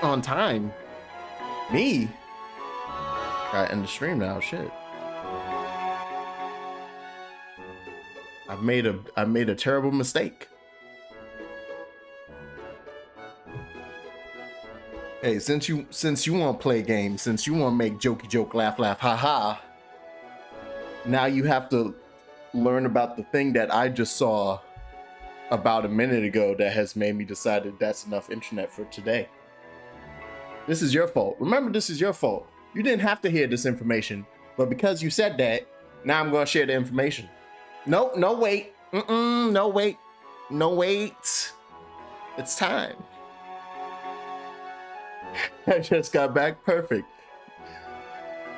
On time. Me? Gotta end the stream now. Shit. I've made a terrible mistake. Hey, since you want to play games, since you want to make jokey joke, laugh laugh, ha ha. Now you have to learn about the thing that I just saw about a minute ago that has made me decide that's enough internet for today. This is your fault. Remember, this is your fault. You didn't have to hear this information, but because you said that, now I'm going to share the information. Nope, no wait. No wait. No wait. It's time. I just got back. Perfect.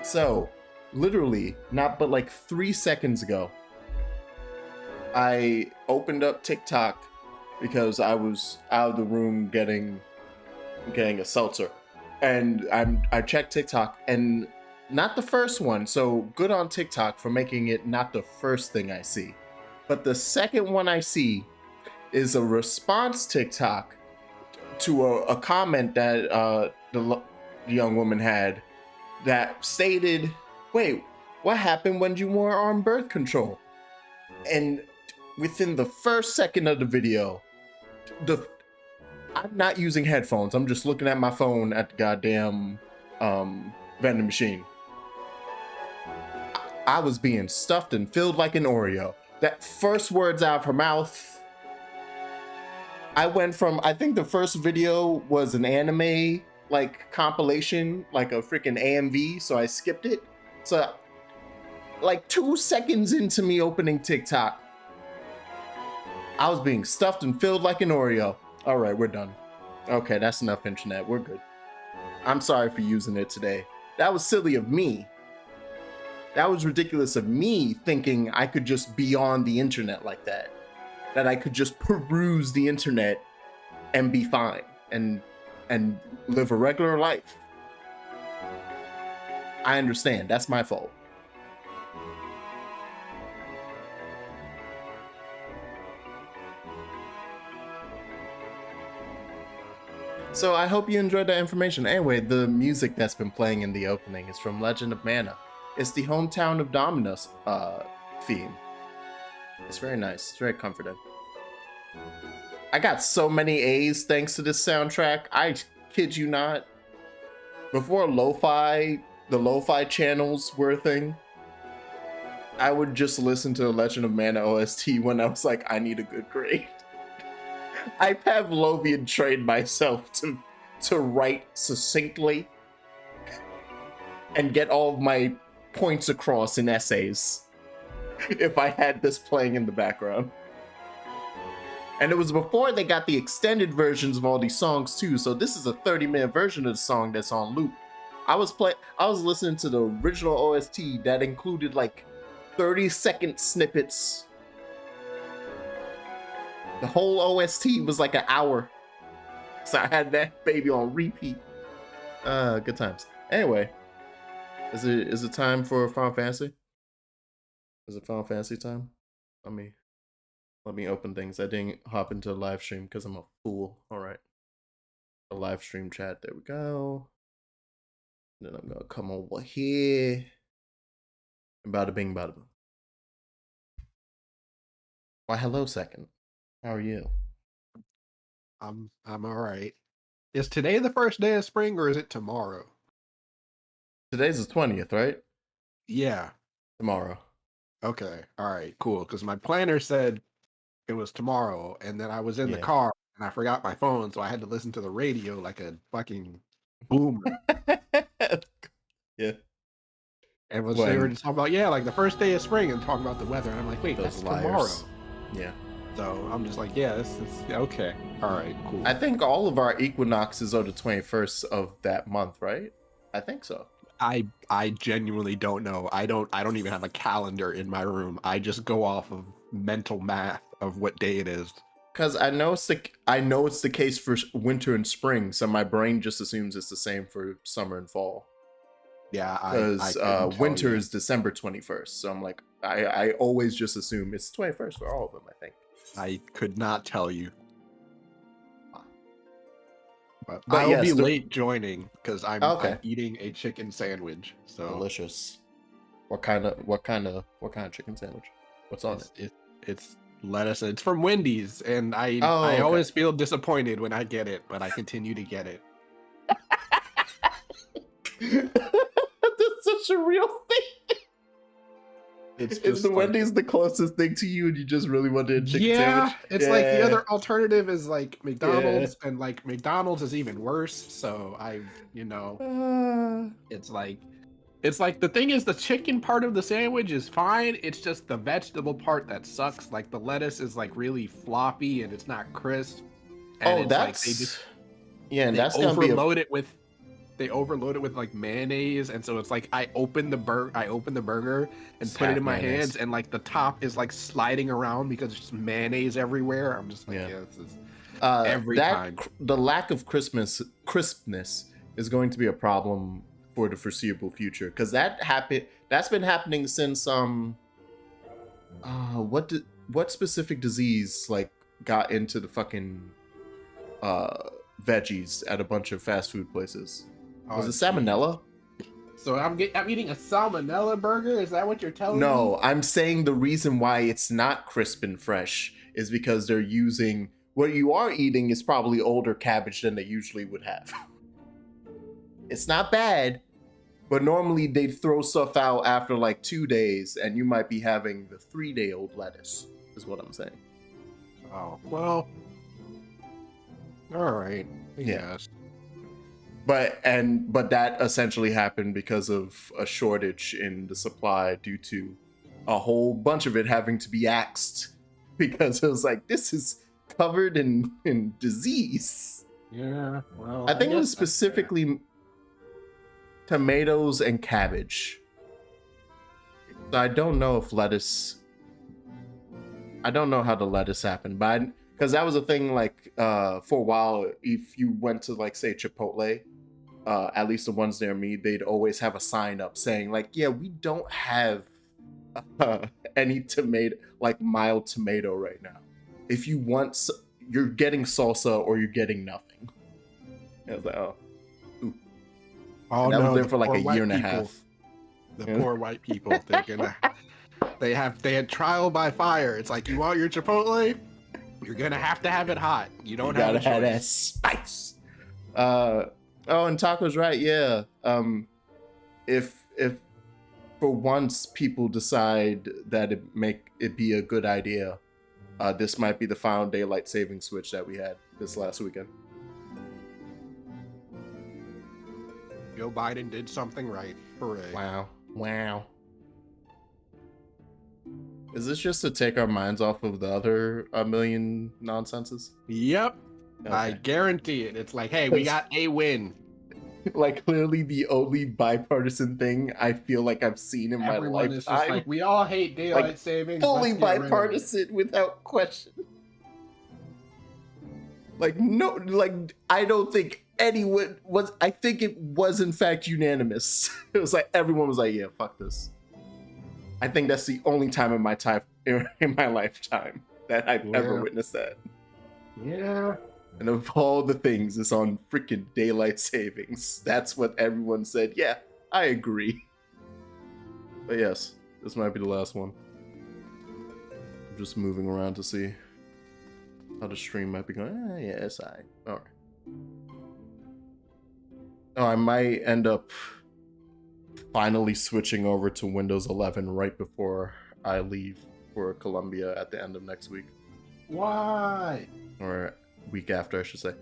So, literally, not but like 3 seconds ago, I opened up TikTok because I was out of the room getting a seltzer. And I checked TikTok, and not the first one. So good on TikTok for making it not the first thing I see. But the second one I see is a response TikTok to a comment that the young woman had that stated, wait, what happened when you were on birth control? And within the first second of the video, I'm not using headphones. I'm just looking at my phone at the goddamn vending machine. I was being stuffed and filled like an Oreo. That first words out of her mouth, I went from, I think the first video was an anime like compilation, like a freaking AMV, so I skipped it. So like 2 seconds into me opening TikTok, I was being stuffed and filled like an Oreo. All right, we're done. Okay, that's enough internet. We're good. I'm sorry for using it today. That was silly of me. That was ridiculous of me thinking I could just be on the internet like that. That I could just peruse the internet and be fine and live a regular life. I understand. That's my fault. So I hope you enjoyed that information. Anyway, the music that's been playing in the opening is from Legend of Mana. It's the Hometown of Dominus theme. It's very nice. It's very comforting. I got so many A's thanks to this soundtrack. I kid you not. Before the lo-fi channels were a thing, I would just listen to the Legend of Mana OST when I was like, I need a good grade. I Pavlovian trained myself to write succinctly and get all of my points across in essays if I had this playing in the background. And it was before they got the extended versions of all these songs too, so this is a 30-minute version of the song that's on loop. I was listening to the original OST that included like 30-second snippets. The whole OST was like an hour. So I had that baby on repeat. Good times. Anyway, is it time for Final Fantasy? Is it Final Fantasy time? Let me open things. I didn't hop into the live stream because I'm a fool. All right. The live stream chat. There we go. Then I'm gonna come over here. Bada bing, bada boom. Why, hello, second. How are you? I'm all right. Is today the first day of spring or is it tomorrow? Today's the 20th, right? Yeah. Tomorrow. Okay. All right. Cool. Because my planner said it was tomorrow, and then I was in the car and I forgot my phone, so I had to listen to the radio like a fucking boomer. Yeah. And they were just talking about like the first day of spring and talking about the weather, and I'm like, wait, that's tomorrow. Yeah. So I'm just like, yeah, this is okay. All right, cool. I think all of our equinoxes are the 21st of that month, right? I think so. I genuinely don't know. I don't even have a calendar in my room. I just go off of mental math of what day it is. Because I know it's the case for winter and spring, so my brain just assumes it's the same for summer and fall. Yeah, because winter is December 21st, so I'm like, I always just assume it's 21st for all of them. I think I could not tell you. But But I'll be yes, late joining because I'm okay. eating a chicken sandwich. So Delicious. What kind of chicken sandwich? What's on it? it's lettuce. It's from Wendy's, and I Oh, okay. always feel disappointed when I get it, but I continue to get it. That's such a real thing. It's Is just the like, Wendy's the closest thing to you, and you just really wanted a chicken sandwich? it's like the other alternative is like McDonald's, Yeah. and like McDonald's is even worse. So it's like the thing is the chicken part of the sandwich is fine. It's just the vegetable part that sucks. Like the lettuce is like really floppy and it's not crisp. And Oh, it's that's like and they that's gonna be overload it with like mayonnaise, and so it's like I open the burger and It's put it half in my mayonnaise. hands, and like the top is like sliding around because there's just mayonnaise everywhere. I'm just like, yeah this is every time. The lack of crispness is going to be a problem for the foreseeable future, because that's been happening since what specific disease like got into the fucking veggies at a bunch of fast food places? Was it salmonella? So I'm eating a salmonella burger? Is that what you're telling me? No, I'm saying the reason why it's not crisp and fresh is because they're using, what you are eating is probably older cabbage than they usually would have. It's not bad, but normally they'd throw stuff out after like 2 days, and you might be having the 3-day-old lettuce, is what I'm saying. Oh, well, all right, I guess. But that essentially happened because of a shortage in the supply due to a whole bunch of it having to be axed, because it was like, this is covered in disease. Yeah, well, I think it was specifically tomatoes and cabbage. So I don't know if I don't know how the lettuce happened, but because that was a thing, like for a while, if you went to like say Chipotle, at least the ones near me, they'd always have a sign up saying like, yeah, we don't have any tomato, like mild tomato right now. If you want, you're getting salsa or you're getting nothing. I was like, oh. Oh, that no, was there for like a year and a half. The poor white people, they had trial by fire. It's like, you want your Chipotle? You're gonna have to have it hot. You don't have a choice. Gotta have that spice. Oh, and Taco's right. Yeah. If for once people decide that it be a good idea, this might be the final daylight saving switch that we had this last weekend. Joe Biden did something right. Hooray. Wow. Is this just to take our minds off of the other million nonsenses? Yep. Okay. I guarantee it. It's like, hey, we got a win. Like, clearly the only bipartisan thing I feel like I've seen in my lifetime. Is just like, we all hate daylight savings. Fully bipartisan without question. Like, no, like, I don't think anyone was, I think it was in fact unanimous. It was like, everyone was like, yeah, fuck this. I think that's the only time in my lifetime that I've ever witnessed that. Yeah. And of all the things, it's on freaking daylight savings. That's what everyone said. Yeah, I agree. But yes, this might be the last one. I'm just moving around to see how the stream might be going. Yeah, it's all right. All right. Oh, I might end up finally switching over to Windows 11 right before I leave for Colombia at the end of next week. Why? Or week after, I should say.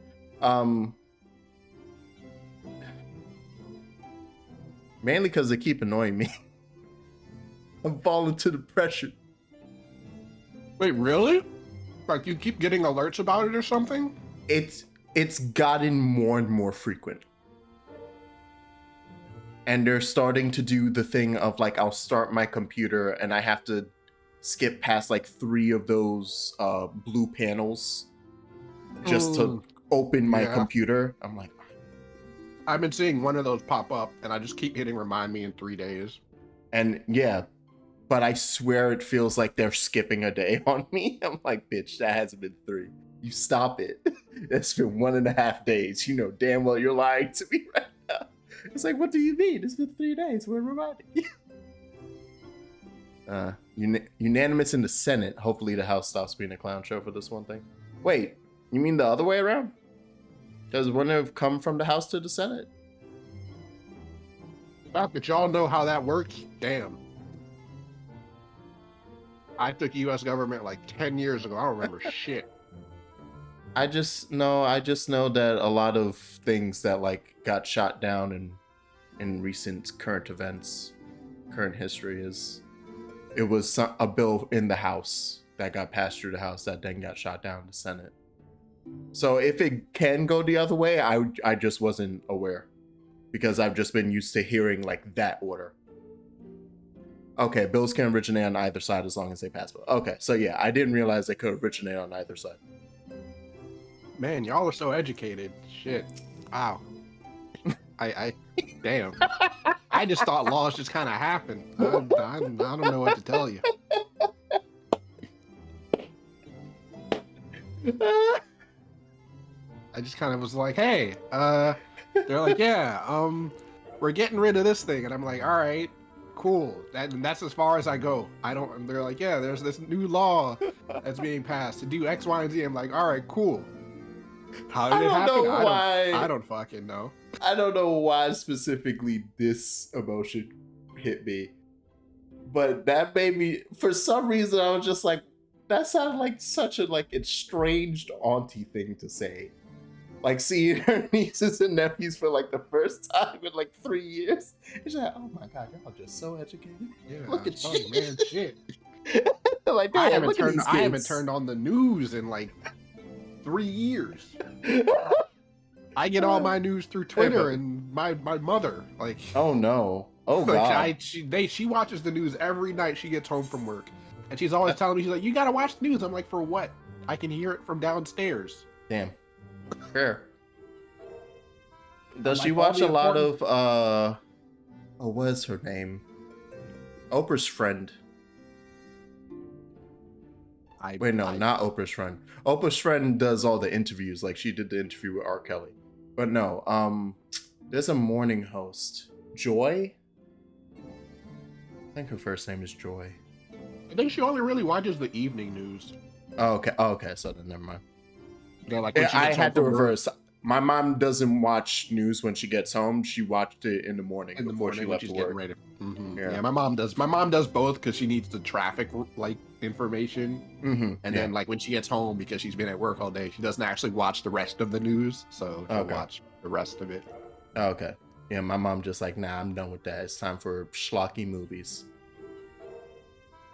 Mainly because they keep annoying me. I'm falling to the pressure. Wait, really? Like, you keep getting alerts about it or something? It's gotten more and more frequent. And they're starting to do the thing of like, I'll start my computer and I have to skip past like 3 of those blue panels just to open my computer. I'm like, I've been seeing one of those pop up and I just keep hitting remind me in 3 days. And yeah, but I swear it feels like they're skipping a day on me. I'm like, bitch, that hasn't been 3. You stop it. It's been 1.5 days. You know damn well you're lying to me right now. It's like, what do you mean? It's been 3 days. We're reminding you. Unanimous in the Senate. Hopefully the House stops being a clown show for this one thing. Wait, you mean the other way around? Does one have come from the House to the Senate? Fact that y'all know how that works? Damn. I took U.S. government like 10 years ago. I don't remember shit. I just know that a lot of things that like got shot down in recent current events, current history it was a bill in the House that got passed through the House that then got shot down in the Senate. So if it can go the other way, I just wasn't aware because I've just been used to hearing like that order. Okay, bills can originate on either side as long as they pass. Okay, so yeah, I didn't realize they could originate on either side. Man, y'all are so educated. Shit. Wow. I damn. I just thought laws just kind of happened. I don't know what to tell you. I just kind of was like, hey, they're like, yeah, we're getting rid of this thing. And I'm like, all right, cool. That's as far as I go. And they're like, yeah, there's this new law that's being passed to do X, Y, and Z. I'm like, all right, cool. How did it happen? I don't fucking know. I don't know why specifically this emotion hit me, but that made me, for some reason, I was just like, that sounded like such a like estranged auntie thing to say. Like seeing her nieces and nephews for like the first time in like 3 years. It's like, oh my god, y'all just so educated. Yeah, look at you, man. Shit. Like, I haven't turned on the news in like 3 years. I get all my news through Twitter and my mother. Like, oh no, oh like god, she watches the news every night she gets home from work, and she's always telling me, she's like, you gotta watch the news. I'm like, for what? I can hear it from downstairs. Damn. Fair. Does she watch a lot of what is her name? Oprah's friend. Wait, no, not Oprah's friend. Oprah's friend does all the interviews, like she did the interview with R. Kelly. But no, there's a morning host, Joy. I think her first name is Joy. I think she only really watches the evening news. Oh, okay. Oh, okay, so then never mind. Yeah, like I had to reverse. My mom doesn't watch news when she gets home. She watched it in the morning before she left to work. Ready. Mm-hmm. Yeah, my mom does. My mom does both because she needs the traffic like information, and then like when she gets home, because she's been at work all day, she doesn't actually watch the rest of the news. So she'll watch the rest of it. Okay. Yeah, my mom just like, nah, I'm done with that. It's time for schlocky movies.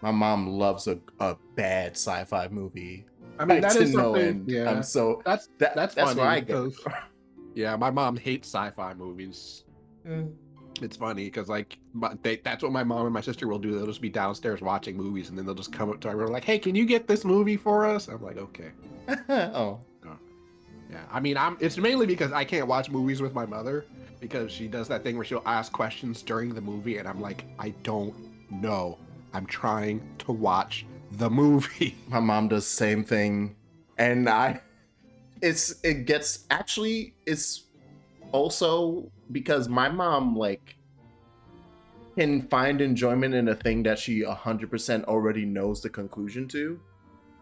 My mom loves a bad sci-fi movie. I mean, that is something. Yeah, I'm so that's funny where I go. Yeah, my mom hates sci-fi movies. It's funny because like that's what my mom and my sister will do. They'll just be downstairs watching movies, and then they'll just come up to her like, "Hey, can you get this movie for us?" I'm like, "Okay." Oh. Yeah, I mean, it's mainly because I can't watch movies with my mother because she does that thing where she'll ask questions during the movie, and I'm like, I don't know. I'm trying to watch the movie. My mom does the same thing, and it's also because my mom like can find enjoyment in a thing that she 100% already knows the conclusion to.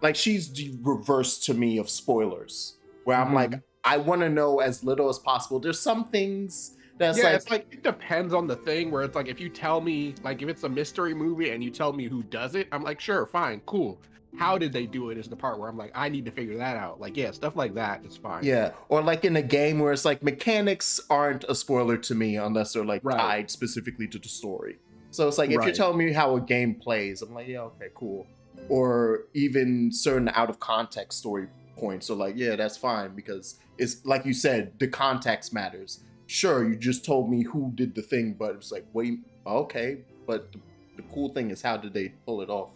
Like she's the reverse to me of spoilers, where I'm like, I want to know as little as possible. There's some things that's it's like it depends on the thing, where it's like if you tell me, like if it's a mystery movie and you tell me who does it, I'm like, sure, fine, cool. How did they do it is the part where I'm like, I need to figure that out. Like, yeah, stuff like that is fine. Yeah, or like in a game where it's like mechanics aren't a spoiler to me unless they're like tied specifically to the story. So it's like if you're telling me how a game plays, I'm like, yeah, okay, cool. Or even certain out of context story points are like, yeah, that's fine, because it's like you said, the context matters. Sure, you just told me who did the thing, but it's like, wait, okay, but the cool thing is, how did they pull it off?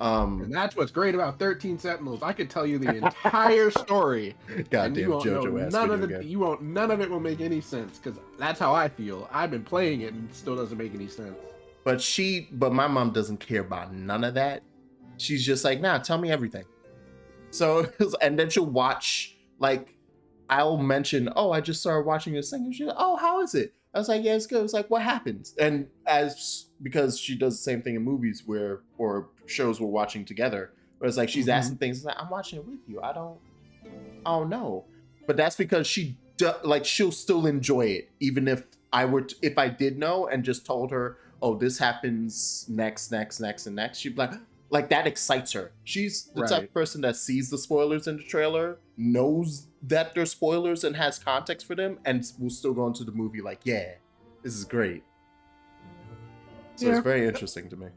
And that's what's great about 13 Sentinels. I could tell you the entire story. Goddamn JoJo ass none of it will make any sense, because that's how I feel. I've been playing it and it still doesn't make any sense. But my mom doesn't care about none of that. She's just like, nah, tell me everything. So, and then she'll watch Like, I'll mention, oh, I just started watching this thing, and she's like, oh, how is it? I was like, yeah, it's good. It's like, what happens? And because she does the same thing in movies or shows we're watching together, where it's like she's asking things, like, I'm watching it with you. I don't know. But that's because she'll still enjoy it, even if if I did know and just told her, oh, this happens next, and next, she'd be like that excites her. She's the type of person that sees the spoilers in the trailer, knows that they're spoilers and has context for them, and will still go into the movie like, yeah, this is great. So it's very interesting to me.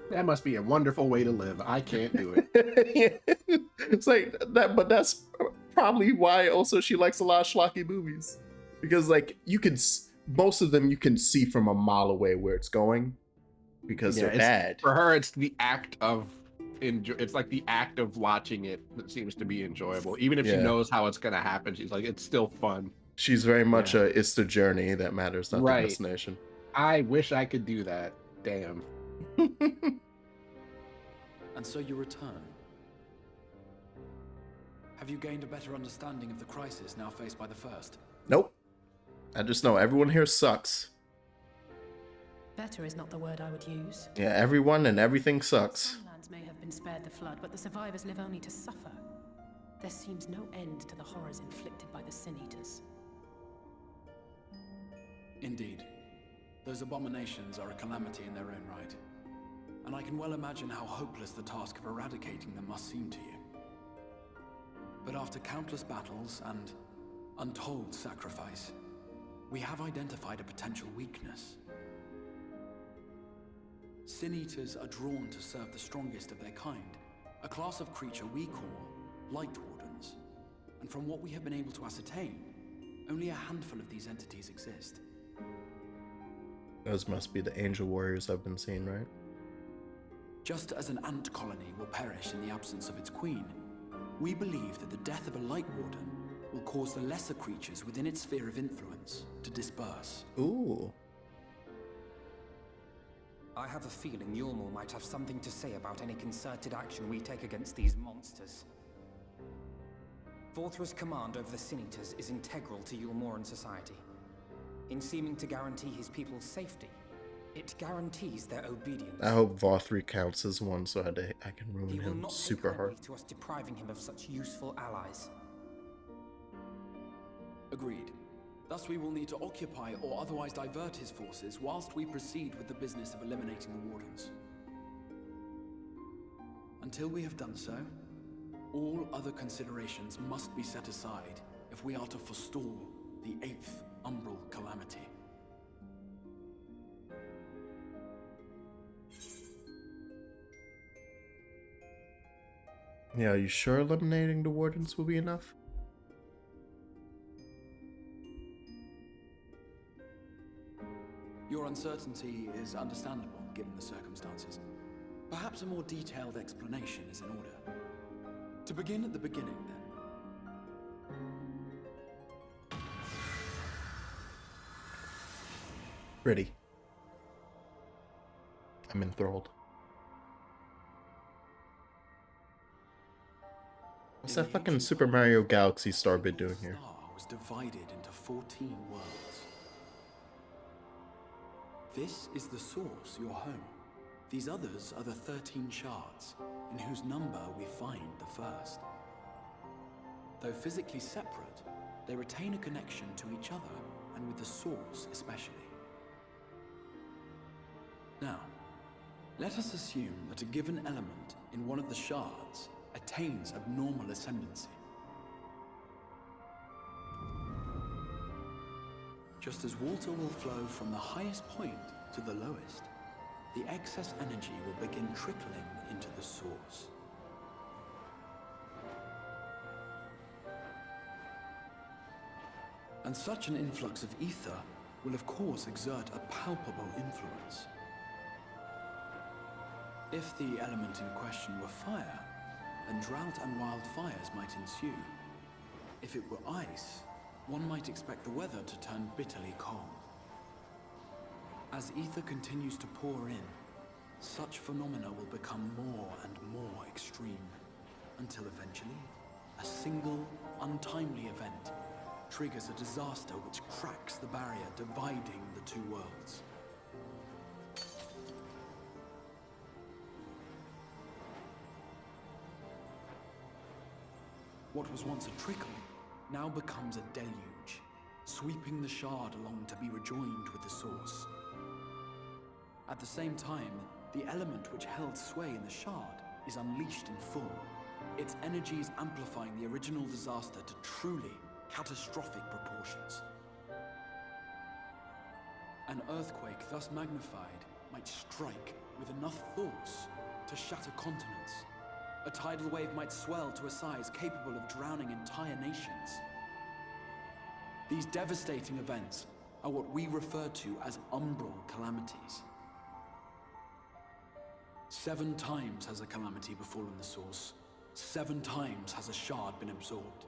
That must be a wonderful way to live. I can't do it. Yeah. It's like that, but that's probably why also she likes a lot of schlocky movies, because like most of them you can see from a mile away where it's going, because they're bad. For her, it's the act of it's like the act of watching it that seems to be enjoyable. Even if she knows how it's gonna happen, she's like, it's still fun. She's very much it's the journey that matters, not the destination. I wish I could do that. Damn. And so you return. Have you gained a better understanding of the crisis now faced by the First? Nope. I just know everyone here sucks. Better is not the word I would use. Yeah, everyone and everything sucks. Some lands may have been spared the flood, but the survivors live only to suffer. There seems no end to the horrors inflicted by the Sin Eaters. Indeed. Those abominations are a calamity in their own right. And I can well imagine how hopeless the task of eradicating them must seem to you. But after countless battles and untold sacrifice, we have identified a potential weakness. Sin Eaters are drawn to serve the strongest of their kind, a class of creature we call Light Wardens. And from what we have been able to ascertain, only a handful of these entities exist. Those must be the angel warriors I've been seeing, right? Just as an ant colony will perish in the absence of its queen, we believe that the death of a Light Warden will cause the lesser creatures within its sphere of influence to disperse. Ooh. I have a feeling Yulmul might have something to say about any concerted action we take against these monsters. Vorthra's command over the Sin Eaters is integral to Yulmoran society. In seeming to guarantee his people's safety, it guarantees their obedience. I hope Vorthra counts as one so I can ruin He will him not super take hard. kindly to us depriving him of such useful allies. Agreed. Thus we will need to occupy or otherwise divert his forces whilst we proceed with the business of eliminating the Wardens. Until we have done so, all other considerations must be set aside if we are to forestall the 8th Umbral Calamity. Yeah, are you sure eliminating the Wardens will be enough? Your uncertainty is understandable, given the circumstances. Perhaps a more detailed explanation is in order. To begin at the beginning, then. Pretty. I'm enthralled. What's that fucking Super Mario Galaxy star bit doing here? The star was divided into 14 worlds. This is the source, your home. These others are the 13 shards, in whose number we find the first. Though physically separate, they retain a connection to each other, and with the source especially. Now, let us assume that a given element in one of the shards attains abnormal ascendancy. Just as water will flow from the highest point to the lowest, the excess energy will begin trickling into the source. And such an influx of ether will of course exert a palpable influence. If the element in question were fire, then drought and wildfires might ensue. If it were ice, one might expect the weather to turn bitterly cold. As ether continues to pour in, such phenomena will become more and more extreme, until eventually single, untimely event triggers a disaster which cracks the barrier dividing the two worlds. What was once a trickle now becomes a deluge, sweeping the shard along to be rejoined with the source. At the same time, the element which held sway in the shard is unleashed in full, its energies amplifying the original disaster to truly catastrophic proportions. An earthquake thus magnified might strike with enough force to shatter continents. A tidal wave might swell to a size capable of drowning entire nations. These devastating events are what we refer to as umbral calamities. 7 times has a calamity befallen the source. 7 times has a shard been absorbed.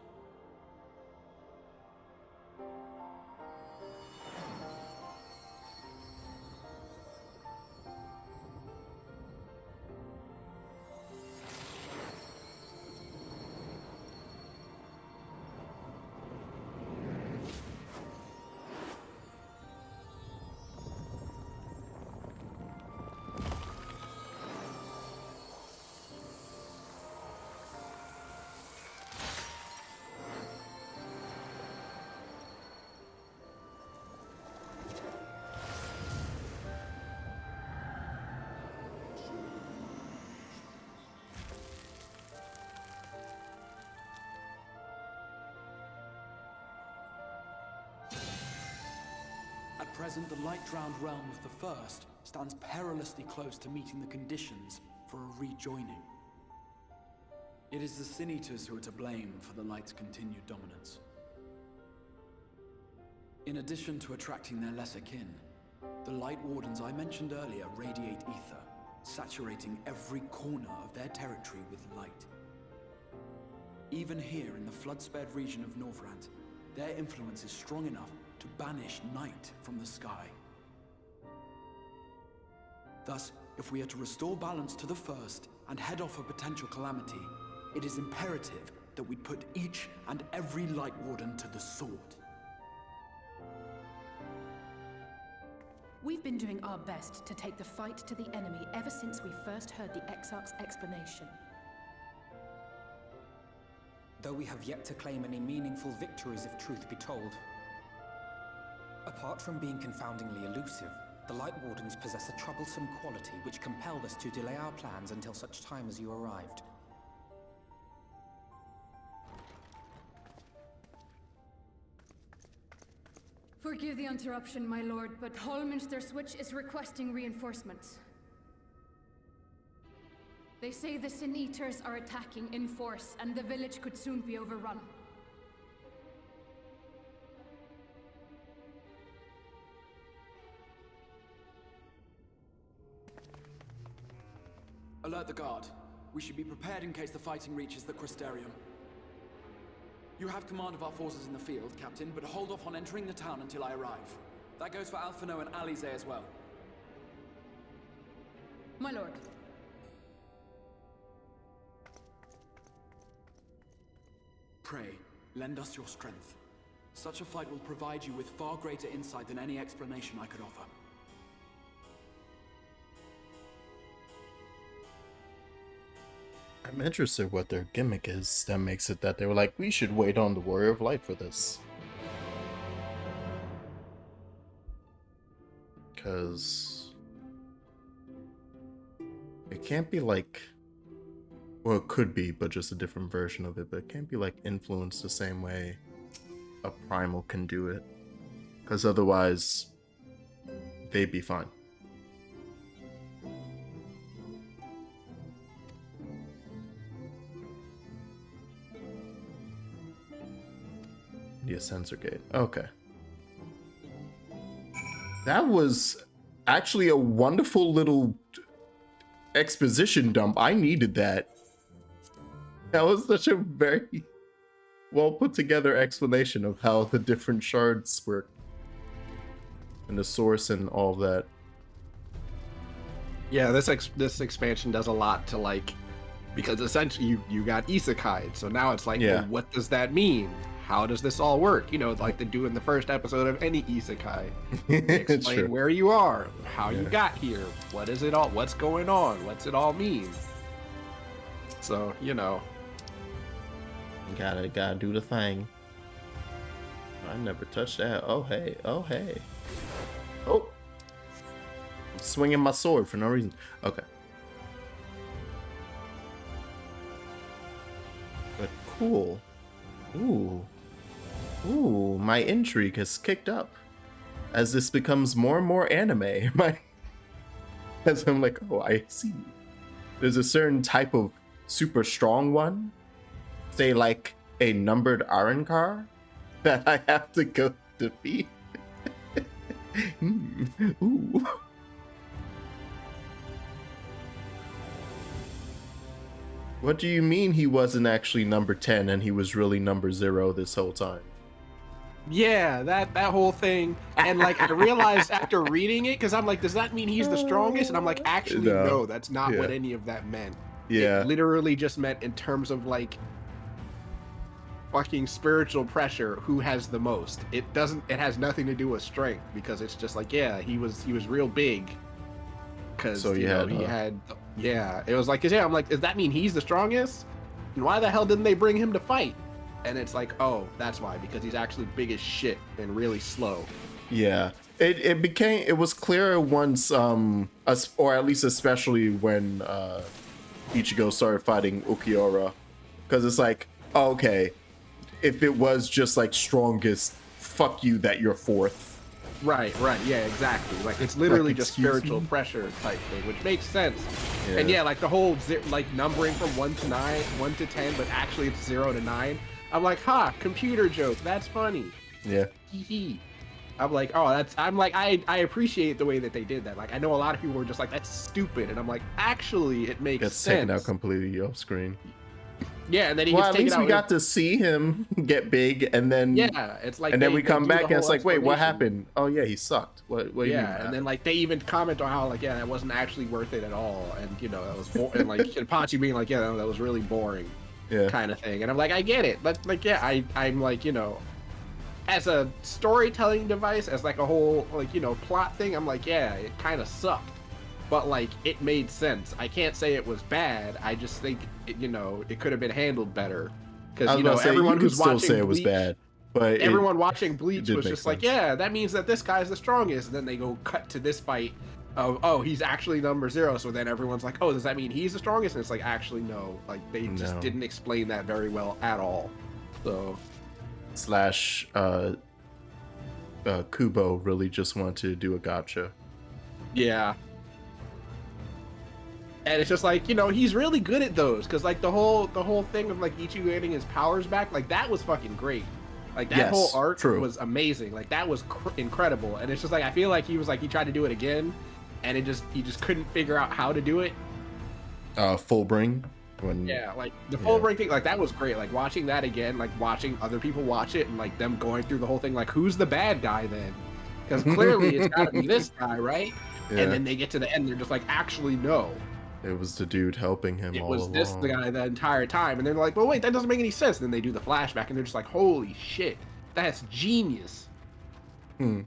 At present, the light-drowned realm of the First stands perilously close to meeting the conditions for a rejoining. It is the Sin Eaters who are to blame for the Light's continued dominance. In addition to attracting their lesser kin, the Light Wardens I mentioned earlier radiate ether, saturating every corner of their territory with light. Even here in the flood-spared region of Norvrant, their influence is strong enough to banish night from the sky. Thus, if we are to restore balance to the First and head off a potential calamity, it is imperative that we put each and every Light Warden to the sword. We've been doing our best to take the fight to the enemy ever since we first heard the Exarch's explanation. Though we have yet to claim any meaningful victories if truth be told. Apart from being confoundingly elusive, the Light Wardens possess a troublesome quality which compelled us to delay our plans until such time as you arrived. Forgive the interruption, my lord, but Hallminster Switch is requesting reinforcements. They say the Sin Eaters are attacking in force, and the village could soon be overrun. Alert the guard. We should be prepared in case the fighting reaches the Crystarium. You have command of our forces in the field, Captain, but hold off on entering the town until I arrive. That goes for Alphino and Alize as well. My lord. Pray, lend us your strength. Such a fight will provide you with far greater insight than any explanation I could offer. I'm interested what their gimmick is that makes it that they were like, we should wait on the Warrior of Light for this. Because it can't be like, well, it could be, but just a different version of it, but it can't be like influenced the same way a primal can do it. Because otherwise, they'd be fine. A sensor gate. Okay. That was actually a wonderful little exposition dump. I needed that. That was such a very well put together explanation of how the different shards work. And the source and all that. Yeah, this expansion does a lot to like because essentially you got isekai. So now it's like, Yeah. well, what does that mean? How does this all work? You know, like they do in the first episode of any isekai. Explain True. where you are, how you Yeah. got here, what is it all, what's going on, what's it all mean. So, you know. You gotta do the thing. I never touched that. Oh hey, oh hey. Oh, I'm swinging my sword for no reason. Okay. But cool. Ooh. Ooh, my intrigue has kicked up. As this becomes more and more anime, as I'm like, oh, I see. There's a certain type of super strong one, say like a numbered iron car, that I have to go defeat. Ooh. What do you mean he wasn't actually number 10 and he was really number 0 this whole time? Yeah, that whole thing. And like I realized after reading it, because I'm like, does that mean he's the strongest? And I'm like, actually, no, that's not what any of that meant. Yeah. It literally just meant in terms of like fucking spiritual pressure, who has the most. It has nothing to do with strength, because it's just like, yeah, he was real big. Cause So he had it was like, yeah, I'm like, does that mean he's the strongest? And why the hell didn't they bring him to fight? And it's like, oh, that's why, because he's actually big as shit and really slow. Yeah. It was clear once, or at least especially when Ichigo started fighting Ukiura, because it's like, oh, okay, if it was just like strongest, fuck you that you're fourth. Right, yeah, exactly. Like it's literally Like, just excuse spiritual me? pressure type thing, which makes sense. Yeah. And yeah, like the whole like numbering from 1 to 9, 1 to 10, but actually it's 0 to 9. I'm like, ha, computer joke. That's funny. Yeah. Hee hee. I'm like, oh, I appreciate the way that they did that. Like, I know a lot of people were just like, that's stupid. And I'm like, actually, it makes Gets sense. taken out completely off screen. Yeah, and then he Well, gets at taken least out. we got to see him get big, and then Yeah, it's like, and then they we come do back the and it's whole like, wait, what explanation. happened? Oh yeah, he sucked. What do you mean? Yeah, and then like they even comment on how like, yeah, that wasn't actually worth it at all, and you know that was and like Kenpachi being like, yeah, that was really boring, Yeah. kind of thing. And I'm like, I get it, but like, yeah, I'm like, you know, as a storytelling device, as like a whole like, you know, plot thing, I'm like, yeah, it kind of sucked, but like it made sense. I can't say it was bad. I just think it, you know, it could have been handled better, because you know everyone who's still watching say it was Bleach, bad, but everyone watching Bleach did was make just like, sense. yeah, that means that this guy's the strongest. And then they go cut to this fight of, oh, he's actually number 0. So then everyone's like, oh, does that mean he's the strongest? And it's like, actually, no. Like, they just No. didn't explain that very well at all. So, slash Kubo really just wanted to do a gotcha. yeah. And it's just like, you know, he's really good at those. Because, like, the whole thing of, like, Ichigo getting his powers back, like, that was fucking great. Like, that Yes, whole arc true. was amazing. Like, that was incredible. And it's just like, I feel like he tried to do it again, and he just couldn't figure out how to do it. Full bring when Yeah, like, the full break thing, like, that was great. Like, watching that again, like, watching other people watch it, and, like, them going through the whole thing, like, who's the bad guy then? Because clearly it's gotta be this guy, right? Yeah. And then they get to the end, they're just like, actually, no. It was the dude helping him It all was along. this the guy the entire time, and they're like, well, wait, that doesn't make any sense. And then they do the flashback, and they're just like, holy shit, that's genius. You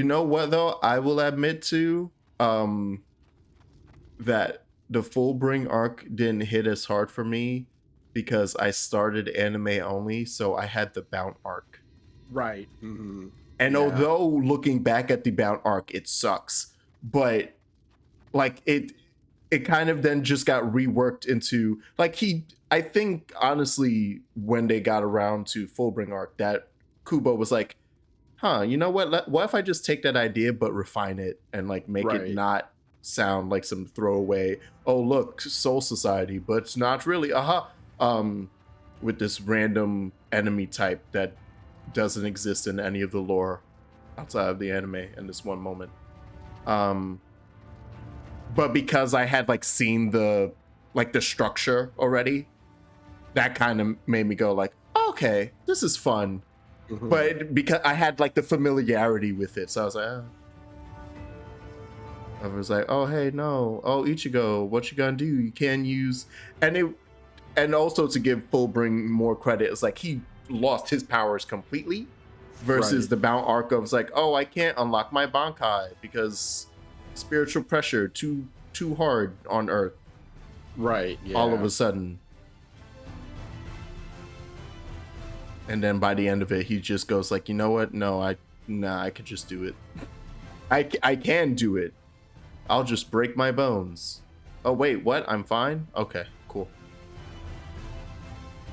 know what though? I will admit to that the Fullbring arc didn't hit as hard for me because I started anime only, so I had the Bount arc. Right. Mm-hmm. And Yeah. although looking back at the Bount arc, it sucks, but like it kind of then just got reworked into like I think honestly when they got around to Fullbring arc, that Kubo was like, huh, you know what? What if I just take that idea but refine it and like make Right. it not sound like some throwaway, oh look, Soul Society, but it's not really, with this random enemy type that doesn't exist in any of the lore outside of the anime in this one moment. But because I had like seen the structure already, that kind of made me go like, okay, this is fun. Mhm. But because I had like the familiarity with it, so I was like, I was like, oh hey, no, oh Ichigo, what you gonna do? You can use, and also to give Fullbring more credit, it's like he lost his powers completely, versus the Mount arc of like, oh, I can't unlock my Bankai because spiritual pressure too hard on Earth. Right. Yeah. All of a sudden. And then by the end of it, he just goes like, you know what? No, I could just do it. I can do it. I'll just break my bones. Oh wait, what? I'm fine? Okay, cool.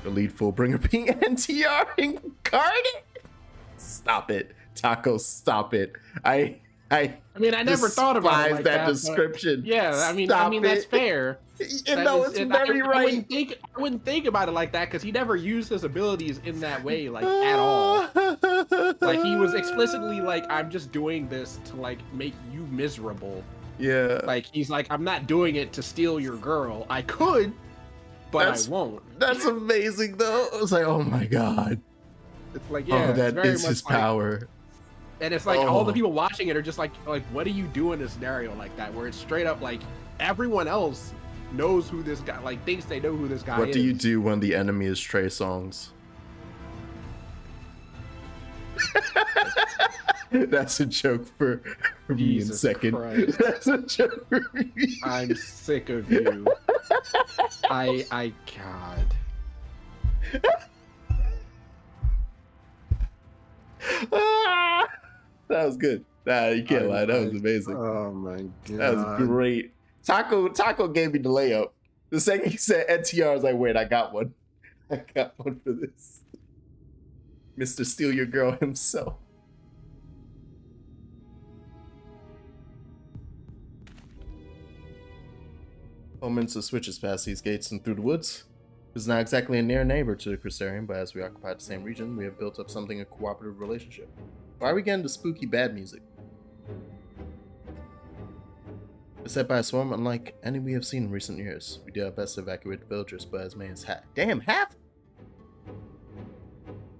The lead Fullbringer being NTR incarnate? Stop it. Taco, stop it. I mean, I never thought about it like that description. Yeah, I mean, that's fair. No, it's very right. I wouldn't think about it like that because he never used his abilities in that way, like at all. Like he was explicitly like, "I'm just doing this to like make you miserable." Yeah. Like he's like, "I'm not doing it to steal your girl. I could, but I won't." That's amazing, though. I was like, "Oh my god." It's like, yeah, that is his power. And it's like all the people watching it are just like, what do you do in a scenario like that where it's straight up like everyone else knows who this guy, like thinks they know who this guy is. What do you do when the enemy is Trey Songz? That's a joke for me in second. Christ. That's a joke for me. I'm sick of you. I God. That was good. Nah, you can't lie. That was amazing. Oh my god. That was great. Taco gave me the layup. The second he said NTR, I was like, wait, I got one. I got one for this. Mr. Steal Your Girl himself. Moments of switches past these gates and through the woods. It's not exactly a near neighbor to the Crystarium, but as we occupy the same region, we have built up something a cooperative relationship. Why are we getting the spooky bad music? Beset by a swarm unlike any we have seen in recent years. We did our best to evacuate the villagers, but as many as half. Damn, half?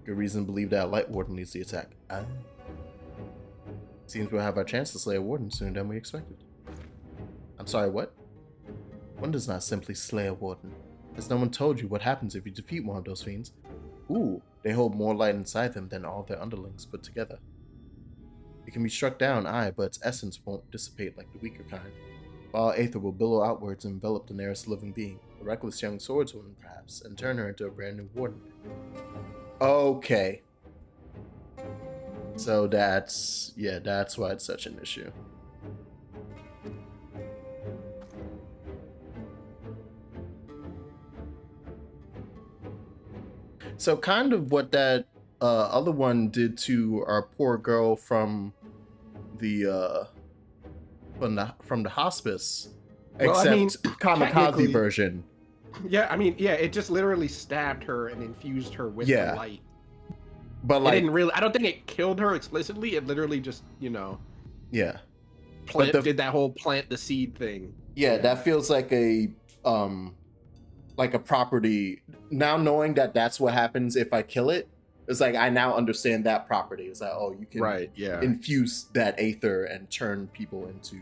Good reason to believe that a light warden leads the attack. Seems we'll have our chance to slay a warden sooner than we expected. I'm sorry, what? One does not simply slay a warden. Has no one told you what happens if you defeat one of those fiends? Ooh, they hold more light inside them than all their underlings put together. It can be struck down, aye, but its essence won't dissipate like the weaker kind. While aether will billow outwards and envelop the nearest living being, a reckless young swordswoman perhaps, and turn her into a brand new warden. Okay. So that's why it's such an issue. So kind of what that other one did to our poor girl from the hospice, well, except I mean, kamikaze version. Yeah, I mean, yeah, it just literally stabbed her and infused her with the light. But like, it didn't really. I don't think it killed her explicitly. It literally just, did that whole plant the seed thing. Yeah, that feels like a property. Now knowing that that's what happens if I kill it, it's like I now understand that property. It's like, oh, you can infuse that aether and turn people into,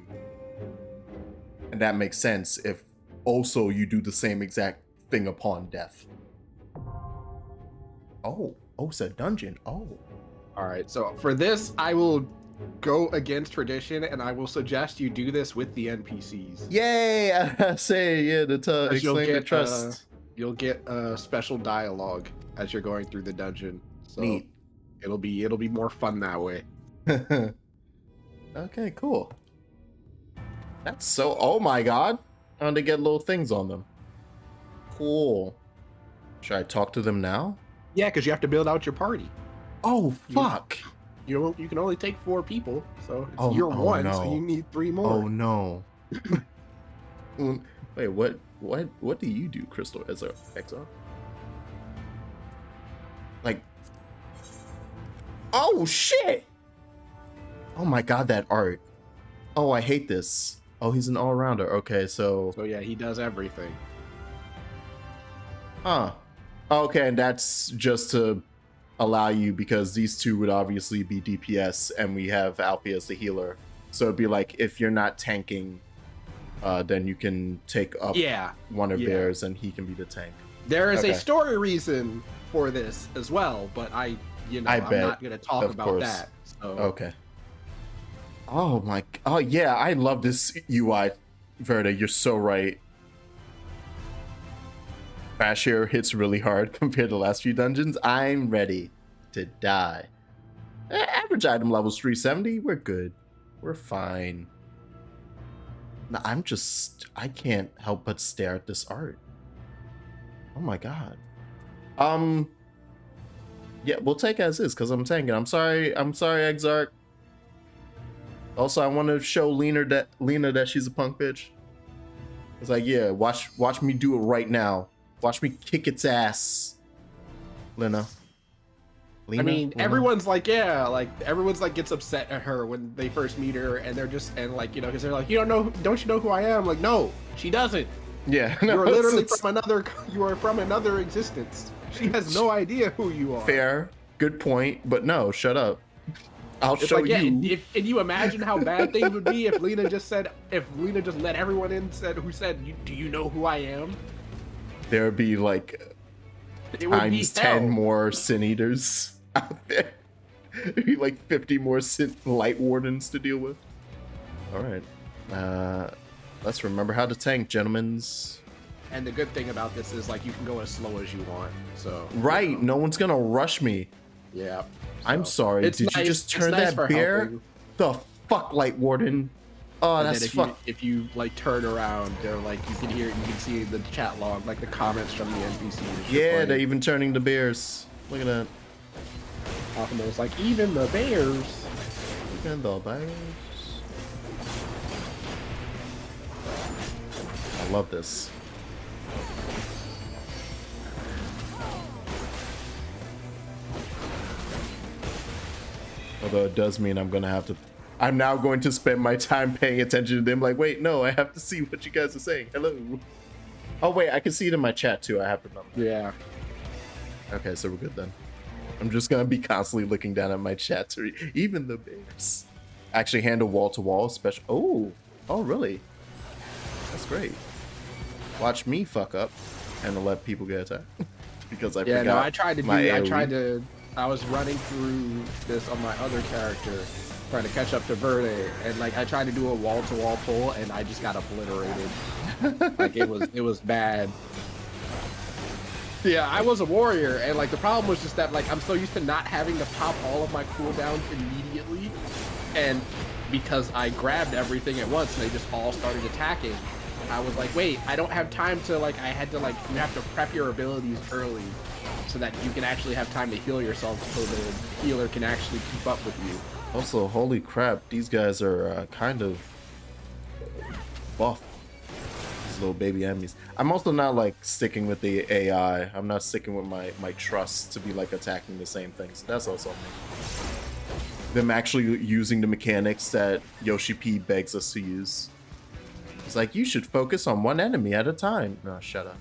and that makes sense if also you do the same exact thing upon death. Oh, it's a dungeon. Oh. All right, so for this, I will go against tradition, and I will suggest you do this with the NPCs. Yay! I say, to explain the trust. You'll get a special dialogue as you're going through the dungeon. So neat. It'll be more fun that way. Okay, cool. That's so. Oh my god! And they get little things on them. Cool. Should I talk to them now? Yeah, because you have to build out your party. Oh fuck! You can only take 4 people, so it's year 1, no. so you need 3 more. Oh no! Wait, what do you do, Crystal, as a XR? Like, oh shit! Oh my god, that art! Oh, I hate this. Oh, he's an all-rounder. Okay, so yeah, he does everything. Huh. Okay, and that's just to allow you, because these two would obviously be DPS, and we have Alfie as the healer. So it'd be like if you're not tanking, then you can take up one of theirs and he can be the tank. There is Okay. a story reason for this as well, but I'm not going to talk about that. So. Okay. Oh yeah, I love this UI, Verda. You're so right. Crash here hits really hard compared to the last few dungeons. I'm ready to die. Average item level's 370. We're good. We're fine. No, I can't help but stare at this art. Oh my god. Yeah, we'll take as is because I'm tanking. I'm sorry, Exarch. Also, I want to show Lena that she's a punk bitch. It's like, yeah, watch me do it right now. Watch me kick its ass, Lena. I mean, everyone's like, everyone's like gets upset at her when they first meet her, and they're just because they're like, don't you know who I am? Like, no, she doesn't. Yeah, no, you're literally you are from another existence. She has no idea who you are. Fair, good point, but no, shut up. I'll show you. Yeah, can you imagine how bad things would be if Lena just let everyone in who said, do you know who I am? There'd be like times 10 more Sin Eaters out there. There'd be like 50 more Light Wardens to deal with. All right. Let's remember how to tank, gentlemen's. And the good thing about this is, like, you can go as slow as you want. So right, no one's gonna rush me. Yeah. So. I'm sorry. Did you just turn that bear? The fuck, Light Warden. Oh, and that's fuck. If you like turn around, they're like you can see the chat log, like the comments from the NPCs. Yeah, they're even turning the bears. Look at that. Optimal's like, even the bears. Even the bears. I love this. Although it does mean I'm now going to spend my time paying attention to them. Like, wait, no, I have to see what you guys are saying. Hello. Oh, wait, I can see it in my chat, too. I have to remember. Yeah. Okay, so we're good then. I'm just going to be constantly looking down at my chat to read. Even the bears. Actually handle wall-to-wall special. Oh, really? That's great. Watch me fuck up and let people get attacked. Because I forgot. Yeah, no, I was running through this on my other character, trying to catch up to Verde, and like I tried to do a wall-to-wall pull, and I just got obliterated. Like it was bad. Yeah, I was a warrior, and like the problem was just that like I'm so used to not having to pop all of my cooldowns immediately, and because I grabbed everything at once, and they just all started attacking. I was like, wait, I don't have time to like. I had to like. You have to prep your abilities early, so that you can actually have time to heal yourself, so the healer can actually keep up with you. Also, holy crap, these guys are kind of buff. These little baby enemies. I'm also not like sticking with the AI. I'm not sticking with my trust to be like attacking the same things. That's also them actually using the mechanics that Yoshi P begs us to use. It's like, you should focus on one enemy at a time. No, shut up.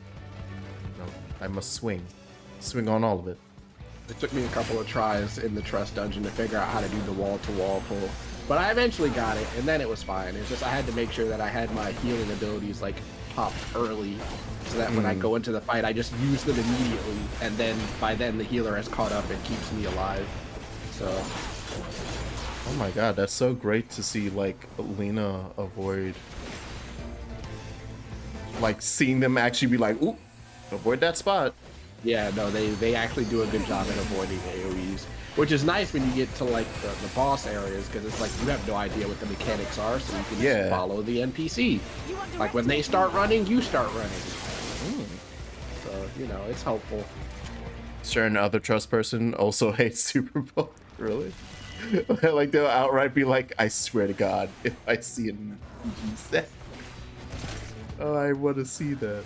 No, I must swing. Swing on all of it. It took me a couple of tries in the trust dungeon to figure out how to do the wall-to-wall pull, but I eventually got it, and then it was fine. It's just I had to make sure that I had my healing abilities like popped early, so that when I go into the fight, I just use them immediately, and then by then the healer has caught up and keeps me alive. So. Oh my god, that's so great to see like Lena avoid. Like seeing them actually be like, ooh, avoid that spot. Yeah, no, they actually do a good job at avoiding AoEs, which is nice when you get to like the boss areas, because it's like you have no idea what the mechanics are, so you can just follow the NPC. Like when they start running, you start running. So, you know, it's helpful. Certain other trust person also hates Super Bowl. Really? Like they'll outright be like, I swear to God, if I see an EG set. Oh, I want to see that.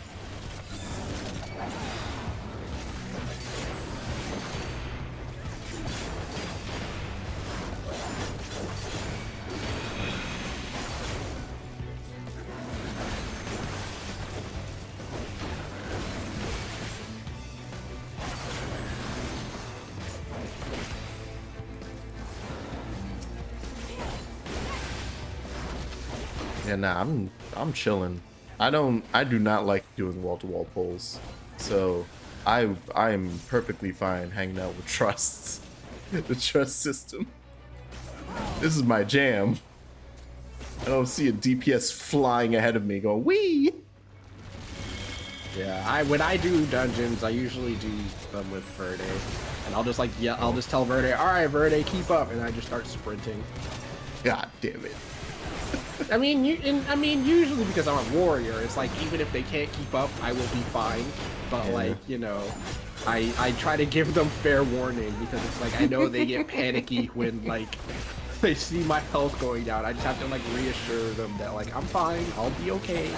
Yeah, nah, I'm chilling. I do not like doing wall-to-wall pulls, so I am perfectly fine hanging out with trusts. The trust system. This is my jam. I don't see a DPS flying ahead of me going wee. Yeah, when I do dungeons, I usually do them with Verde, and I'll just I'll just tell Verde, all right, Verde, keep up, and I just start sprinting. God damn it. I mean, usually because I'm a warrior, it's like even if they can't keep up, I will be fine. But yeah. like, you know, I try to give them fair warning because it's like I know they get panicky when like they see my health going down. I just have to like reassure them that like I'm fine, I'll be okay,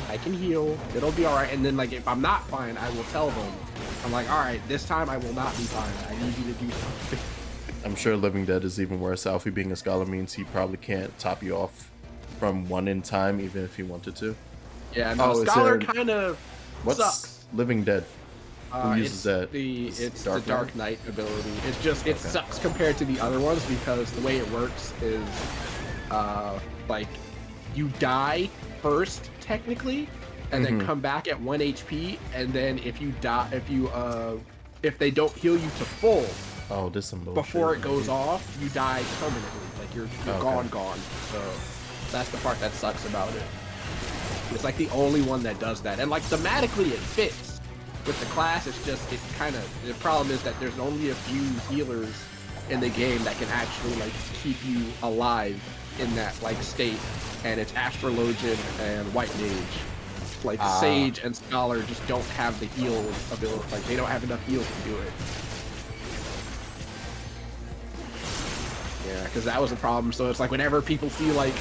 I can heal, it'll be all right. And then like if I'm not fine, I will tell them. I'm like, all right, this time I will not be fine. I need you to do something. I'm sure Living Dead is even worse. Alfie being a scholar means he probably can't top you off from 1 in time, even if he wanted to. Yeah, no, Scholar kind of sucks. Living Dead? Who uses that? It's the Dark Knight ability. It's just, it sucks compared to the other ones because the way it works is, like, you die first, technically, and then come back at 1 HP, and then if you die, if they don't heal you to full, this some bullshit. Before it goes off, you die permanently. Like you're gone. So that's the part that sucks about it. It's like the only one that does that, and like thematically it fits with the class. It's just the problem is that there's only a few healers in the game that can actually like keep you alive in that like state, and it's Astrologian and White Mage. Like Sage and Scholar just don't have the heal ability. Like they don't have enough heals to do it. Yeah, because that was a problem. So it's like whenever people see like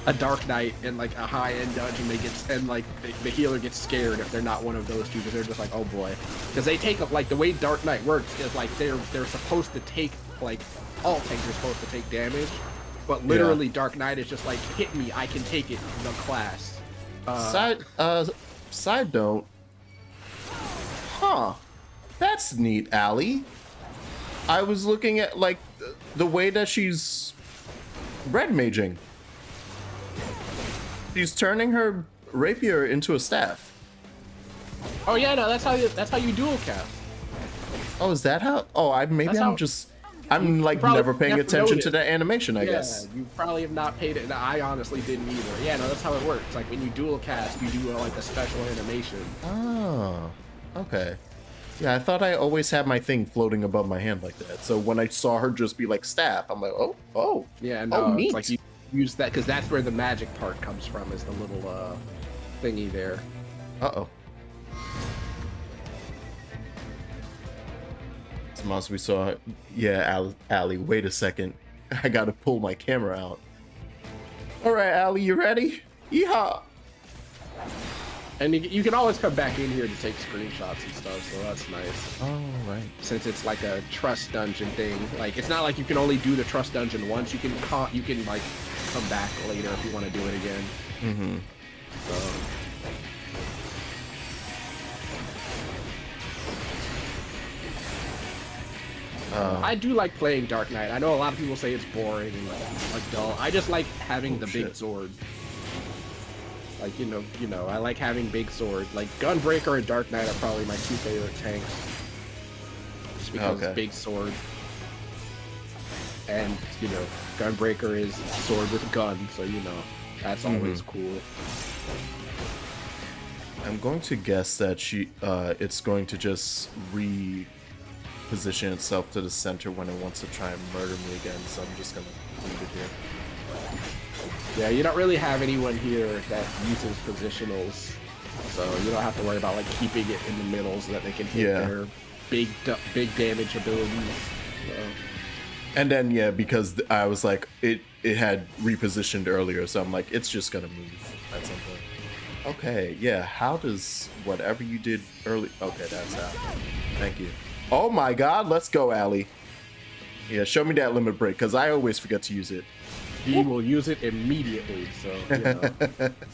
a Dark Knight in like a high-end dungeon, the healer gets scared if they're not one of those two, because they're just like, oh boy, because they take like the way Dark Knight works is like they're supposed to take like all tanks are supposed to take damage, but literally Dark Knight is just like hit me, I can take it. The class. Side note. That's neat, Allie. I was looking at like the way that she's red maging. She's turning her rapier into a staff. Oh yeah, no, that's how you dual cast. Oh, is that how? Oh, I'm like never paying attention to that animation, I guess. You probably have not paid it. I honestly didn't either. Yeah, no, that's how it works. Like when you dual cast, you do like a special animation. Oh, okay. Yeah, I thought I always had my thing floating above my hand like that. So when I saw her just be like staff, I'm like, oh. Yeah, no, it's like you use that because that's where the magic part comes from, is the little thingy there. Uh-oh. Monster we saw. Yeah, Allie, wait a second. I gotta pull my camera out. All right, Allie, you ready? Yeehaw! And you can always come back in here to take screenshots and stuff, so that's nice. Oh, right. Since it's like a trust dungeon thing, like it's not like you can only do the trust dungeon once. You can like come back later if you want to do it again. Mm-hmm. So. I do like playing Dark Knight. I know a lot of people say it's boring and like dull. I just like having the big sword. Like you know, I like having big sword. Like Gunbreaker and Dark Knight are probably my 2 favorite tanks. Just because it's big sword. And you know, Gunbreaker is sword with gun, so you know, that's always cool. I'm going to guess that it's going to just reposition itself to the center when it wants to try and murder me again, so I'm just gonna leave it here. Yeah, you don't really have anyone here that uses positionals, so you don't have to worry about like keeping it in the middle so that they can hit their big damage abilities. So. And then because I was like it had repositioned earlier, so I'm like it's just gonna move at some point. Okay, yeah. How does whatever you did early? Okay, that's how. Thank you. Oh my God, let's go, Allie. Yeah, show me that limit break because I always forget to use it. he will use it immediately. So, you know,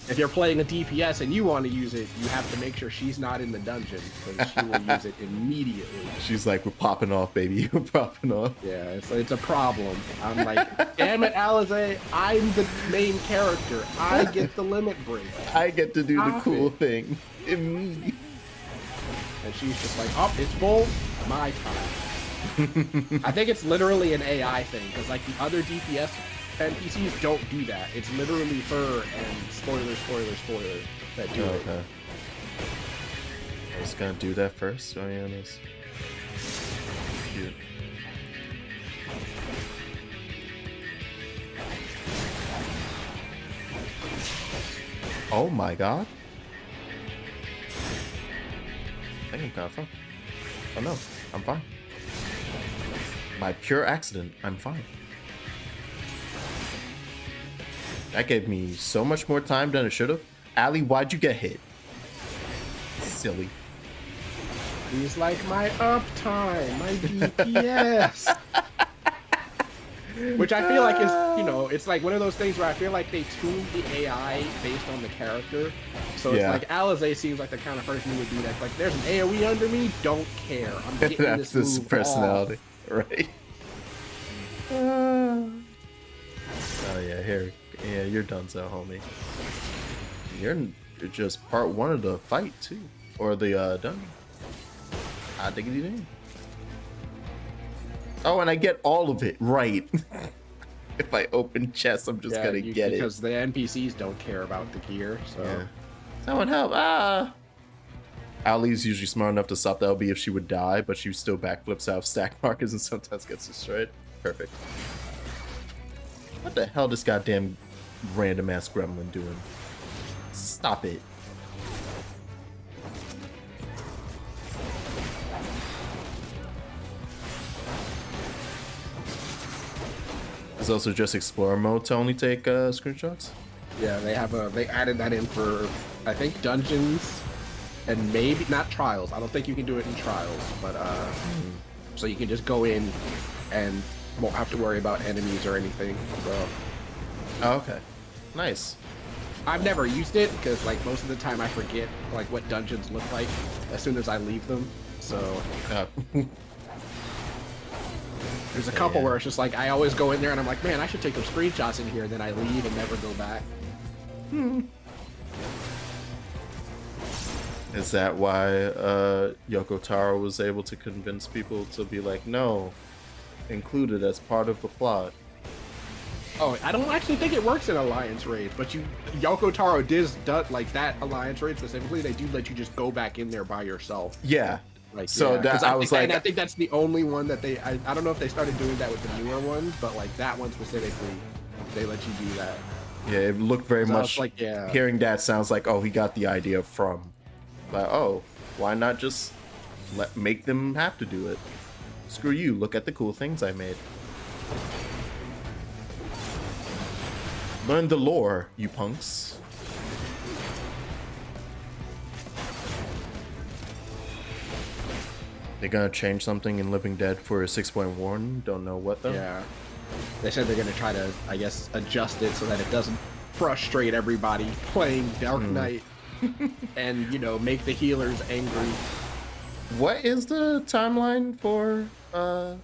if you're playing a DPS and you want to use it, you have to make sure she's not in the dungeon because she will use it immediately. She's like, we're popping off, baby. We're popping off. Yeah, it's a problem. I'm like, damn it, Alize, I'm the main character. I get the limit break. I get to do the Stop cool it. thing. Me. And she's just like, oh, it's full, my time. I think it's literally an AI thing, because like the other DPS NPCs don't do that. It's literally her and spoiler that do it. Okay. I was gonna do that first, to be honest. Cute. Oh my god. I think I'm kind of fine. Oh no, I'm fine. By pure accident, I'm fine. That gave me so much more time than it should have. Ali, why'd you get hit? Silly. He's like my uptime, my DPS. Which I feel like is, you know, it's like one of those things where I feel like they tuned the AI based on the character. So it's Yeah. like Alize seems like the kind of person who would do that. Like, there's an AoE under me, don't care. I'm getting That's this his move personality, right? Oh yeah, here, yeah, you're done, so homie. You're just part one of the fight too, or the dungeon. I dig it in. Oh, and I get all of it right. If I open chest, I'm just gonna get it. Because the NPCs don't care about the gear, so. Yeah. Someone help! Ah! Ali's usually smart enough to stop the LB if she would die, but she still backflips out of stack markers and sometimes gets destroyed. Perfect. What the hell this goddamn random ass gremlin doing? Stop it. There's also just Explorer mode to only take screenshots. Yeah, they added that in for, I think, dungeons and maybe not trials. I don't think you can do it in trials, but so you can just go in and won't have to worry about enemies or anything. So Oh, okay. Nice. I've never used it because like most of the time I forget like what dungeons look like as soon as I leave them. So there's a couple Yeah. where it's just like I always go in there and I'm like, man, I should take some screenshots in here, and then I leave and never go back. Is that why Yoko Taro was able to convince people to be like, no, included as part of the plot? Oh, I don't actually think it works in Alliance raids, but Yoko Taro does like that Alliance raid specifically. They do let you just go back in there by yourself. Yeah. Like, So yeah, that 'cause I was like, and I think that's the only one that I don't know if they started doing that with the newer ones, but like that one specifically, they let you do that. yeah, it looked very So I was much like, yeah. Hearing that sounds like, oh, he got the idea from, like, oh, why not just make them have to do it? Screw you, look at the cool things I made. Learn the lore, you punks. They're gonna change something in Living Dead for a 6.1. Don't know what though. Yeah. They said they're gonna try to, I guess, adjust it so that it doesn't frustrate everybody playing Dark Knight and, you know, make the healers angry. What is the timeline for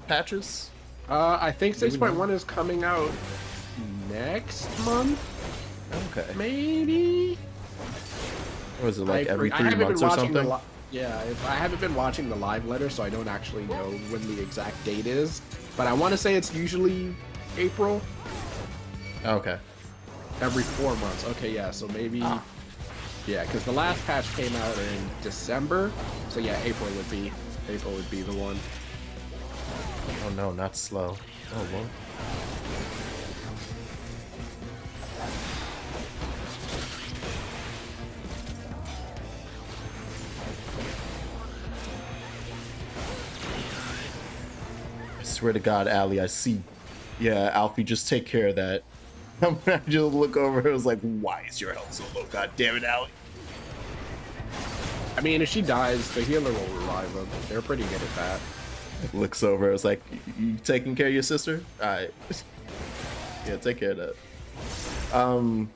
patches? I think 6.1 is coming out next month, Okay. maybe? Or is it like every I 3 haven't been months or watching something? I haven't been watching the live letter, so I don't actually know when the exact date is. But I want to say it's usually April. Okay. Every 4 months. Okay, yeah, so maybe... Yeah, because the last patch came out in December. So yeah, April would be the one. Oh no, not slow. Oh Lord. I swear to God, Ali, I see. Yeah, Alfie, just take care of that. I just look over. It was like, why is your health so low? God damn it, Ali. I mean, if she dies, the healer will revive them. They're pretty good at that. Looks over. It was like, you taking care of your sister? All right. Yeah, take care of that. And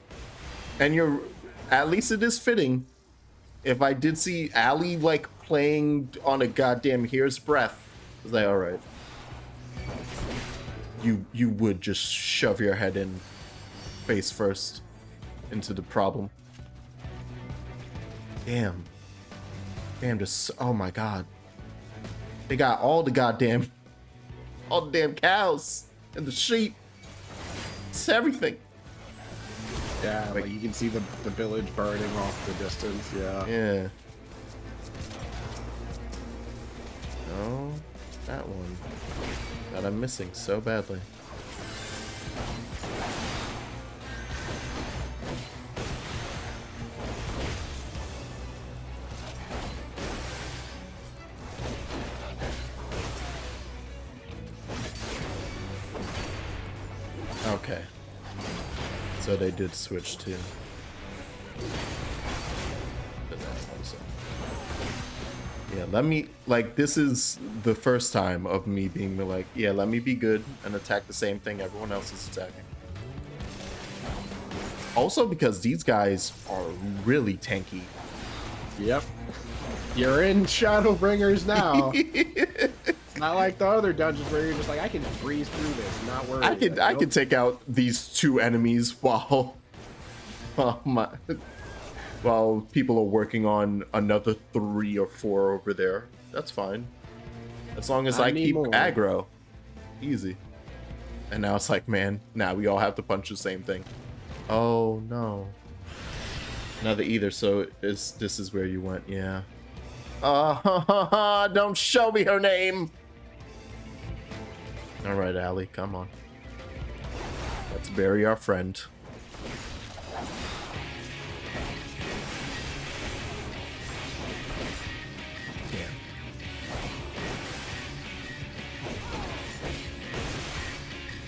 you're, at least it is fitting. If I did see Allie like playing on a goddamn hair's breadth, I was like, all right, you would just shove your head in face first into the problem. Damn, just, oh my god, they got all the damn cows and the sheep. It's everything. Yeah, like you can see the village burning off the distance. Yeah. Oh, that one that I'm missing so badly. Okay. So they did switch to yeah, let me, like, this is the first time of me being like, yeah, let me be good and attack the same thing everyone else is attacking. Also because these guys are really tanky. Yep. You're in Shadowbringers now. It's not like the other dungeons where you're just like, I can breeze through this and not worry. I could take out these two enemies while people are working on another 3 or 4 over there. That's fine. As long as I keep aggro. Easy. And now it's like, man, now we all have to punch the same thing. Oh no. Another either, so this is where you went, yeah. Don't show me her name. Alright, Allie, come on. Let's bury our friend.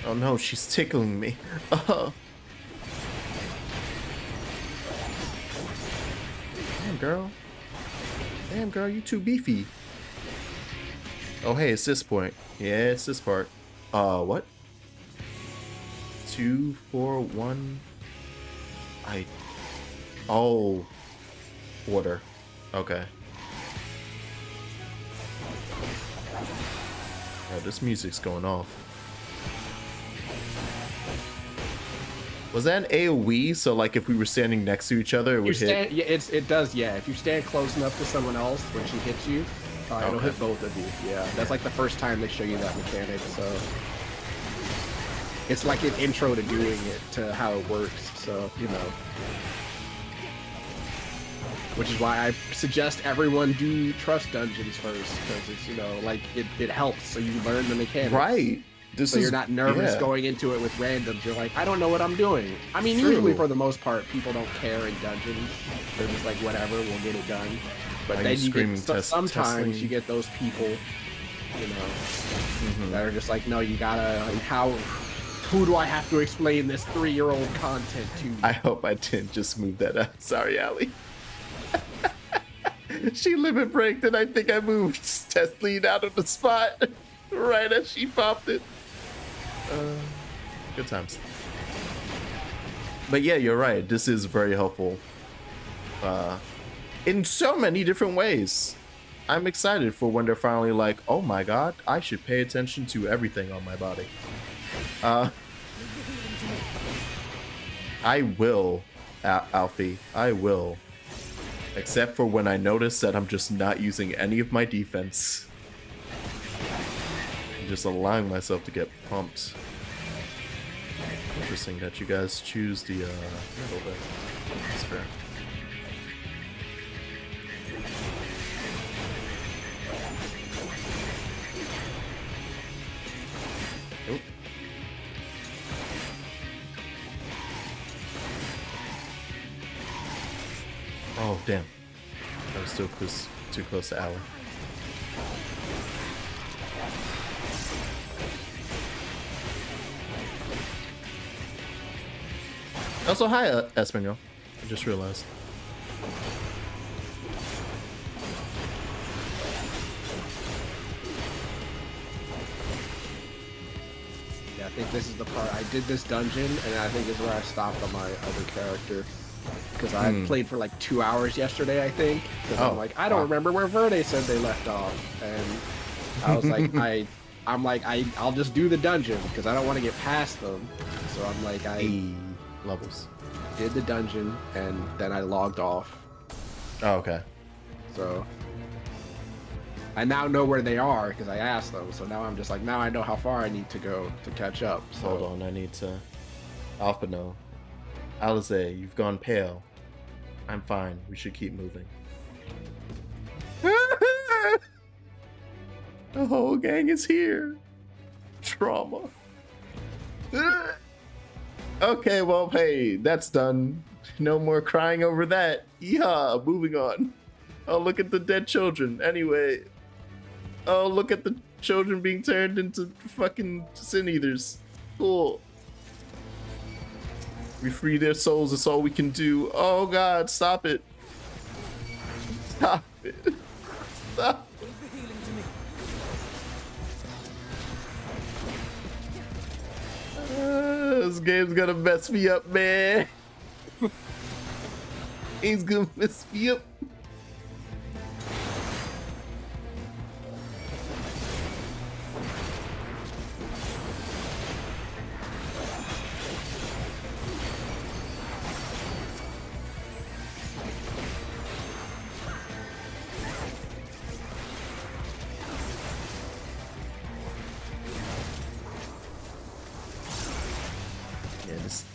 Oh no, she's tickling me. Damn, girl. Damn, girl, you too beefy. Oh, hey, it's this point. Yeah, it's this part. What? 2, 4, 1. Oh. Order. Okay. Oh, this music's going off. Was that an AoE? So like if we were standing next to each other, it would hit? Yeah, it does, yeah. If you stand close enough to someone else when she hits you, it'll hit both of you. Yeah, that's like the first time they show you that mechanic, so it's like an intro to doing it, to how it works, so, you know. Which is why I suggest everyone do trust dungeons first, because it's, you know, like, it helps, so you learn the mechanics. Right. So you're not nervous going into it with randoms. You're like, I don't know what I'm doing. I mean, usually for the most part, people don't care in dungeons. They're just like, whatever, we'll get it done. But then you get, sometimes you get those people, you know, that are just like, no, you gotta, like, who do I have to explain this 3-year-old content to? I hope I didn't just move that up. Sorry, Allie. She limit braked and I think I moved Tesleen out of the spot right as she popped it. Good times. But yeah, you're right. This is very helpful in so many different ways. I'm excited for when they're finally like, oh my god, I should pay attention to everything on my body. I will, Alfie. I will. Except for when I notice that I'm just not using any of my defense. I'm just allowing myself to get pumped. Interesting that you guys choose the middle there. That's fair. Nope. Oh, damn. I was still too close to Alan. Also, hi, Espanol. I just realized. Yeah, think this is the part I did this dungeon, and I think is where I stopped on my other character. Because I played for like 2 hours yesterday, I think. Because I'm like, I don't remember where Verde said they left off, and I was like, I'll just do the dungeon because I don't want to get past them. So I'm like, levels. Did the dungeon, and then I logged off. Oh, okay. So I now know where they are because I asked them. So now I'm just like, now I know how far I need to go to catch up. So hold on, I need to. Alphino, Alize, you've gone pale. I'm fine. We should keep moving. The whole gang is here. Trauma. Okay, well, hey, that's done. No more crying over that. Yeah, moving on. Oh, look at the dead children. Anyway. Oh, look at the children being turned into fucking sin eaters. Cool. We free their souls. That's all we can do. Oh, God, stop it. Stop it. Stop. This game's gonna mess me up, man. He's gonna mess me up.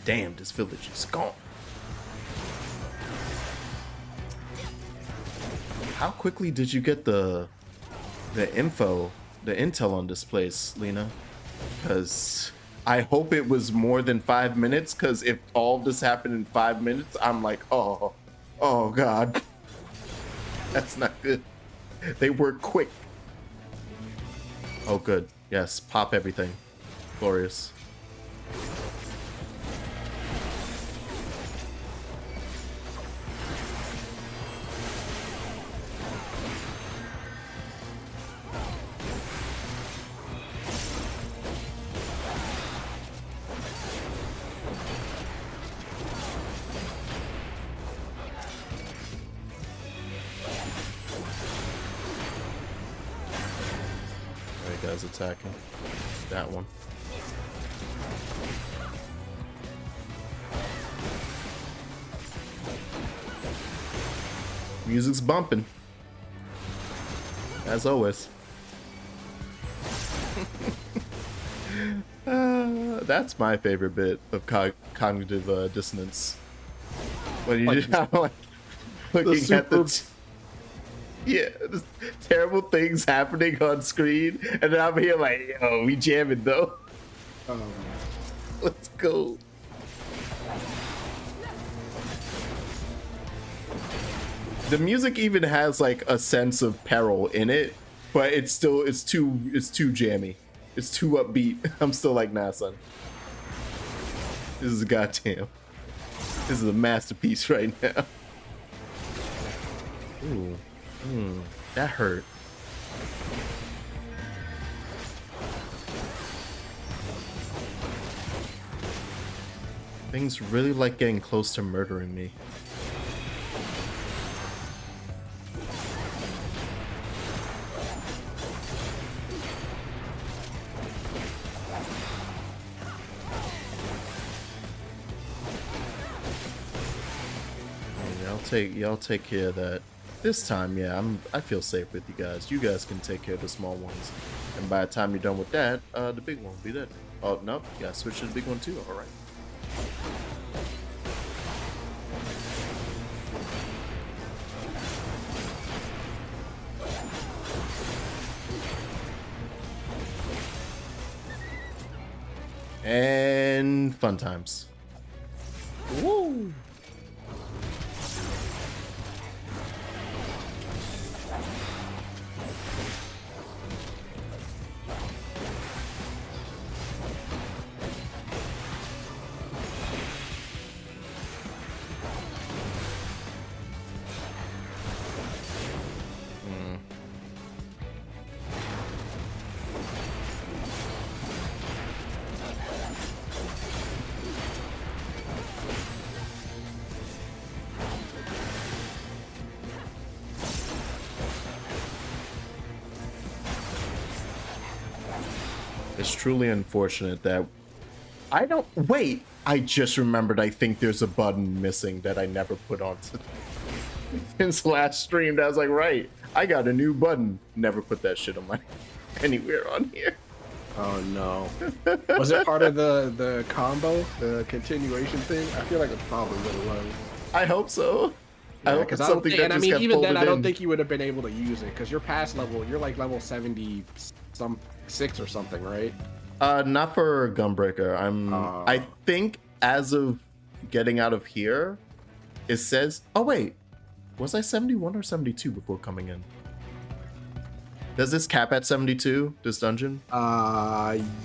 Damn, this village is gone. How quickly did you get the intel on this place, Lena? Because I hope it was more than 5 minutes, because if all of this happened in 5 minutes, I'm like, oh God. That's not good. They work quick. Oh, good. Yes, pop everything. Glorious. Guys attacking that one. Music's bumping as always. That's my favorite bit of cognitive dissonance, when you just like looking at the yeah, there's terrible things happening on screen, and then I'm here like, yo, we jamming though. Let's go. The music even has like a sense of peril in it, but it's too jammy. It's too upbeat. I'm still like, nah, son. This is goddamn. This is a masterpiece right now. Ooh. That hurt. Things really like getting close to murdering me. Y'all take care of that. This time, yeah, I feel safe with you guys. You guys can take care of the small ones. And by the time you're done with that, the big one will be dead. Oh, no, you gotta switch to the big one too. All right. And fun times. Woo! It's truly unfortunate that I don't wait. I just remembered. I think there's a button missing that I never put on since last streamed. I was like, right, I got a new button. Never put that shit on my anywhere on here. Oh no. Was it part of the combo, the continuation thing? I feel like it's probably what it was. I hope so. Yeah, I hope it's something that just got even then, folded I don't in. think you would have been able to use it because you're past level. You're like level 76 or something, right? Not for Gunbreaker. I think as of getting out of here, it says. Oh wait, was I 71 or 72 before coming in? Does this cap at 72? This dungeon?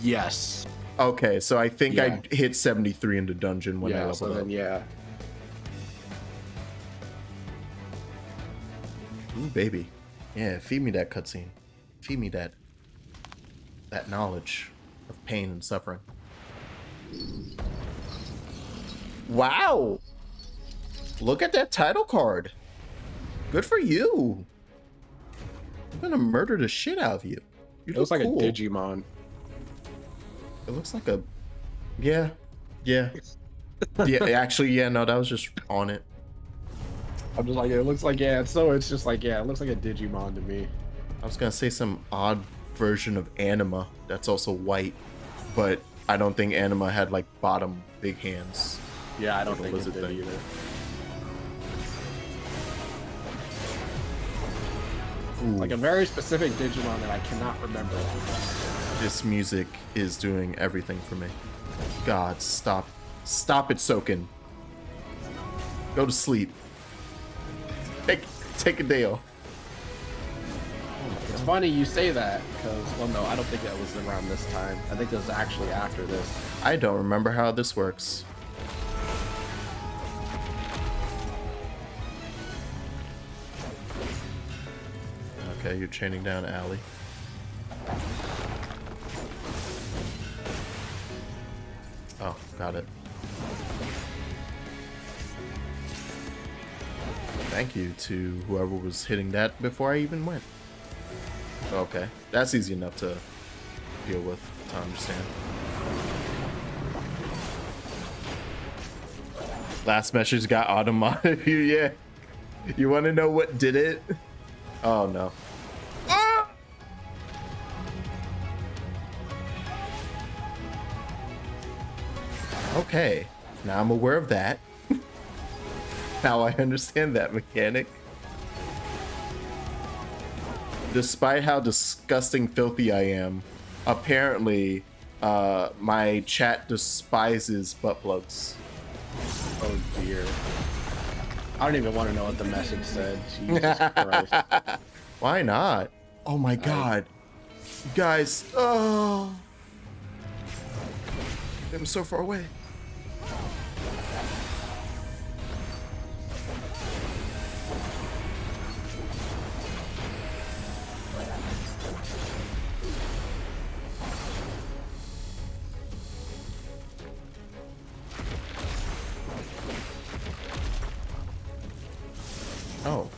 Yes. Okay, so I think Yeah. I hit 73 in the dungeon when I Yeah. leveled So up. then, yeah. Ooh, baby. Yeah, feed me that cutscene. Feed me that knowledge of pain and suffering. Wow! Look at that title card. Good for you. I'm gonna murder the shit out of you. You It looks like cool. a Digimon. It looks like a... Yeah. Yeah. Yeah, actually, yeah, no, that was just on it. I'm just like, it looks like, yeah, it's just like, yeah, it looks like a Digimon to me. I was gonna say some odd version of Anima that's also white, but I don't think Anima had like bottom big hands. Yeah, I don't Like a think it lizard did thing. either. Ooh, Like a very specific Digimon that I cannot remember. this music is doing everything for me. God, stop. Stop it, Soken. Go to sleep. Take a day off. It's funny you say that because, well, no, I don't think that was around this time. I think it was actually after this. I don't remember how this works. Okay, you're chaining down Allie. Oh, got it. Thank you to whoever was hitting that before I even went. Okay, that's easy enough to deal with, to understand. Last message got automated. Yeah. You want to know what did it? Oh no. Ah! Okay, now I'm aware of that. Now I understand that mechanic. Despite how disgusting filthy I am, apparently my chat despises butt plugs. Oh dear. I don't even want to know what the message said. Jesus Christ. Why not? Oh my god. You guys, oh. I'm so far away. Oh.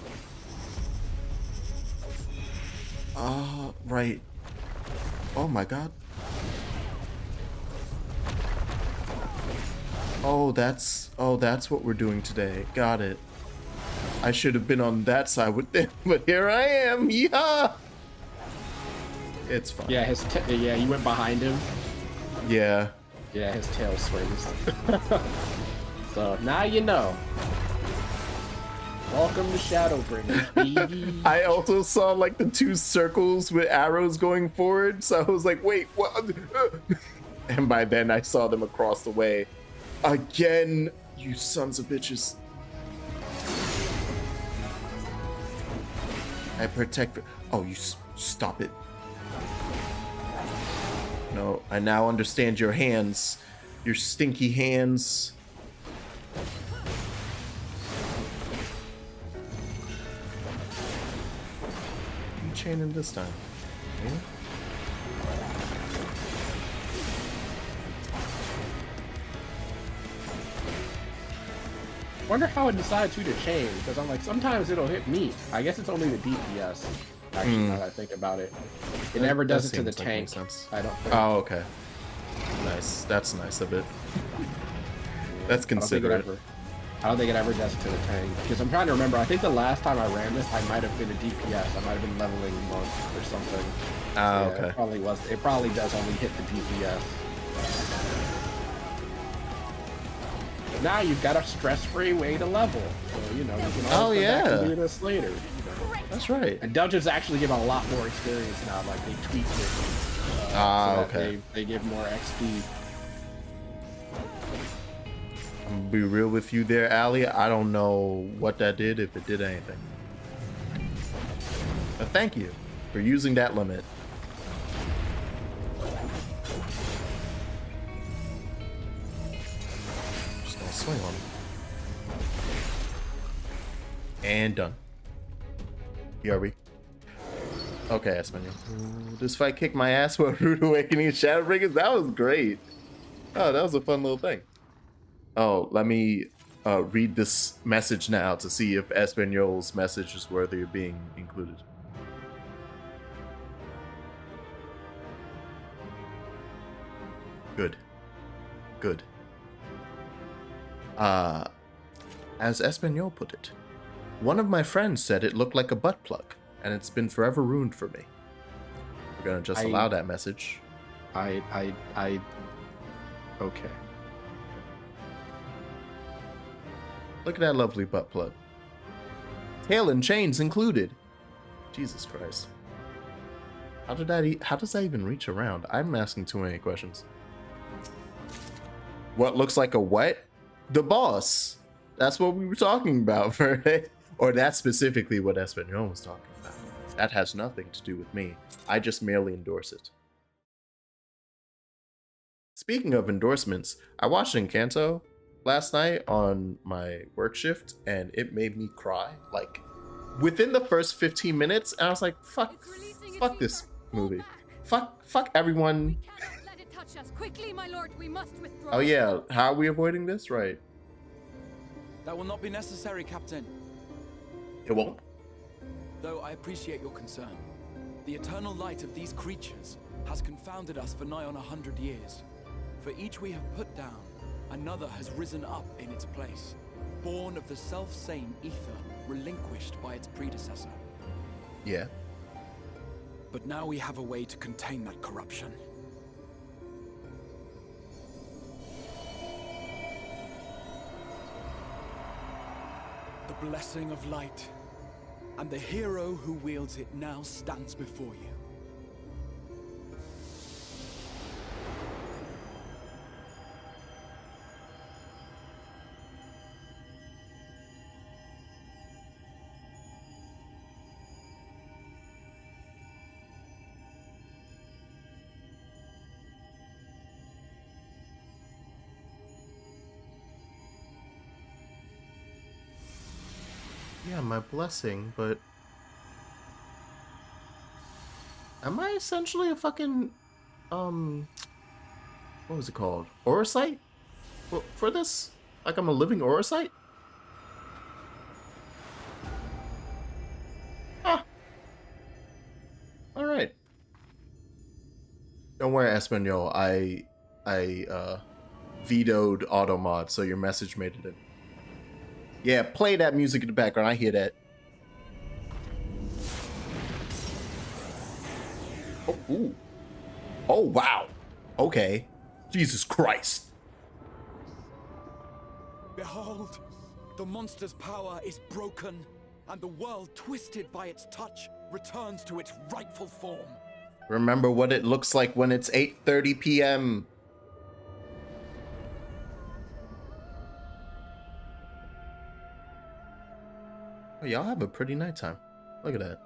Right. Oh my god. Oh, that's what we're doing today. Got it. I should have been on that side with them, but here I am. Yeah. It's fine. Yeah, yeah, you went behind him. Yeah. Yeah, his tail swings. So now you know. Welcome to Shadowbringers, baby. I also saw like the two circles with arrows going forward, so I was like, wait, what? And by then I saw them across the way. Again, you sons of bitches. I protect. Oh, you stop it. No, I now understand your hands. Your stinky hands. You chain him this time. Yeah? Wonder how it decides who to chain, because I'm like, sometimes it'll hit me. I guess it's only the DPS. Actually, now that I think about it, it never does it to the seems like tank. makes sense. I don't think. Oh, okay. Nice. That's nice of it. That's considerate. I don't think it ever does it to the tank. Because I'm trying to remember. I think the last time I ran this, I might have been a DPS. I might have been leveling monk or something. Ah, Yeah, okay. It probably was. It probably does only hit the DPS. But now you've got a stress-free way to level. So, you know, you can always come back and do this later. You know? That's right. And dungeons actually give a lot more experience now. Like, they tweaked it. So that okay. They give more XP. I'm gonna be real with you there, Allie. I don't know what that did, if it did anything. But thank you for using that limit. Just gonna swing on him. And done. Here are we. Okay, Espanol. This fight kicked my ass for Rude Awakening and Shadowbringers. That was great. Oh, that was a fun little thing. Oh, let me read this message now to see if Espanol's message is worthy of being included. Good. Good. As Espanol put it, one of my friends said it looked like a butt plug, and it's been forever ruined for me. We're gonna just allow that message. Okay. Look at that lovely butt plug. Tail and chains included. Jesus Christ. How does that even reach around? I'm asking too many questions. What looks like a what? The boss. That's what we were talking about, right? Or that's specifically what Espanol was talking about. That has nothing to do with me. I just merely endorse it. Speaking of endorsements, I watched Encanto last night on my work shift, and it made me cry like within the first 15 minutes, and I was like, fuck this movie. Fuck everyone. Let it touch us. Quickly, my lord, we must withdraw. Oh yeah, how are we avoiding this? Right. That will not be necessary, Captain. It won't? Though I appreciate your concern. The eternal light of these creatures has confounded us for nigh on 100 years. For each we have put down, another has risen up in its place, born of the self-same ether relinquished by its predecessor. Yeah. But now we have a way to contain that corruption. The blessing of light, and the hero who wields it now stands before you. Yeah, my blessing, but am I essentially a fucking what was it called? Orosite? Well, for this? Like I'm a living Orosite? Ah. Alright. Don't worry, Espanol. I vetoed auto mod, so your message made it in. Yeah, play that music in the background. I hear that. Oh, ooh. Oh, wow. Okay. Jesus Christ. Behold, the monster's power is broken, and the world, twisted by its touch, returns to its rightful form. Remember what it looks like when it's 8:30 p.m. Oh, y'all have a pretty nighttime. Look at that.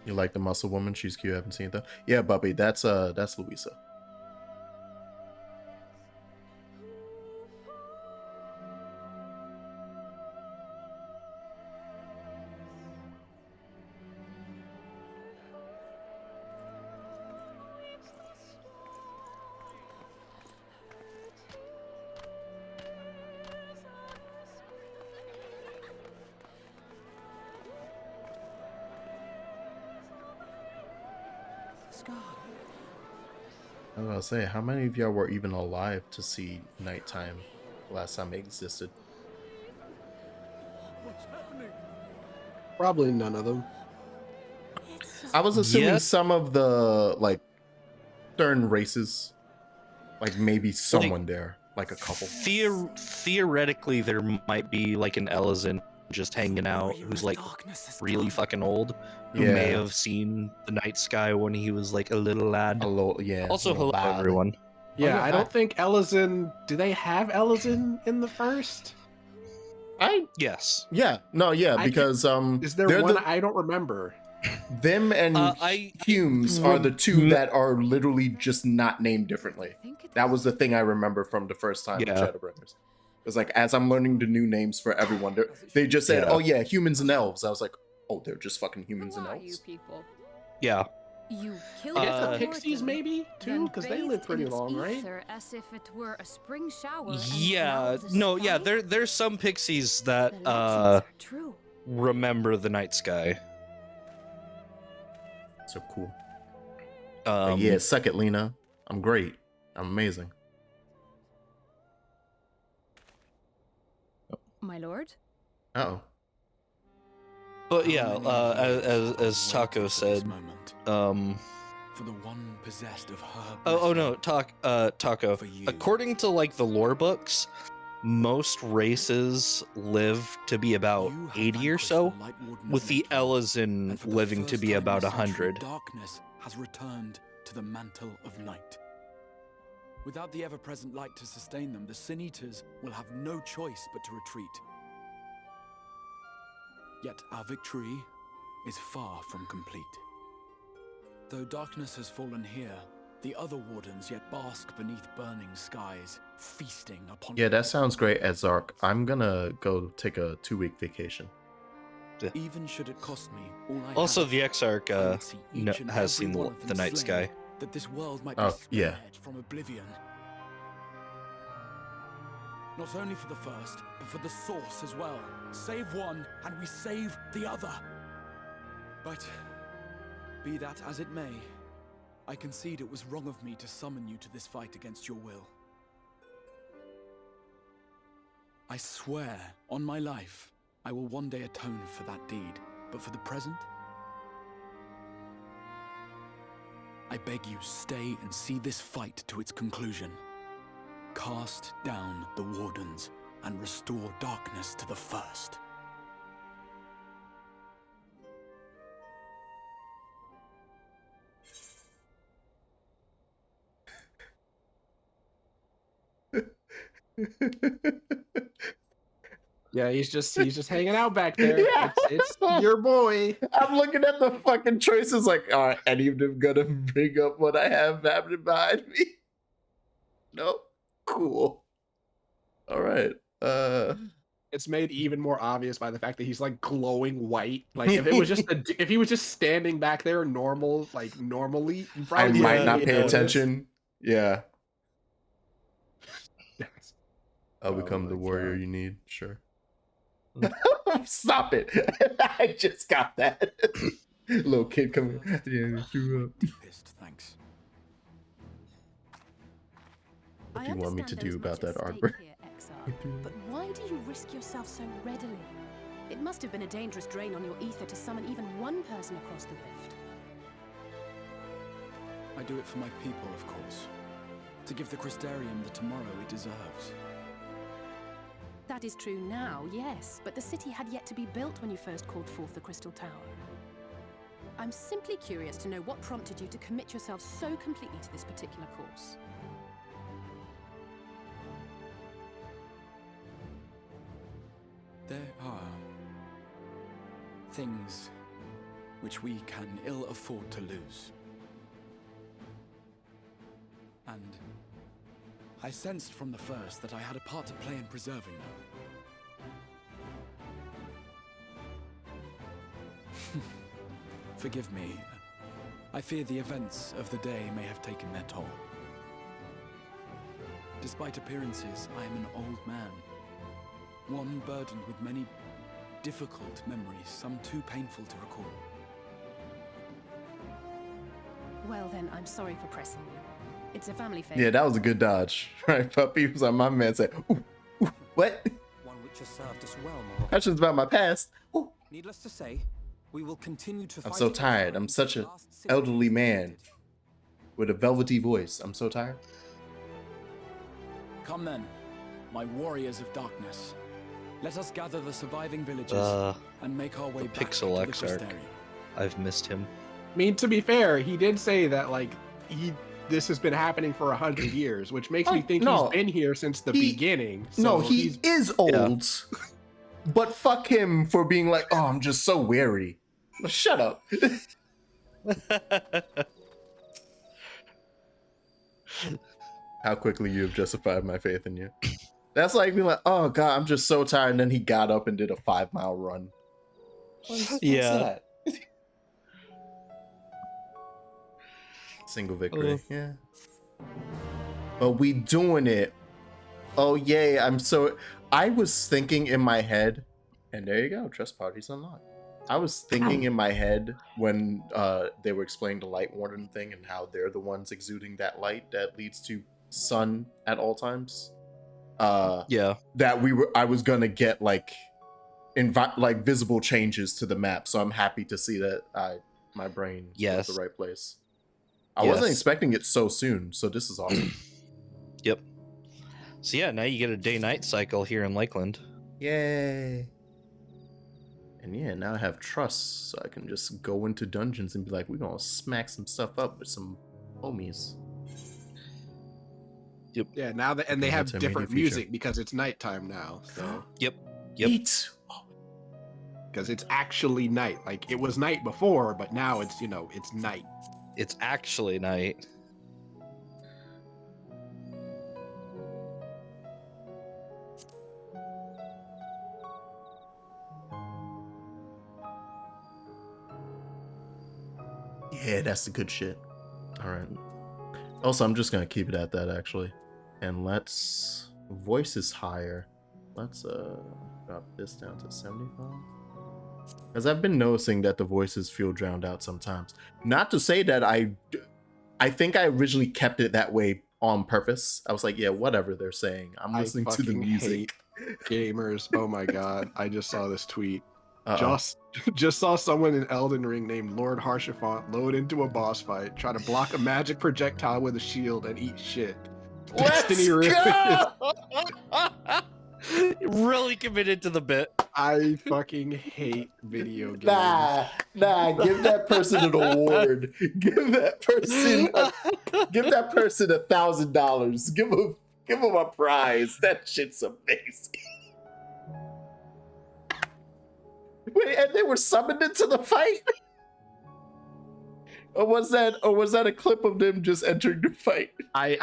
You like the muscle woman? She's cute. I haven't seen it though. Yeah, Bubby, that's Louisa. sky. I was gonna say, how many of y'all were even alive to see nighttime last time it existed? What's happening? Probably none of them. I was assuming Yeah. some of the like certain races, like maybe someone there, like a couple. Theoretically, there might be like an Ellison just hanging out who's like really fucking old, who may Yeah. have seen the night sky when he was like a little lad. Hello, yeah. Also, little hello lad. everyone. Yeah, yeah, I don't think Ellison. Do they have Ellison in the first? Yes. Yeah, no, yeah, I because Is there they're one the, I don't remember? them and Humes are the two Mm. that are literally just not named differently. That was the thing I remember from the first time in Yeah. Shadowbringers. It was like, as I'm learning the new names for everyone, they just said, Yeah. "Oh yeah, humans and elves." I was like, "Oh, they're just fucking humans and Who are you elves." people? Yeah. You killed I guess the Uh, Pixies maybe too, because they live pretty long, right? As if it were a spring shower. and Yeah. now the No. Yeah. sky? There's some pixies The that legends are true. remember the night sky. So cool. Yeah, suck it, Lena. I'm great. I'm amazing. My lord? Uh-oh. But yeah, How many of you as have Taco waited for said, this moment? For the one possessed of her. oh no, blessing. Taco. For you. According to like the lore books, most races live to be about You have 80 or vanquished so, the Light Warden of with the Midgard, Ellison and for the living to first be time in about a century, 100. Darkness has returned to the mantle of night. Without the ever-present light to sustain them, the Sin Eaters will have no choice but to retreat. Yet our victory is far from complete. Though darkness has fallen here, the other wardens yet bask beneath burning skies, feasting upon. Yeah, that sounds great, Edzark. I'm gonna go take a 2-week vacation. Even should it cost me all I Also, have, the Exarch I would see each and has every seen one of them the night slain, sky. that this world might be Oh, spared yeah. from oblivion. Not only for the first, but for the source as well. Save one, and we save the other. But be that as it may, I concede it was wrong of me to summon you to this fight against your will. I swear, on my life, I will one day atone for that deed. But for the present, I beg you, stay and see this fight to its conclusion. Cast down the wardens and restore darkness to the first. Yeah, he's just hanging out back there. Yeah. It's your boy. I'm looking at the fucking choices like, are any of them gonna bring up what I have happening behind me? Nope. Cool. All right. It's made even more obvious by the fact that he's like glowing white. Like if it was just if he was just standing back there normally, you I probably might wouldn't not even pay notice. attention. Yeah. Yes. I'll Oh become the my warrior God. you need. Sure. Stop it. I just got that. Little kid coming. Yeah, threw up. Deepest thanks. What do you want me to understand do there is about much at that, stake Arbor? here, Exarch, but why do you risk yourself so readily? It must have been a dangerous drain on your ether to summon even one person across the rift. I do it for my people, of course. To give the Crystarium the tomorrow it deserves. That is true now, yes, but the city had yet to be built when you first called forth the Crystal Tower. I'm simply curious to know what prompted you to commit yourself so completely to this particular course. There are things which we can ill afford to lose. And I sensed from the first that I had a part to play in preserving them. Forgive me. I fear the events of the day may have taken their toll. Despite appearances, I am an old man. One burdened with many difficult memories, some too painful to recall. Well then, I'm sorry for pressing you. It's a family favor. Yeah, that was a good dodge. Right, puppy was on my man said, ooh, ooh, what? One which has served us well, more. Questions about my past. Ooh. Needless to say, we will continue to I'm fight so against tired. them I'm until such the an last city elderly is man defeated. with a velvety voice. I'm so tired. Come then, my warriors of darkness. Let us gather the surviving villages and make our way the back Pixel to the X arc. Crystarium. I've missed him. I mean, to be fair, he did say that like this has been happening for 100 years, which makes me think no. he's been here since the beginning. No, So he is old. But fuck him for being like, oh, I'm just so weary. Shut up. How quickly you have justified my faith in you. That's like being like, oh god, I'm just so tired. And then he got up and did a 5-mile run. What's that? Single victory. Yeah. But we doing it. Oh yay, I was thinking in my head, and there you go, trust parties unlocked. I was thinking in my head when they were explaining the light warden thing and how they're the ones exuding that light that leads to sun at all times. That I was gonna get like visible changes to the map. So I'm happy to see that my brain was the right place. I wasn't expecting it so soon, so this is awesome. Yep. So yeah, now you get a day-night cycle here in Lakeland. Yay. And yeah, now I have trust, so I can just go into dungeons and be like, we're gonna smack some stuff up with some homies. Yep. Yeah, now that, and they have different music because it's nighttime now. So Yep. Because it's actually night. Like it was night before, but now it's it's night. It's actually night. Yeah, that's the good shit. All right. Also, I'm just gonna keep it at that actually, and let's voice is higher. Let's drop this down to 75. Because I've been noticing that the voices feel drowned out sometimes. Not to say that I think I originally kept it that way on purpose. I was like, yeah, whatever they're saying. I'm listening to the music. Gamers, oh my god! I just saw this tweet. Just saw someone in Elden Ring named Lord Harshaphant load into a boss fight, try to block a magic projectile with a shield, and eat shit. Let's go! Really committed to the bit. I fucking hate video games. Nah, give that person an award. Give that person $1,000. Give him a prize. That shit's amazing. Wait, and they were summoned into the fight? Or was that a clip of them just entering the fight? I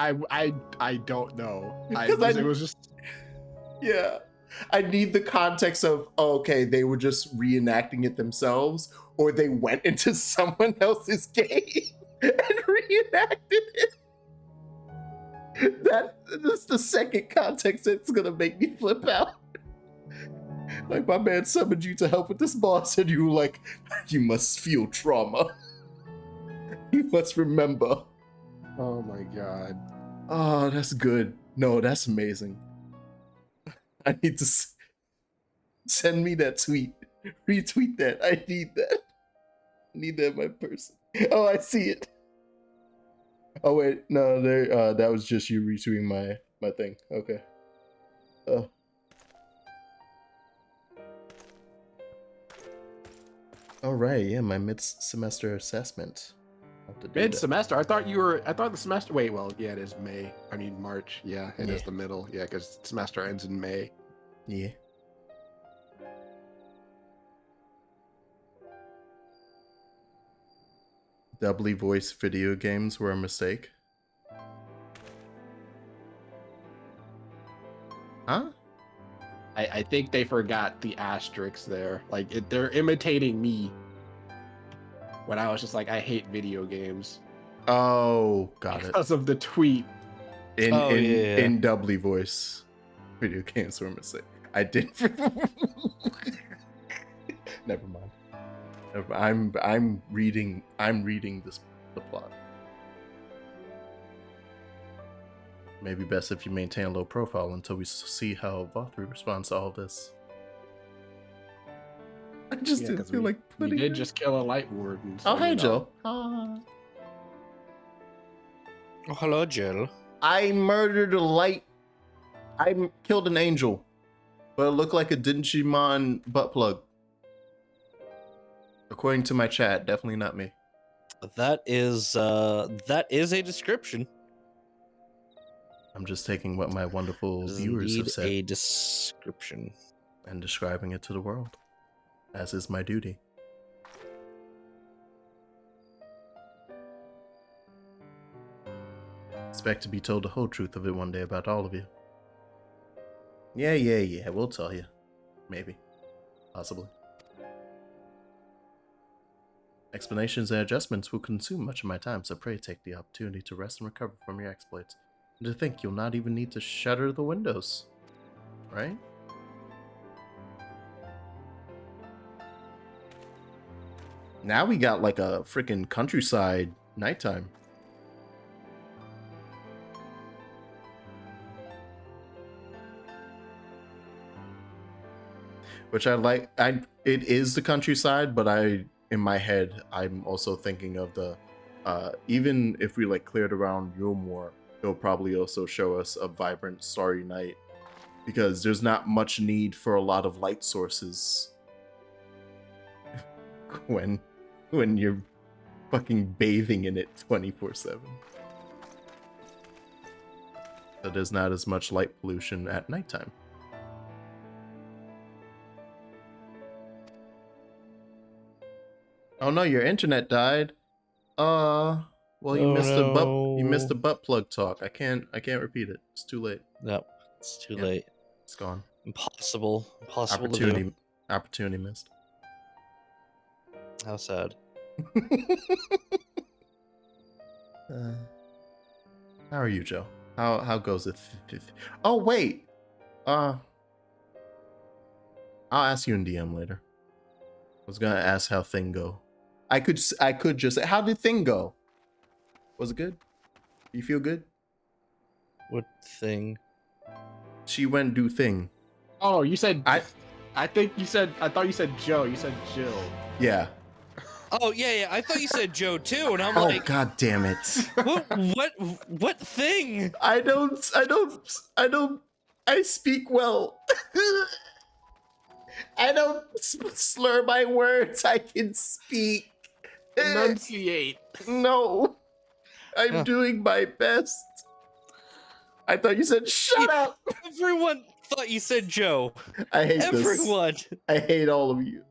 don't know. It was just yeah. I need the context of okay, they were just reenacting it themselves, or they went into someone else's game and reenacted it. That's the second context that's gonna make me flip out. Like, my man summoned you to help with this boss, and you were like, you must feel trauma. You must remember. oh my god. Oh, that's good. No, that's amazing. I need to send me that tweet. Retweet that. I need that. I need that in my person. Oh, I see it. Oh wait, no, there. That was just you retweeting my thing. Okay. All right, yeah, my mid-semester assessment. Mid-semester? I thought the semester. Wait, well, yeah, it is May. I mean March. Yeah, it is the middle. Yeah, because semester ends in May. Yeah. Doubly voiced video games were a mistake. Huh? I think they forgot the asterisks there. Like they're imitating me. When I was just like, I hate video games. Oh, got it. Because of the tweet. In doubly voice, video games were a mistake. I didn't. Never mind. I'm reading the plot. Maybe best if you maintain a low profile until we see how Vothru responds to all this. I just didn't 'cause feel like we putting did it. just kill a light warden. Oh, So, hey, you know. Joe. Oh, hello, Jill. I murdered a light. I killed an angel, but it looked like a Digimon butt plug. According to my chat, definitely not me. That is a description. I'm just taking what my wonderful It is viewers have indeed said a description. and describing it to the world, as is my duty. Expect to be told the whole truth of it one day about all of you. Yeah, we'll tell you. Maybe. Possibly. Explanations and adjustments will consume much of my time, so pray take the opportunity to rest and recover from your exploits. And to think you'll not even need to shutter the windows. Right? Now we got like a freaking countryside nighttime. Which I like. It is the countryside, but in my head, I'm also thinking of the even if we like cleared around Yulmore, it'll probably also show us a vibrant starry night, because there's not much need for a lot of light sources when you're fucking bathing in it 24/7. So there's not as much light pollution at nighttime. Oh no, your internet died. Well, you missed the butt plug talk. I can't repeat it. It's too late. No, it's too Yep. late. It's gone. Impossible to do. Opportunity missed. How sad. How are you, Joe? How goes it? Oh wait. I'll ask you in DM later. I was gonna ask how thing go. I could just say, how did thing go? Was it good? You feel good? What thing? She went do thing. Oh, you said. I think you said. I thought you said Joe. You said Jill. Yeah. Oh yeah. I thought you said Joe too, and I'm Oh like, god damn it. what thing? I speak well. I don't slur my words. I can speak. Enunciate. No. I'm doing my best. I thought you said shut up. Everyone thought you said Joe. I hate Everyone. this. I hate all of you.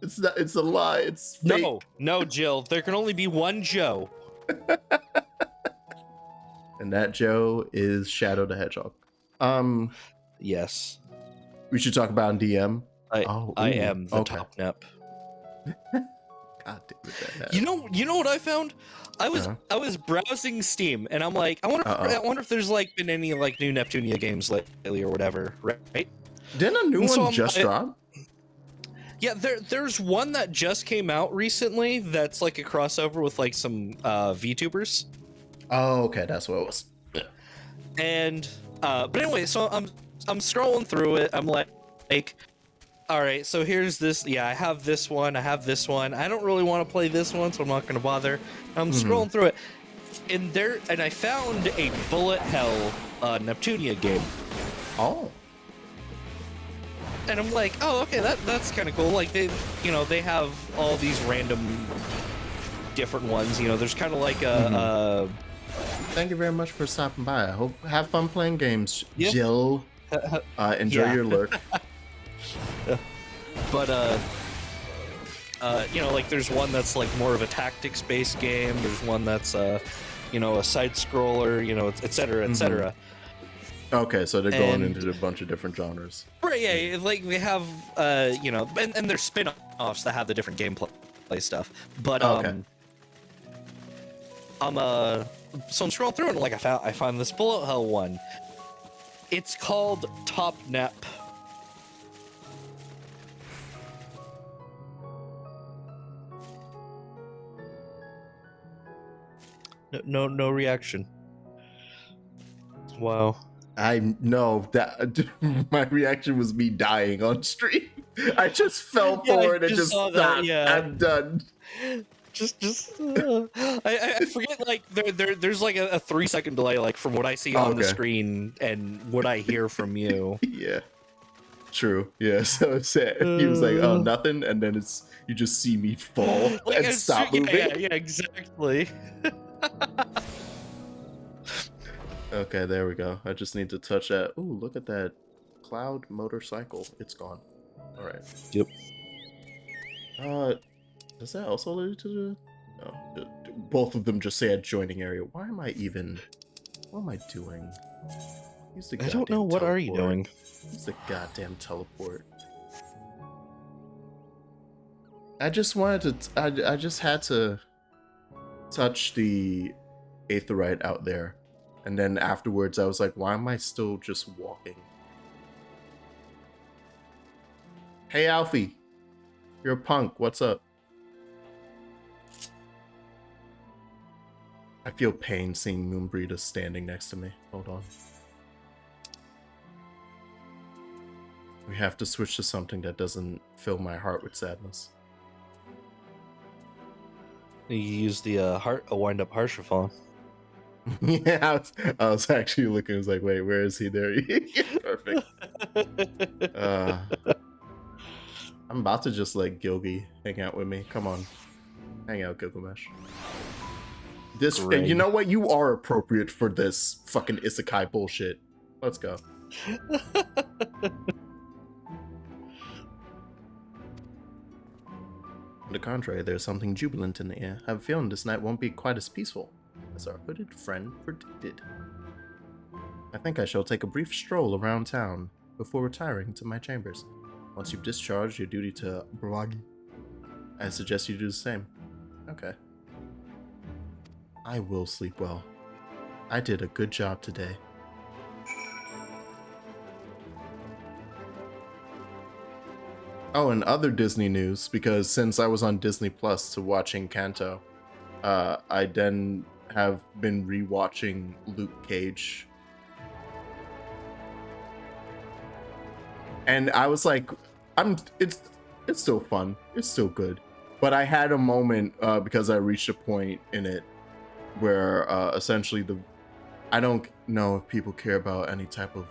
It's a lie. It's fake. No, Jill. There can only be one Joe. And that Joe is Shadow the Hedgehog. Yes. We should talk about in DM. I am the okay. top nep. God damn it, You know what I found? I was browsing Steam and I'm like, I wonder if there's like been any like new Neptunia games lately or whatever, right? Didn't a new one just drop? Yeah, there's one that just came out recently that's like a crossover with like some VTubers. Oh, okay, that's what it was. And but anyway, so I'm scrolling through it. I'm like, all right, so here's this. Yeah, I have this one. I don't really want to play this one, so I'm not going to bother. I'm scrolling through it, and I found a Bullet Hell Neptunia game. Oh. And I'm like, oh, okay, that's kind of cool. Like they have all these random different ones. There's kind of like a. Thank you very much for stopping by. I hope have fun playing games, Yeah. Jill. Enjoy your lurk. But like there's one that's like more of a tactics-based game. There's one that's a side scroller. Et cetera. Okay, so they're going into a bunch of different genres. Right, yeah, like they have, and there's spin-offs that have the different gameplay stuff. But okay. So I'm scrolling through and like I found this Bullet Hell one. It's called Top Nep. No reaction. Wow. I know that my reaction was me dying on stream. I just fell Yeah, I forward and just just saw stopped. that, yeah. I'm done. I forget, like there's like a 3-second delay, like from what I see on the Okay. screen and what I hear from you. Yeah. True. Yeah. So it's he was like, "Oh, nothing," and then you just see me fall Like, and stop moving. yeah, exactly. Okay, there we go. I just need to touch that. Ooh, look at that cloud motorcycle. It's gone. All right. Yep. Does that also lead to the? No, both of them just say adjoining area. Why am I even? What am I doing? Use the I don't know. What are you doing? Use the goddamn teleport. I just wanted to. I just had to touch the aetheryte out there. And then afterwards, I was like, why am I still just walking? Hey, Alfie. You're a punk. What's up? I feel pain seeing Moonbreeder standing next to me. Hold on. We have to switch to something that doesn't fill my heart with sadness. You use the wind-up Harshathon. Yeah, I was actually looking. I was like, wait, where is he? There he is. Perfect. I'm about to just let Gilgy hang out with me. Come on. Hang out, Gilgamesh. You know what? You are appropriate for this fucking isekai bullshit. Let's go. On the contrary, there's something jubilant in the air. I have a feeling this night won't be quite as peaceful as our hooded friend predicted. I think I shall take a brief stroll around town before retiring to my chambers. Once you've discharged your duty to Bragi, I suggest you do the same. Okay. I will sleep well. I did a good job today. Oh, and other Disney news, because since I was on Disney Plus to watching Kanto, I then have been rewatching Luke Cage. And I was like, it's still fun. It's still good. But I had a moment because I reached a point in it where essentially I don't know if people care about any type of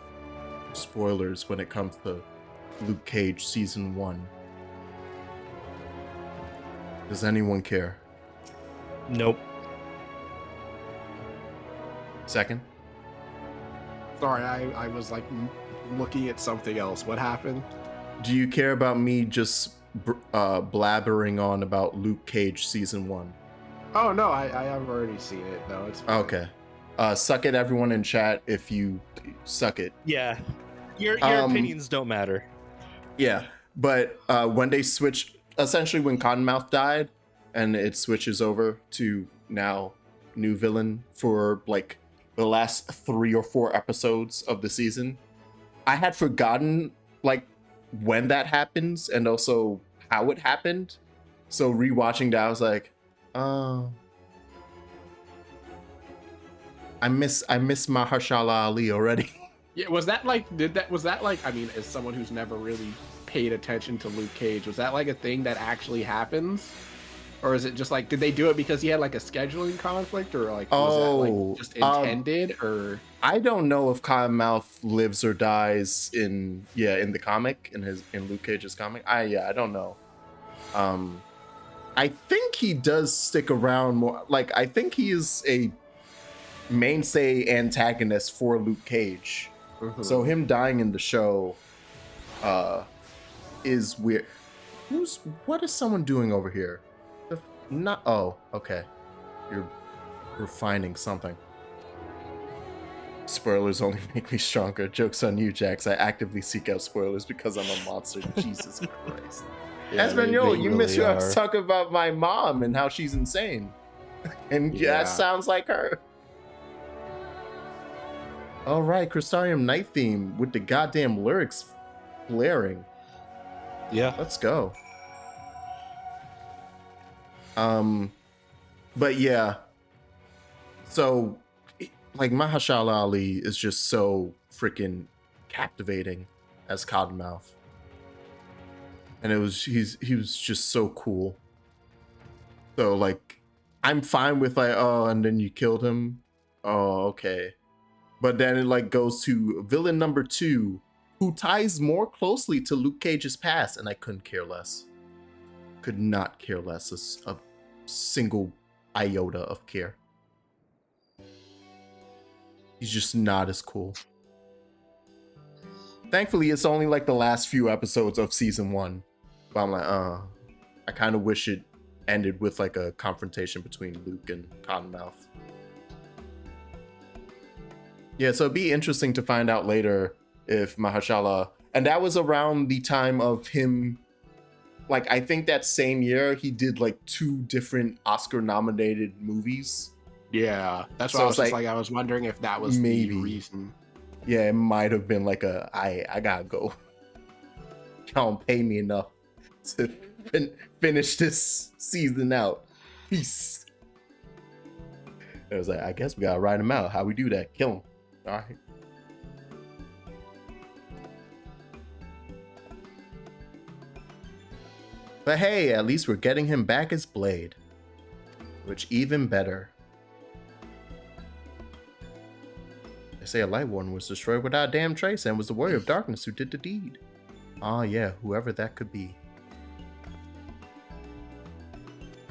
spoilers when it comes to Luke Cage season 1. Does anyone care? Nope. Second? Sorry, I was like looking at something else. What happened? Do you care about me just blabbering on about Luke Cage season 1? Oh no, I have already seen it. No, it's fine. Okay. Suck it, everyone in chat. If you suck it. Yeah. Your opinions don't matter. Yeah, but when they switch, essentially when Cottonmouth died, and it switches over to now new villain for like the last 3 or 4 episodes of the season, I had forgotten like when that happens and also how it happened. So rewatching that, I was like, oh, I miss Mahershala Ali already. Yeah, was that like I mean, as someone who's never really paid attention to Luke Cage, was that like a thing that actually happens? Or is it just like, did they do it because he had like a scheduling conflict, or like was that like just intended? Or I don't know if Cottonmouth lives or dies in the comic, in Luke Cage's comic. I don't know. I think he does stick around more. Like, I think he is a mainstay antagonist for Luke Cage. Mhm. So him dying in the show is weird. What is someone doing over here? Oh, okay. You're refining something. Spoilers only make me stronger. Joke's on you, Jax. I actively seek out spoilers because I'm a monster. Jesus Christ. Yeah, Espanol, they you missed really us are. talking about my mom and how she's insane. And Yeah. that sounds like her. All right, Crystarium Night theme with the goddamn lyrics blaring. Yeah. Let's go. But yeah. So, like Mahershala Ali is just so freaking captivating as Cottonmouth. And he was just so cool. So like I'm fine with like, oh, and then you killed him. Oh, okay. But then it like goes to villain number 2, who ties more closely to Luke Cage's past, and I couldn't care less. Could not care less a single iota of care. He's just not as cool. Thankfully, it's only like the last few episodes of season 1. But I'm like, I kind of wish it ended with like a confrontation between Luke and Cottonmouth. Yeah, so it'd be interesting to find out later if Mahershala, and that was around the time of him, like I think that same year he did like 2 different Oscar nominated movies. Yeah, that's So why I was it's just like, I was wondering if that was maybe the reason. Yeah, it might have been like I gotta go. Y'all don't pay me enough to finish this season out. Peace. It was like, I guess we gotta write him out. How we do that? Kill him. All right. But hey, at least we're getting him back as Blade. Which even better. They say a Light Warden was destroyed without a damn trace and was the Warrior of Darkness who did the deed. Ah, yeah, whoever that could be.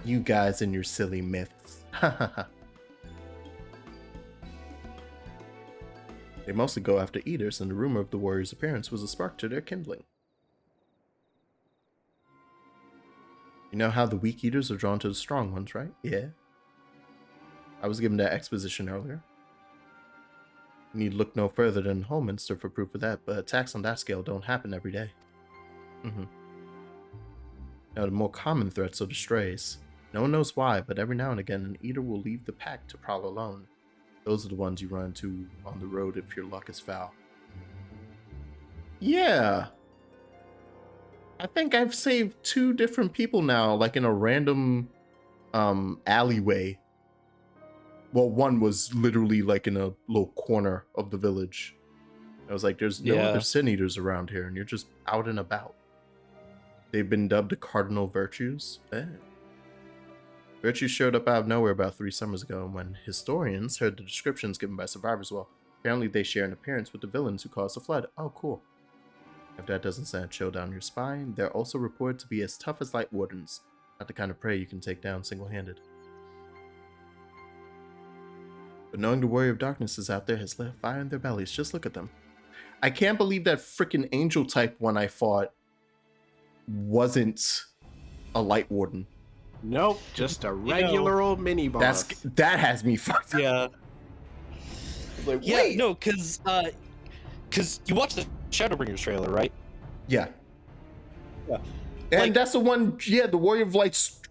You guys and your silly myths. They mostly go after eaters, and the rumor of the warrior's appearance was a spark to their kindling. You know how the weak eaters are drawn to the strong ones, right? Yeah. I was given that exposition earlier. You need look no further than Holminster for proof of that, but attacks on that scale don't happen every day. Now the more common threats are the strays. No one knows why, but every now and again an eater will leave the pack to prowl alone. Those are the ones you run into on the road if your luck is foul. Yeah. I think I've saved 2 different people now, like in a random alleyway. Well, one was literally like in a little corner of the village. I was like, there's no other sin eaters around here, and you're just out and about. They've been dubbed the cardinal virtues. Virtues showed up out of nowhere about 3 summers ago, and when historians heard the descriptions given by survivors, well, apparently they share an appearance with the villains who caused the flood. Oh, cool. If that doesn't send a chill down your spine, they're also reported to be as tough as Light Wardens, not the kind of prey you can take down single-handed. But knowing the Warrior of Darkness is out there has lit fire in their bellies. Just look at them. I can't believe that freaking angel type one I fought wasn't a Light Warden. Nope, just a regular old mini boss. That has me fucked up. Yeah. Like, Yeah, wait. no, because you watched the Shadowbringers trailer, right? Yeah. Yeah. And Like- that's the one, the Warrior of Light's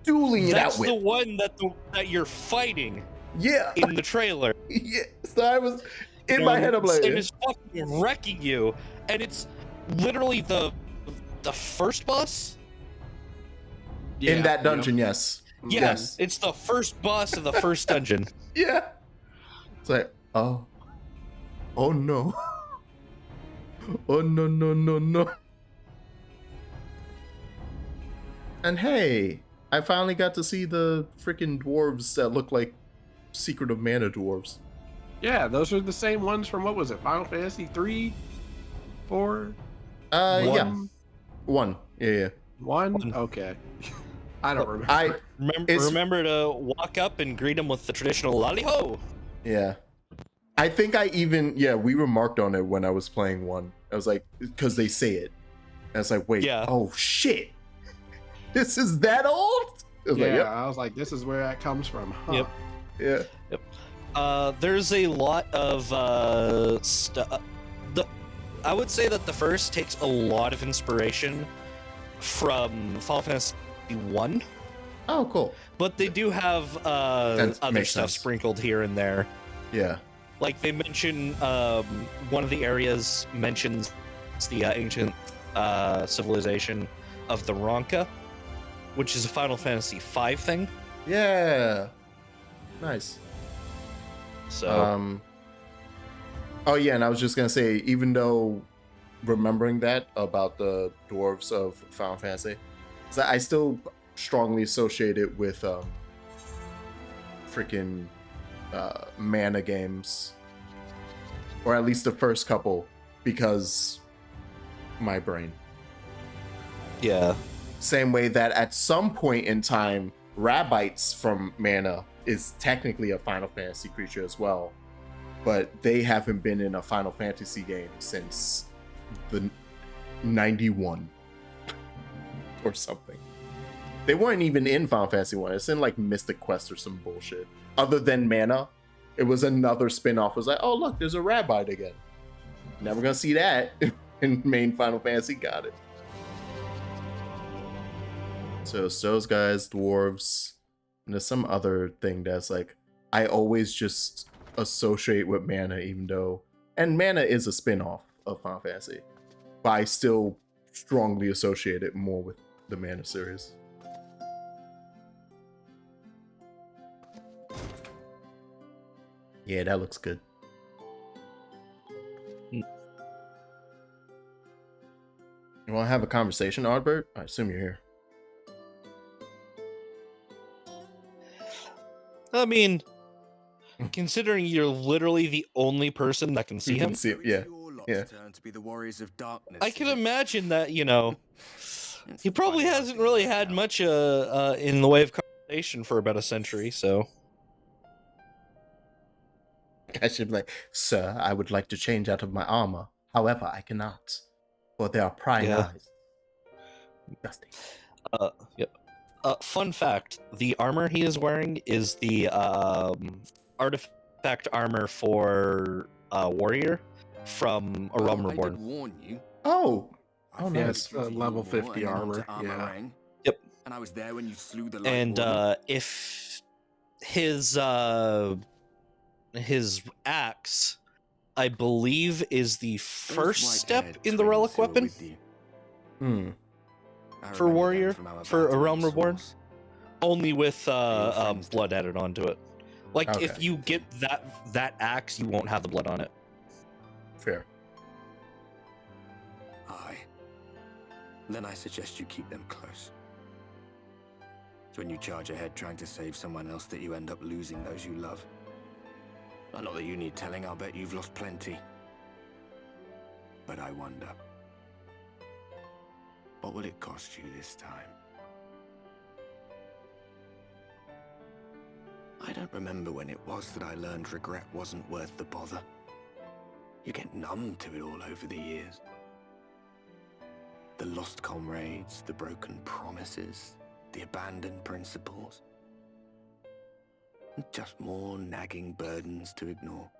dueling it out That's with. the one that you're fighting Yeah. in the trailer. Yeah. So I was, in my head, I'm like, and it's fucking wrecking you, and it's literally the first boss. in that dungeon, yes. Yeah, Yes. it's the first boss of the first dungeon. Yeah. It's like, oh no. Oh no. And hey, I finally got to see the freaking dwarves that look like Secret of Mana dwarves. Yeah, those are the same ones from, what was it, Final Fantasy 3? 4? Yeah. 1. Yeah. 1? Okay. I don't remember. Remember to walk up and greet him with the traditional lolly ho. Yeah. I think we remarked on it when I was playing 1. I was like, because they say it. And it's like, wait, oh shit. This is that old? I was yeah, like, yep. I was like, this is where that comes from. Huh. Yep. Yeah. Yep. There's a lot of stuff. I would say that the first takes a lot of inspiration from Final Fantasy 1. Oh, cool. But they do have other makes stuff sense. sprinkled here and there. Yeah. Like they mention, one of the areas mentions the ancient civilization of the Ronka, which is a Final Fantasy V thing. Yeah. Nice. So Oh yeah, and I was just gonna say, even though remembering that about the dwarves of Final Fantasy, so I still strongly associate it with freaking mana games, or at least the first couple, because my brain. yeah, Same way that at some point in time, Rabbites from Mana is technically a Final Fantasy creature as well, but they haven't been in a Final Fantasy game since the 91 or something. They weren't even in Final Fantasy 1. It's in like Mystic Quest or some bullshit. Other than Mana, it was another spin-off. It was like, oh look, there's a Rabbite again. Never gonna see that in main Final Fantasy. Got it. So it's those guys, dwarves, and there's some other thing that's like I always just associate with Mana, even though, and Mana is a spin-off of Final Fantasy, but I still strongly associate it more with the Mana series. Yeah, that looks good. You want to have a conversation, Ardbert? I assume you're here. I mean, considering you're literally the only person that can see You can him, see it, yeah. Yeah. To be the warriors of darkness. I can imagine that, you know, he probably hasn't really had much in the way of conversation for about a century, so. I should be like, sir, I would like to change out of my armor. However, I cannot, for there are prying Yeah. eyes. Disgusting. Yep. Fun fact: the armor he is wearing is the artifact armor for warrior from A Realm I Reborn. did warn you. Oh, I oh, figured Yeah, nice. it's you were level evil 50 and armor, into yeah. Rang. Yep. And I was there when you slew the light And warden. if his axe, I believe, is the Those first step white-haired in the relic twins who were weapon with you, Hmm. I for remember them warrior, from our for A battle Realm in Reborn, Source. only with friends blood added onto it. Like if Okay. you get that axe, you won't have the blood on it. Fair. Aye. Then I suggest you keep them close. It's when you charge ahead trying to save someone else that you end up losing those you love. Not that you need telling, I'll bet you've lost plenty. But I wonder, what will it cost you this time? I don't remember when it was that I learned regret wasn't worth the bother. You get numb to it all over the years. The lost comrades, the broken promises, the abandoned principles. Just more nagging burdens to ignore.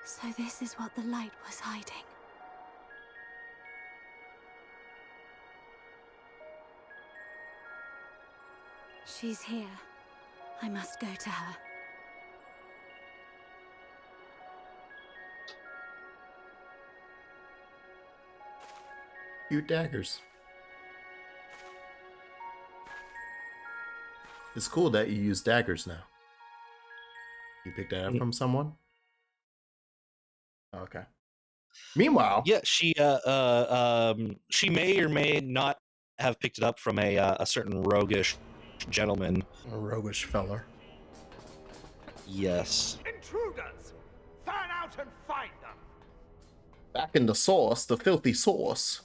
So this is what the light was hiding. She's here. I must go to her. Cute daggers. It's cool that you use daggers now. You picked that up from someone? Okay. Meanwhile, Yeah, she may or may not have picked it up from a certain roguish gentleman. a roguish feller. Yes. Intruders! Fan out and find them! Back in the sauce, the filthy sauce.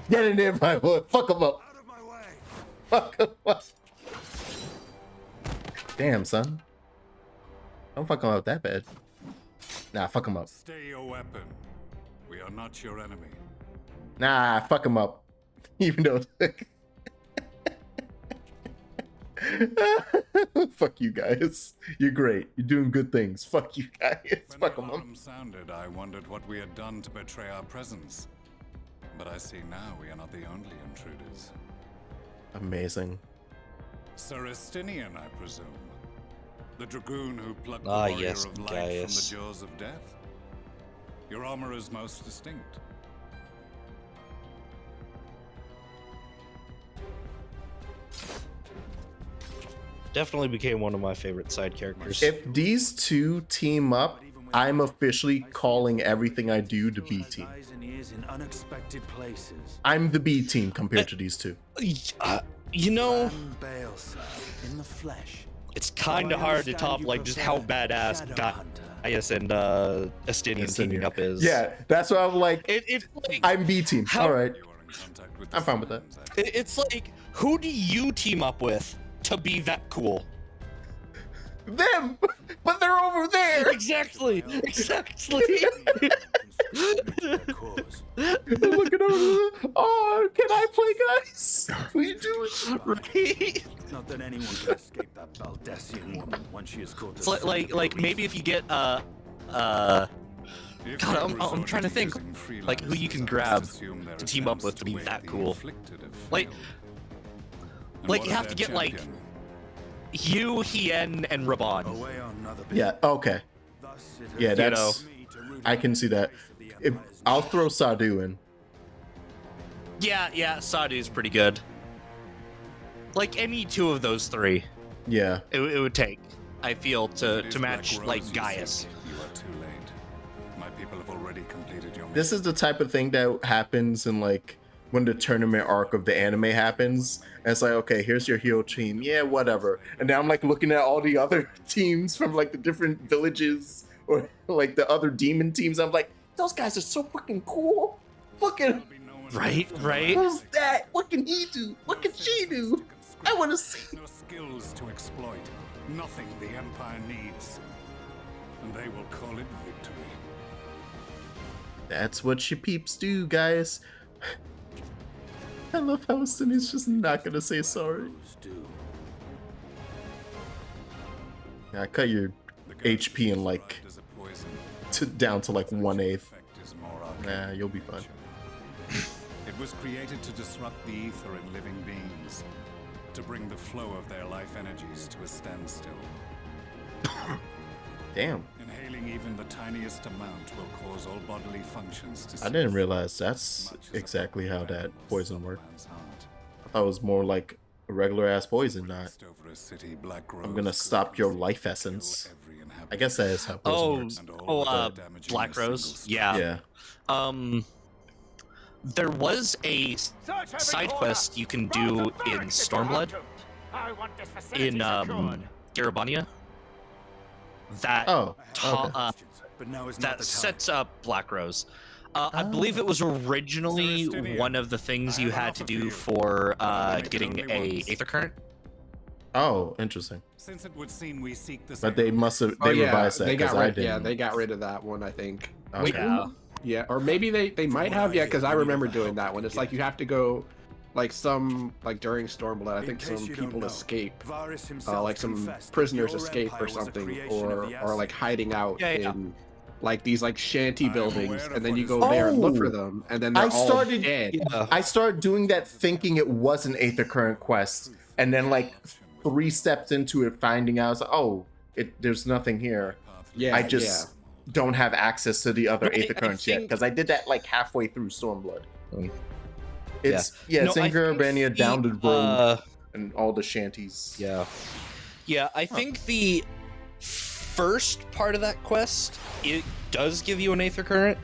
Get in there, my boy. Fuck him up. Out of my way! Fuck him up. Damn, son. Don't fuck him up that bad. Nah, fuck him up. Stay your weapon. We are not your enemy. Nah, fuck him up. Even though. Fuck you guys. You're great. You're doing good things. Fuck you guys. When Fuck the them up. alarm sounded, I wondered what we had done to betray our presence. But I see now we are not the only intruders. Amazing. Sir Estinian, I presume. The dragoon who plucked the Ah, warrior yes, of light Gaius. from the jaws of death. Your armor is most distinct. Definitely became one of my favorite side characters. If these two team up, I'm officially calling everything I do the B team. I'm the B team compared to these two. You know, In the flesh. it's kind of hard to top like just how badass Gaius and Estinian teaming up is. Yeah, that's why I'm like, It's like I'm B team. How- All right, You are in contact with I'm fine with that. it's like, who do you team up with to be that cool? Them, but they're over there. Exactly. Looking over there. Oh, can I play, guys? We do it. Right? Not that anyone can escape that Baldessian woman once she is caught. It's like maybe if you get God, I'm trying to think like who you can grab to team up with to be that cool. Like you have to get like you, Hien, and Raban. Yeah. Okay. Yeah, that's. I can see that. If I'll throw Sadu in. Yeah, Sadu's pretty good. Like any two of those three, Yeah. it would take. I feel to match like Gaius. You are too late. My people have already completed your This is the type of thing that happens in like when the tournament arc of the anime happens. And it's like, okay, here's your hero team. Yeah, whatever. And now I'm like looking at all the other teams from like the different villages or like the other demon teams. I'm like, those guys are so fucking cool. Look at him. Right. Who's that? What can he do? What can she do? I want to see. No skills to exploit. Nothing the Empire needs. And they will call it victory. That's what your peeps do, guys. I love how Cindy's just not gonna say sorry. Yeah, I cut your HP in like down to like 1/8. Nah, you'll be fine. It was created to disrupt the ether in living beings, to bring the flow of their life energies to a standstill. Damn. Inhaling even the tiniest amount will cause all bodily functions to I didn't realize that's exactly how that poison worked. I thought it was more like a regular ass poison, not I'm gonna stop your life essence. I guess that is how poison works. Black Rose. Yeah. There was a side quest you can do in Stormblood in Garabania that that sets up Black Rose. I believe it was originally one of the things you had to do for getting a Aether Current. Oh, interesting. Since it would seem we seek the But they must have revised that because I didn't. Yeah, they got rid of that one, I think. Okay. Yeah, or maybe they might have, yeah, because I remember doing that one. It's like you have to go, like during Stormblood, I think some people escape, like some prisoners escape or something, or like hiding out in like these like shanty buildings, and then you go there and look for them, and then they're all dead. I started doing that thinking it was an Aether Current quest, and then like 3 steps into it, finding out, I was like, oh, there's nothing here. Yeah, I just don't have access to the other Aether Currents yet, because I did that like halfway through Stormblood. It's it's in Garabania, down the road, and all the shanties. Yeah, I think the first part of that quest, it does give you an Aether Current.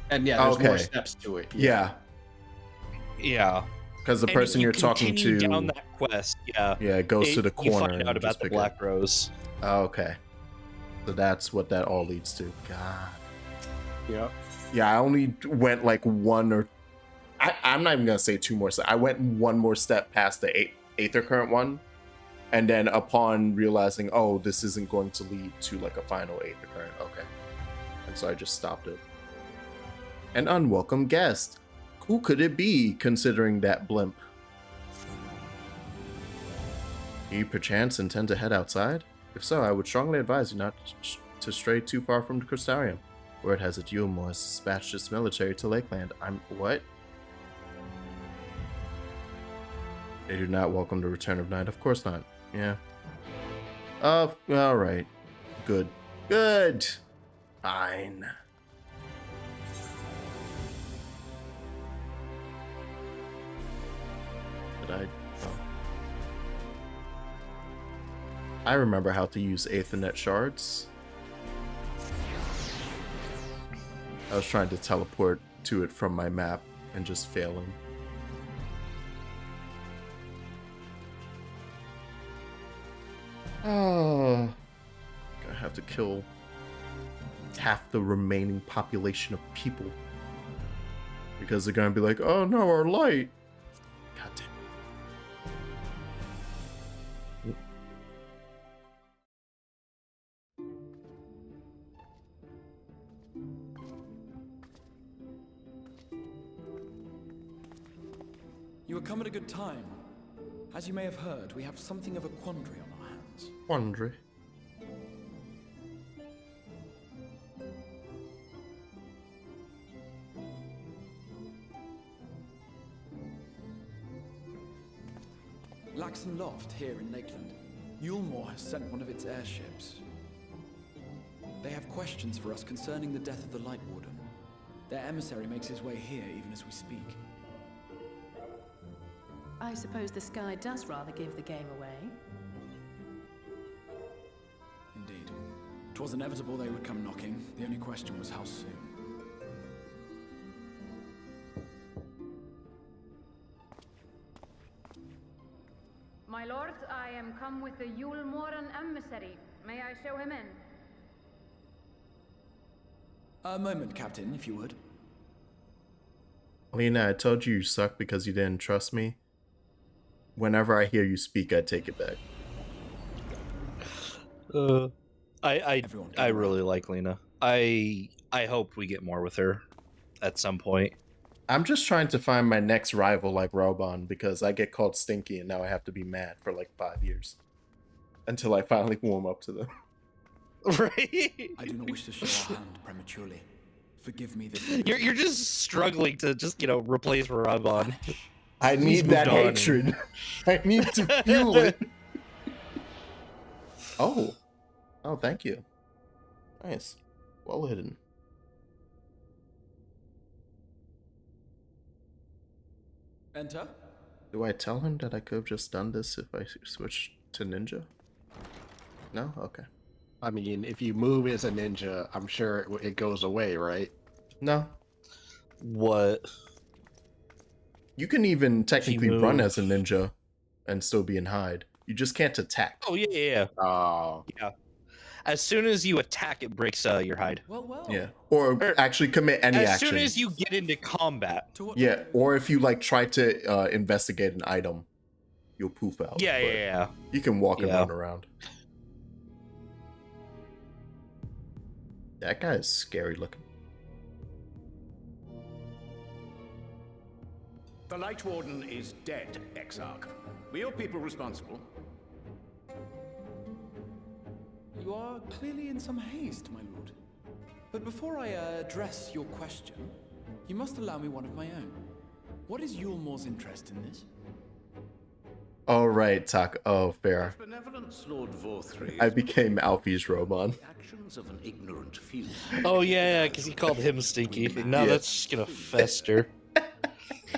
And there's more steps to it. Yeah. Because the person you're talking to down that quest, it goes to the corner. You find out and about just the pick Black it. Rose. Oh, okay. So that's what that all leads to. God. Yeah. Yeah, I only went like one or I'm not even gonna say 2 more steps. I went 1 more step past the Aether Current one, and then upon realizing, oh, this isn't going to lead to like a final Aether Current. Okay. And so I just stopped it. An unwelcome guest. Who could it be, considering that blimp? Do you perchance intend to head outside? If so, I would strongly advise you not to stray too far from the Crystarium, where it has a Duelmore has dispatched its military to Lakeland. What? They do not welcome the return of night. Of course not. Yeah. All right. Good. Good. Fine. Did I? Oh. I remember how to use Aethernet shards. I was trying to teleport to it from my map and just failing. Oh, I have to kill half the remaining population of people because they're gonna be like, oh no, our light. God damn. You have come at a good time. As you may have heard, we have something of a quandary on our hands. Quandary. Laxon Loft here in Lakeland. Yulmore has sent one of its airships. They have questions for us concerning the death of the Light Warden. Their emissary makes his way here even as we speak. I suppose the sky does rather give the game away. Indeed. 'Twas inevitable they would come knocking. The only question was how soon. My lord, I am come with the Yulmoran emissary. May I show him in? A moment, Captain, if you would. Lena, I told you suck because you didn't trust me. Whenever I hear you speak, I take it back. I really like Lena. I hope we get more with her at some point. I'm just trying to find my next rival like Robon because I get called stinky and now I have to be mad for like 5 years until I finally warm up to them. Right? I do not wish to show our hand prematurely. Forgive me this. You're just struggling to just, replace Robon. I need that hatred. I need to fuel it. Oh. Oh, thank you. Nice. Well hidden. Enter. Do I tell him that I could have just done this if I switched to ninja? No? Okay. I mean, if you move as a ninja, I'm sure it goes away, right? No. What? You can even technically run as a ninja and still be in hide. You just can't attack. Oh, yeah. Oh. Yeah. As soon as you attack, it breaks your hide. Well. Yeah. Or actually commit any action. As soon as you get into combat. Yeah. Or if you like try to investigate an item, you'll poof out. Yeah. You can walk and run around. That guy is scary looking. The Light Warden is dead, Exarch. Were your people responsible? You are clearly in some haste, my lord. But before I address your question, you must allow me one of my own. What is Yulmore's interest in this? Oh, right, Tak. Oh, fair. Benevolence, Lord Vorthry. I became Alfie's Robon. Actions of an ignorant few. Oh, yeah, because he called him stinky. Now that's just going to fester.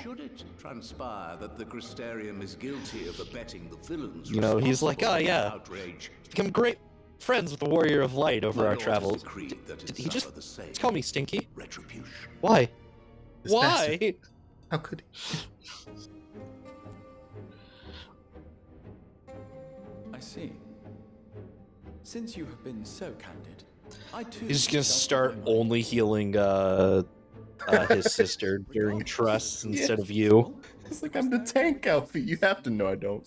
Should it transpire that the Crystarium is guilty of abetting the villains, he's like, oh, yeah. Outrage, Become great friends with the Warrior of Light over our travels. Did he just call me stinky? Retribution. Why? This Why? bastard. How could he? I see. Since you have been so candid, I too... He's going to start only healing his sister during trusts instead of you. It's like, I'm the tank, Alfie. You have to know I don't.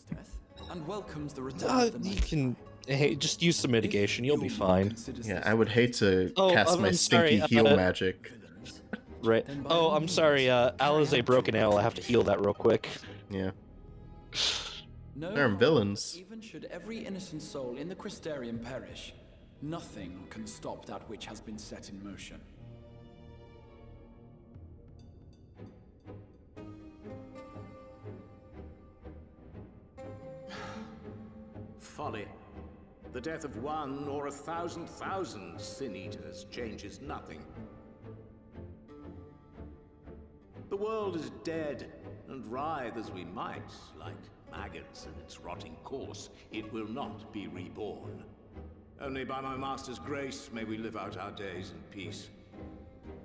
And welcomes the return of the You can... Hey, just use some mitigation. You'll be fine. Yeah, I would hate to cast my stinky heal magic. Right. Oh, I'm sorry. Alize broken ale. I have to heal that real quick. Yeah. No, They're villains. even should every innocent soul in the Crystarium perish, nothing can stop that which has been set in motion. The death of one or 1,000 Sin Eaters changes nothing. The world is dead, and writhe as we might, like maggots in its rotting course, it will not be reborn. Only by my master's grace may we live out our days in peace.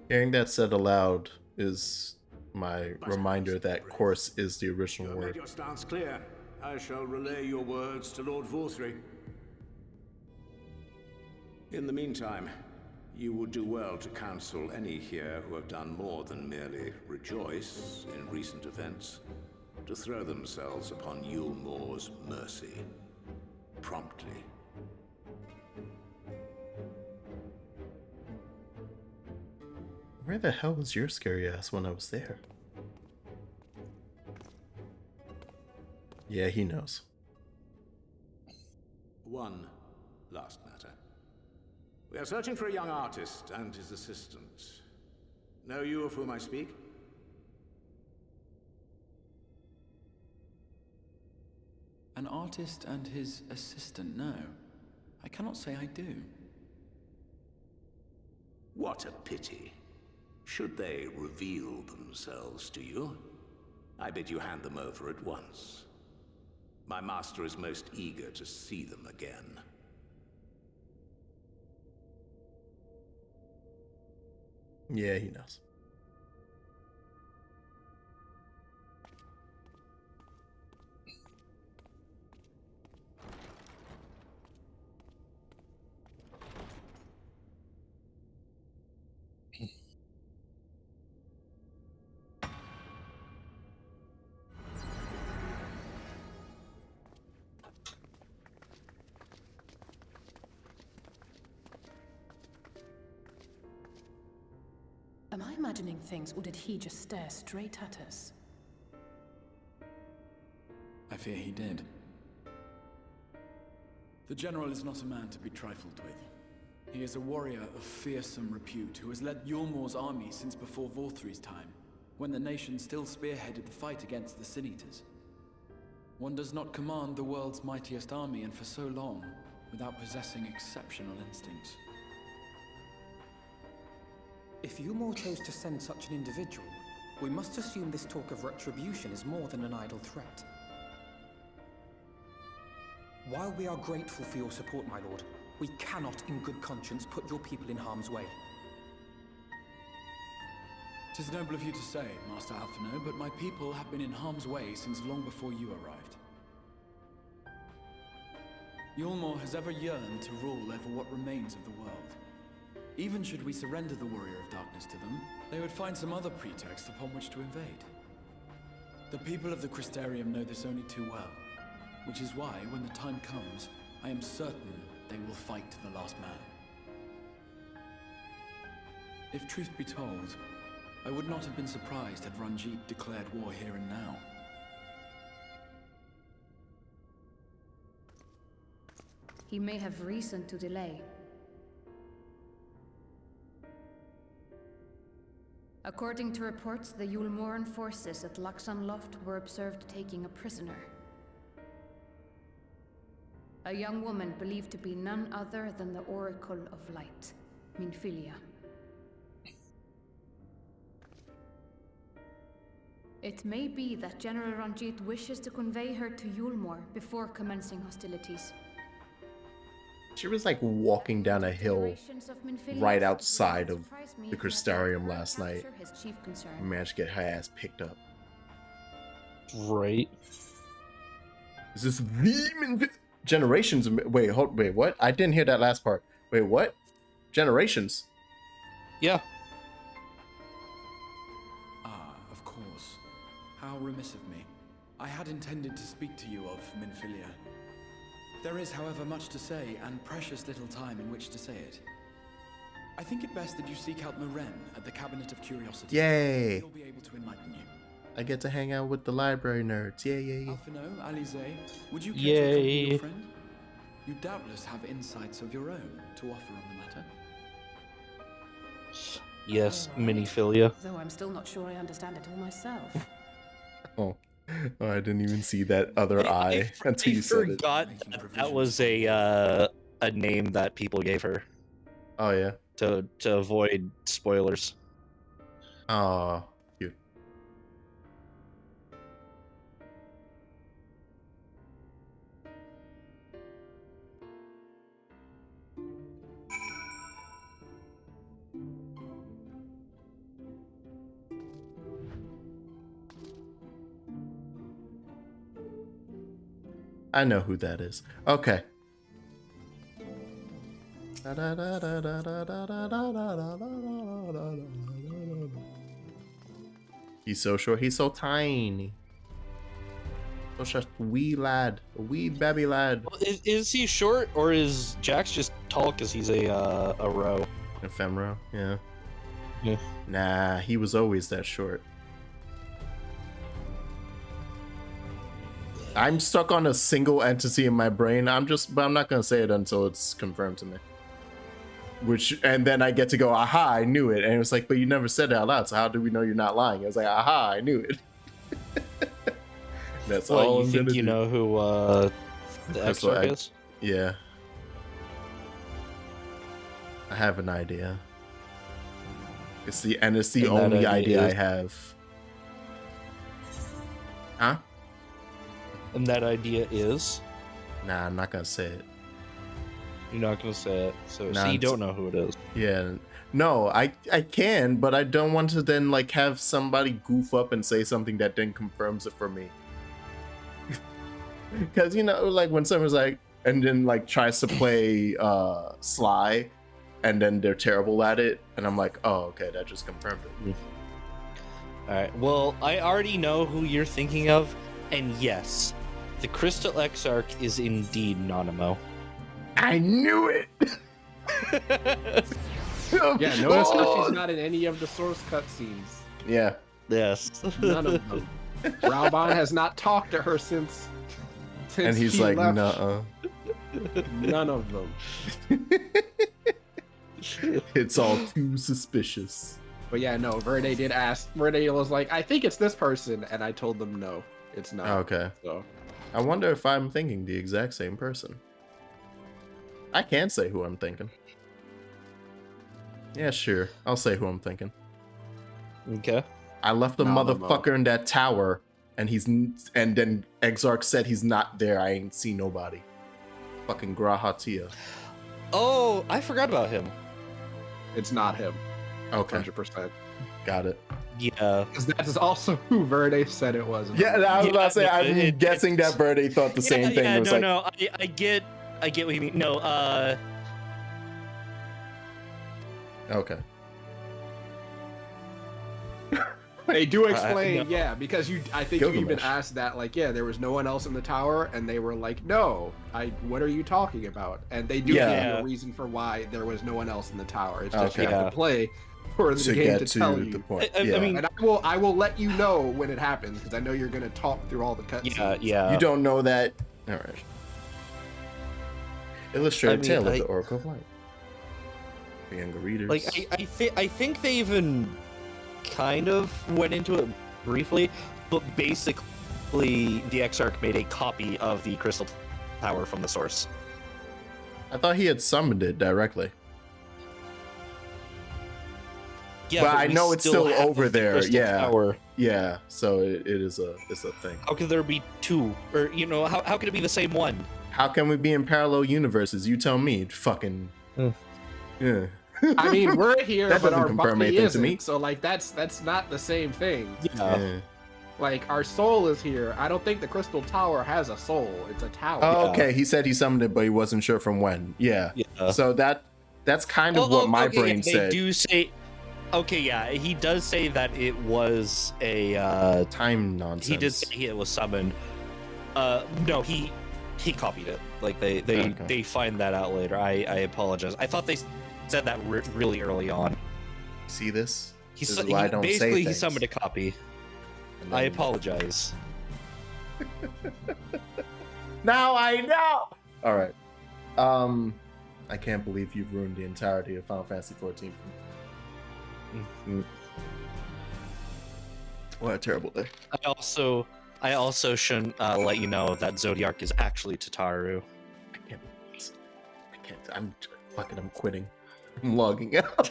Hearing that said aloud is my reminder that course is the original You have made word. your stance clear. I shall relay your words to Lord Vorthry. In the meantime, you would do well to counsel any here who have done more than merely rejoice in recent events, to throw themselves upon Yulmore's mercy, promptly. Where the hell was your scary ass when I was there? Yeah, he knows. One last matter. We are searching for a young artist and his assistant. Know you of whom I speak? An artist and his assistant, no. I cannot say I do. What a pity. Should they reveal themselves to you, I bid you hand them over at once. My master is most eager to see them again. Yeah, he knows. Am I imagining things, or did he just stare straight at us? I fear he did. The General is not a man to be trifled with. He is a warrior of fearsome repute who has led Yulmore's army since before Vorthry's time, when the nation still spearheaded the fight against the Sin Eaters. One does not command the world's mightiest army, and for so long, without possessing exceptional instincts. If Yulmore chose to send such an individual, we must assume this talk of retribution is more than an idle threat. While we are grateful for your support, my lord, we cannot in good conscience put your people in harm's way. 'Tis noble of you to say, Master Alphino, but my people have been in harm's way since long before you arrived. Yulmore has ever yearned to rule over what remains of the world. Even should we surrender the Warrior of Darkness to them, they would find some other pretext upon which to invade. The people of the Crystarium know this only too well, which is why, when the time comes, I am certain they will fight to the last man. If truth be told, I would not have been surprised had Ranjit declared war here and now. He may have reason to delay. According to reports, the Yulmoran forces at Laxan Loft were observed taking a prisoner. A young woman believed to be none other than the Oracle of Light, Minfilia. It may be that General Ranjit wishes to convey her to Yulmore before commencing hostilities. She was like walking down a hill right outside of the Crystarium last night. And managed to get her ass picked up. Right. Is this the Generations? Wait, wait, what? I didn't hear that last part. Wait, what? Generations? Yeah. Ah, of course. How remiss of me. I had intended to speak to you of Minfilia. There is, however, much to say, and precious little time in which to say it. I think it best that you seek out Maren at the Cabinet of Curiosity. Yay! He'll be able to enlighten you. I get to hang out with the library nerds. Yay, yay, yay. Alphino, Alize, would you care to accompany Yay. your friend? You doubtless have insights of your own to offer on the matter. Yes, All right. Miniphilia. Though I'm still not sure I understand it all myself. Oh, I didn't even see that other eye until you said it. forgot that was a a name that people gave her Oh yeah. to avoid spoilers. Oh, cute. I know who that is. Okay. He's so short. He's so tiny. Such a wee lad, a wee baby lad. Well, is he short, or is Jax just tall because he's a row? Ephemeral, yeah. Yeah. Nah, he was always that short. I'm stuck on a single entity in my brain. But I'm not gonna say it until it's confirmed to me. And then I get to go, aha, I knew it. And it was like, but you never said it out loud, so how do we know you're not lying? I was like, aha, I knew it. That's all you I'm think gonna you do. know who the X-Arc is? Yeah. I have an idea. It's the only idea I have. Huh? And that idea is? Nah, I'm not gonna say it. You're not gonna say it, so Nah, you don't know who it is. Yeah. No, I can, but I don't want to then like have somebody goof up and say something that then confirms it for me. Because, you know, like when someone's like, and then like tries to play Sly, and then they're terrible at it, and I'm like, oh, okay, that just confirmed it. Alright, well, I already know who you're thinking of, and yes, the Crystal Exarch is indeed Nanamo. I knew it! Yeah, notice how she's not in any of the source cutscenes. Yeah. Yes. None of them. Raubon has not talked to her since And he's he like, left. nuh-uh. None of them. It's all too suspicious. But yeah, no, Verde did ask. Verde was like, I think it's this person, and I told them no, it's not. Okay. So I wonder if I'm thinking the exact same person. I can say who I'm thinking. Yeah, sure. I'll say who I'm thinking. Okay. I left the Nanamo. motherfucker in that tower, and then Exarch said he's not there. I ain't seen nobody. Fucking Grahatia. Oh, I forgot about him. it's not him. Okay, 100%. got it. Yeah. Because that is also who Verde said it was. Yeah, I was about to say, Yeah, I'm guessing that Verde thought the same thing. Yeah, It was no, like, no, I get what you mean. No, okay. They do explain, no. yeah, because I think you even asked that, like, yeah, there was no one else in the tower, and they were like, no, what are you talking about? And they do give you a reason for why there was no one else in the tower. It's just you have to play for the game to tell you. The point. I mean, And I will let you know when it happens, because I know you're gonna talk through all the cutscenes. yeah. You don't know that. All right. Illustrated Tale of I- the Oracle of Light. For younger readers. Like I think they even kind of went into it briefly, but basically the Exarch made a copy of the Crystal Tower from the source. I thought he had summoned it directly. Yeah, but I we know it's still have over the there. Crystal Yeah. Tower. Yeah. So it's a thing. How could there be two? Or how could it be the same one? How can we be in parallel universes? You tell me. Fucking. Yeah. I mean, we're here, That but doesn't our confirm body anything isn't. to me. So like that's not the same thing. Yeah. Like our soul is here. I don't think the Crystal Tower has a soul. It's a tower. Oh, okay. He said he summoned it, but he wasn't sure from when. Yeah. So that's kind of what my brain said. They do say. Okay, yeah, he does say that it was a time nonsense. He did say it was summoned. No, he copied it. Like they find that out later. I apologize. I thought they said that really early on. See this? He basically he summoned a copy. I apologize. Now I know. All right. I can't believe you've ruined the entirety of Final Fantasy 14 for me. What a terrible day. I also shouldn't let you know that Zodiac is actually Tataru. I can't believe this. I can't. I'm quitting. I'm logging out.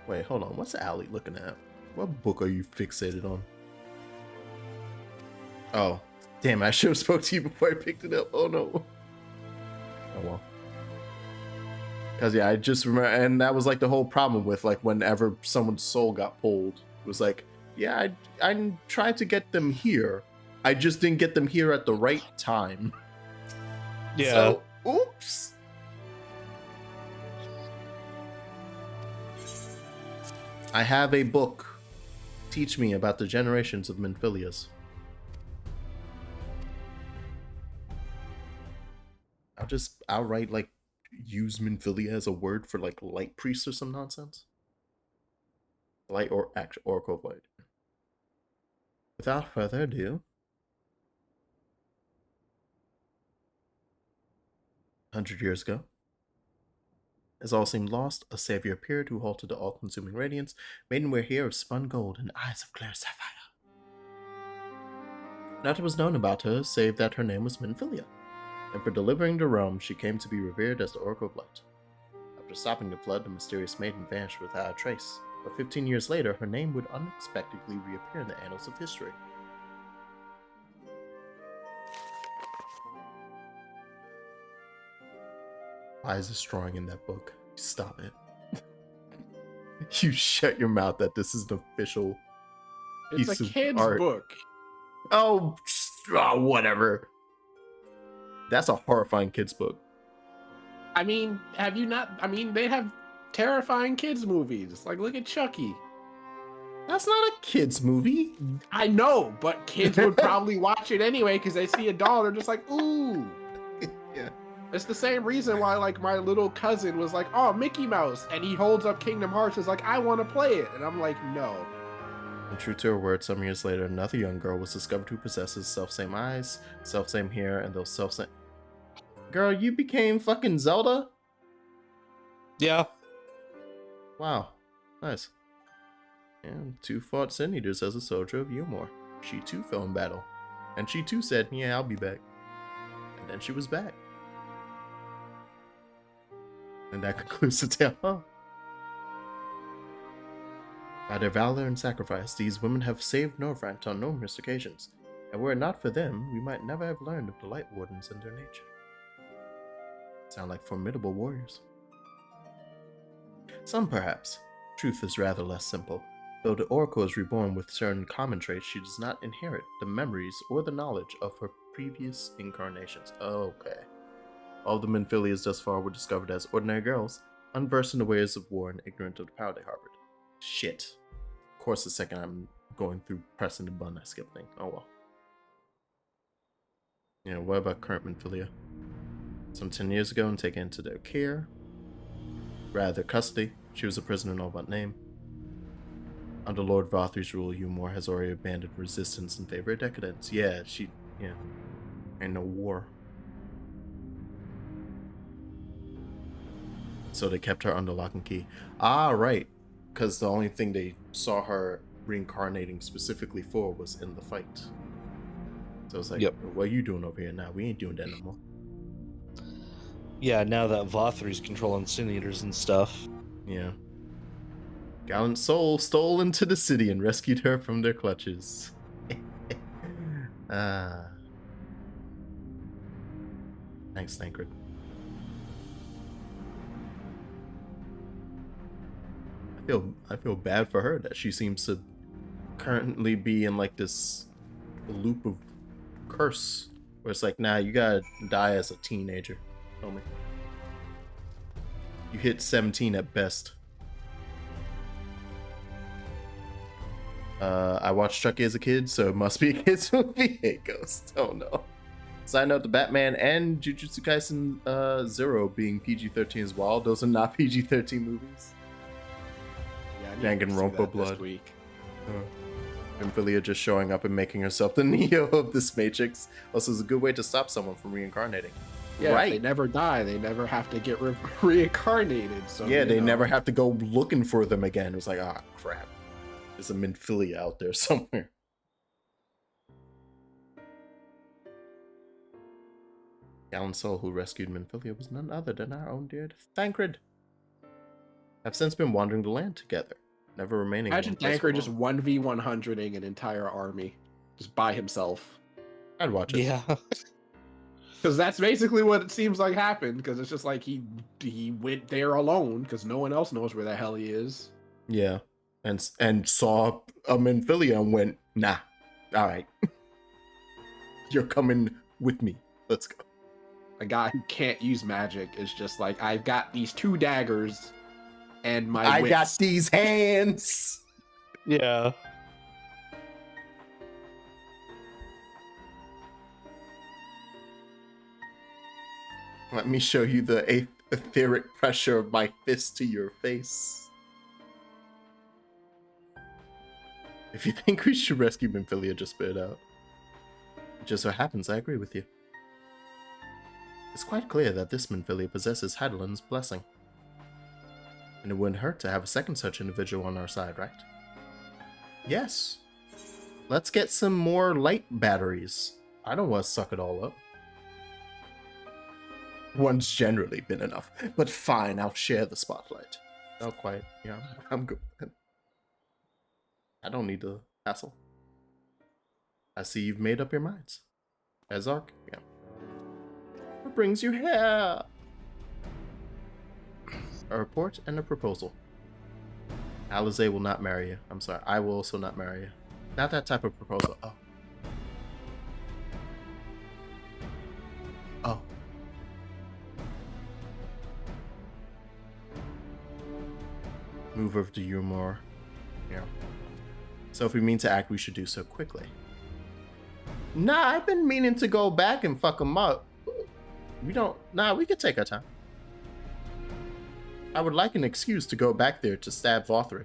Wait, hold on. What's Allie looking at? What book are you fixated on? Oh, damn! I should have spoke to you before I picked it up. Oh no. Oh well. Because yeah, I just remember, and that was like the whole problem with like whenever someone's soul got pulled, it was like, yeah, I tried to get them here, I just didn't get them here at the right time. Yeah. So, oops. I have a book. Teach me about the generations of Minfilias. I'll outright like use Minfilia as a word for like light priest or some nonsense. Light or actual Oracle of Light. Without further ado, 100 years ago, as all seemed lost, a savior appeared who halted the all-consuming radiance, maidenware hair of spun gold and eyes of clear sapphire. Nothing was known about her save that her name was Minfilia, and for delivering the realm, she came to be revered as the Oracle of Light. After stopping the flood, the mysterious maiden vanished without a trace, but 15 years later, her name would unexpectedly reappear in the annals of history. Why is this drawing in that book? Stop it. You shut your mouth that this is an official piece It's a of kid's art. book. Oh, whatever. That's a horrifying kid's book. I mean, have you not? I mean, they have terrifying kids movies. Like, look at Chucky. That's not a kid's movie. I know, but kids would probably watch it anyway because they see a doll. They're just like, ooh. Yeah. It's the same reason why, like, my little cousin was like, oh, Mickey Mouse. And he holds up Kingdom Hearts. Is like, I want to play it. And I'm like, no. And true to her word, some years later, another young girl was discovered who possesses self-same eyes, self-same hair, and those self-same... Girl, you became fucking Zelda? Yeah. Wow. Nice. And 2 fought Sin Eaters as a soldier of Yulmore. She too fell in battle. And she too said, yeah, I'll be back. And then she was back. And that concludes the tale. Huh? By their valor and sacrifice, these women have saved Norvrant on numerous occasions, and were it not for them, we might never have learned of the Light Wardens and their nature. Sound like formidable warriors. Some, perhaps. Truth is rather less simple. Though the Oracle is reborn with certain common traits, she does not inherit the memories or the knowledge of her previous incarnations. Okay. All the Minfilias thus far were discovered as ordinary girls, unversed in the ways of war and ignorant of the power they harbored. Shit. Of course, the second I'm going through pressing the button, I skip thing. Oh well. You know, what about current Minfilia? Some 10 years ago and taken into their care. Rather, custody. She was a prisoner in all but name. Under Lord Vothry's rule, Yulmore has already abandoned resistance in favor of decadence. Yeah, ain't no war. So they kept her under lock and key. Ah, right. Because the only thing they saw her reincarnating specifically for was in the fight. So it's like, yep. What are you doing over here now? We ain't doing that no more. Yeah, now that Vothry's controlling Sin Eaters and stuff. Yeah. Gallant soul stole into the city and rescued her from their clutches. Ah. Thanks, Tancred. I feel bad for her that she seems to currently be in like this loop of curse where it's like, nah, you gotta die as a teenager, homie. You hit 17 at best. I watched Chucky as a kid, so it must be a kid's movie. Hey, Ghost. Oh no. Side note: the Batman and Jujutsu Kaisen Zero being PG-13 as well. Those are not PG-13 movies. Danganronpa blood. Minfilia just showing up and making herself the Neo of this Matrix. Also, is a good way to stop someone from reincarnating. Yeah, right. They never die. They never have to get reincarnated. So yeah, they never have to go looking for them again. It was like, ah, crap. There's a Minfilia out there somewhere. gallant soul who rescued Minfilia was none other than our own dear Thancred. Have since been wandering the land together, never remaining. Imagine Thancred just 1v100ing an entire army, just by himself. I'd watch it. Yeah. Because that's basically what it seems like happened. Because it's just like he went there alone because no one else knows where the hell he is. Yeah, and saw a Minfilia and went, nah, all right, you're coming with me. Let's go. A guy who can't use magic is just like, I've got these 2 daggers, and my I wits. got these hands. Yeah. Let me show you the etheric pressure of my fist to your face. If you think we should rescue Minfilia, just spit it out. It just so happens I agree with you. It's quite clear that this Minfilia possesses Hadeland's blessing. And it wouldn't hurt to have a second such individual on our side, right? Yes. Let's get some more light batteries. I don't want to suck it all up. One's generally been enough. But fine, I'll share the spotlight. Oh, quite. Yeah, I'm good. I don't need to hassle. I see you've made up your minds. Ezark? Yeah. What brings you here? A report and a proposal. Alize will not marry you. I'm sorry, I will also not marry you. Not that type of proposal. Oh. Oh. Move over to Yulmore. Yeah. So if we mean to act, we should do so quickly. Nah, I've been meaning to go back and fuck them up. We don't... Nah, we could take our time. I would like an excuse to go back there to stab Vothric.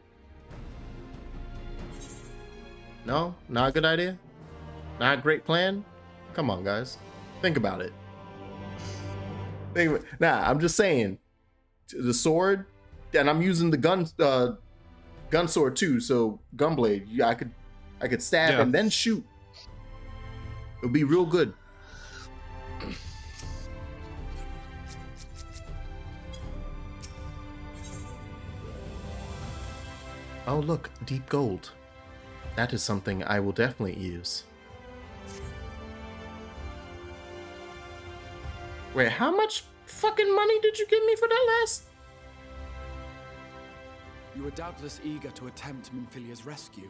No? Not a good idea? Not a great plan? Come on, guys. Think about it. Nah, I'm just saying. The sword, and I'm using the gun sword too, so gunblade. Yeah, I could stab and then shoot. It would be real good. Oh look, deep gold. That is something I will definitely use. Wait, how much fucking money did you give me for that last? You are doubtless eager to attempt Minfilia's rescue,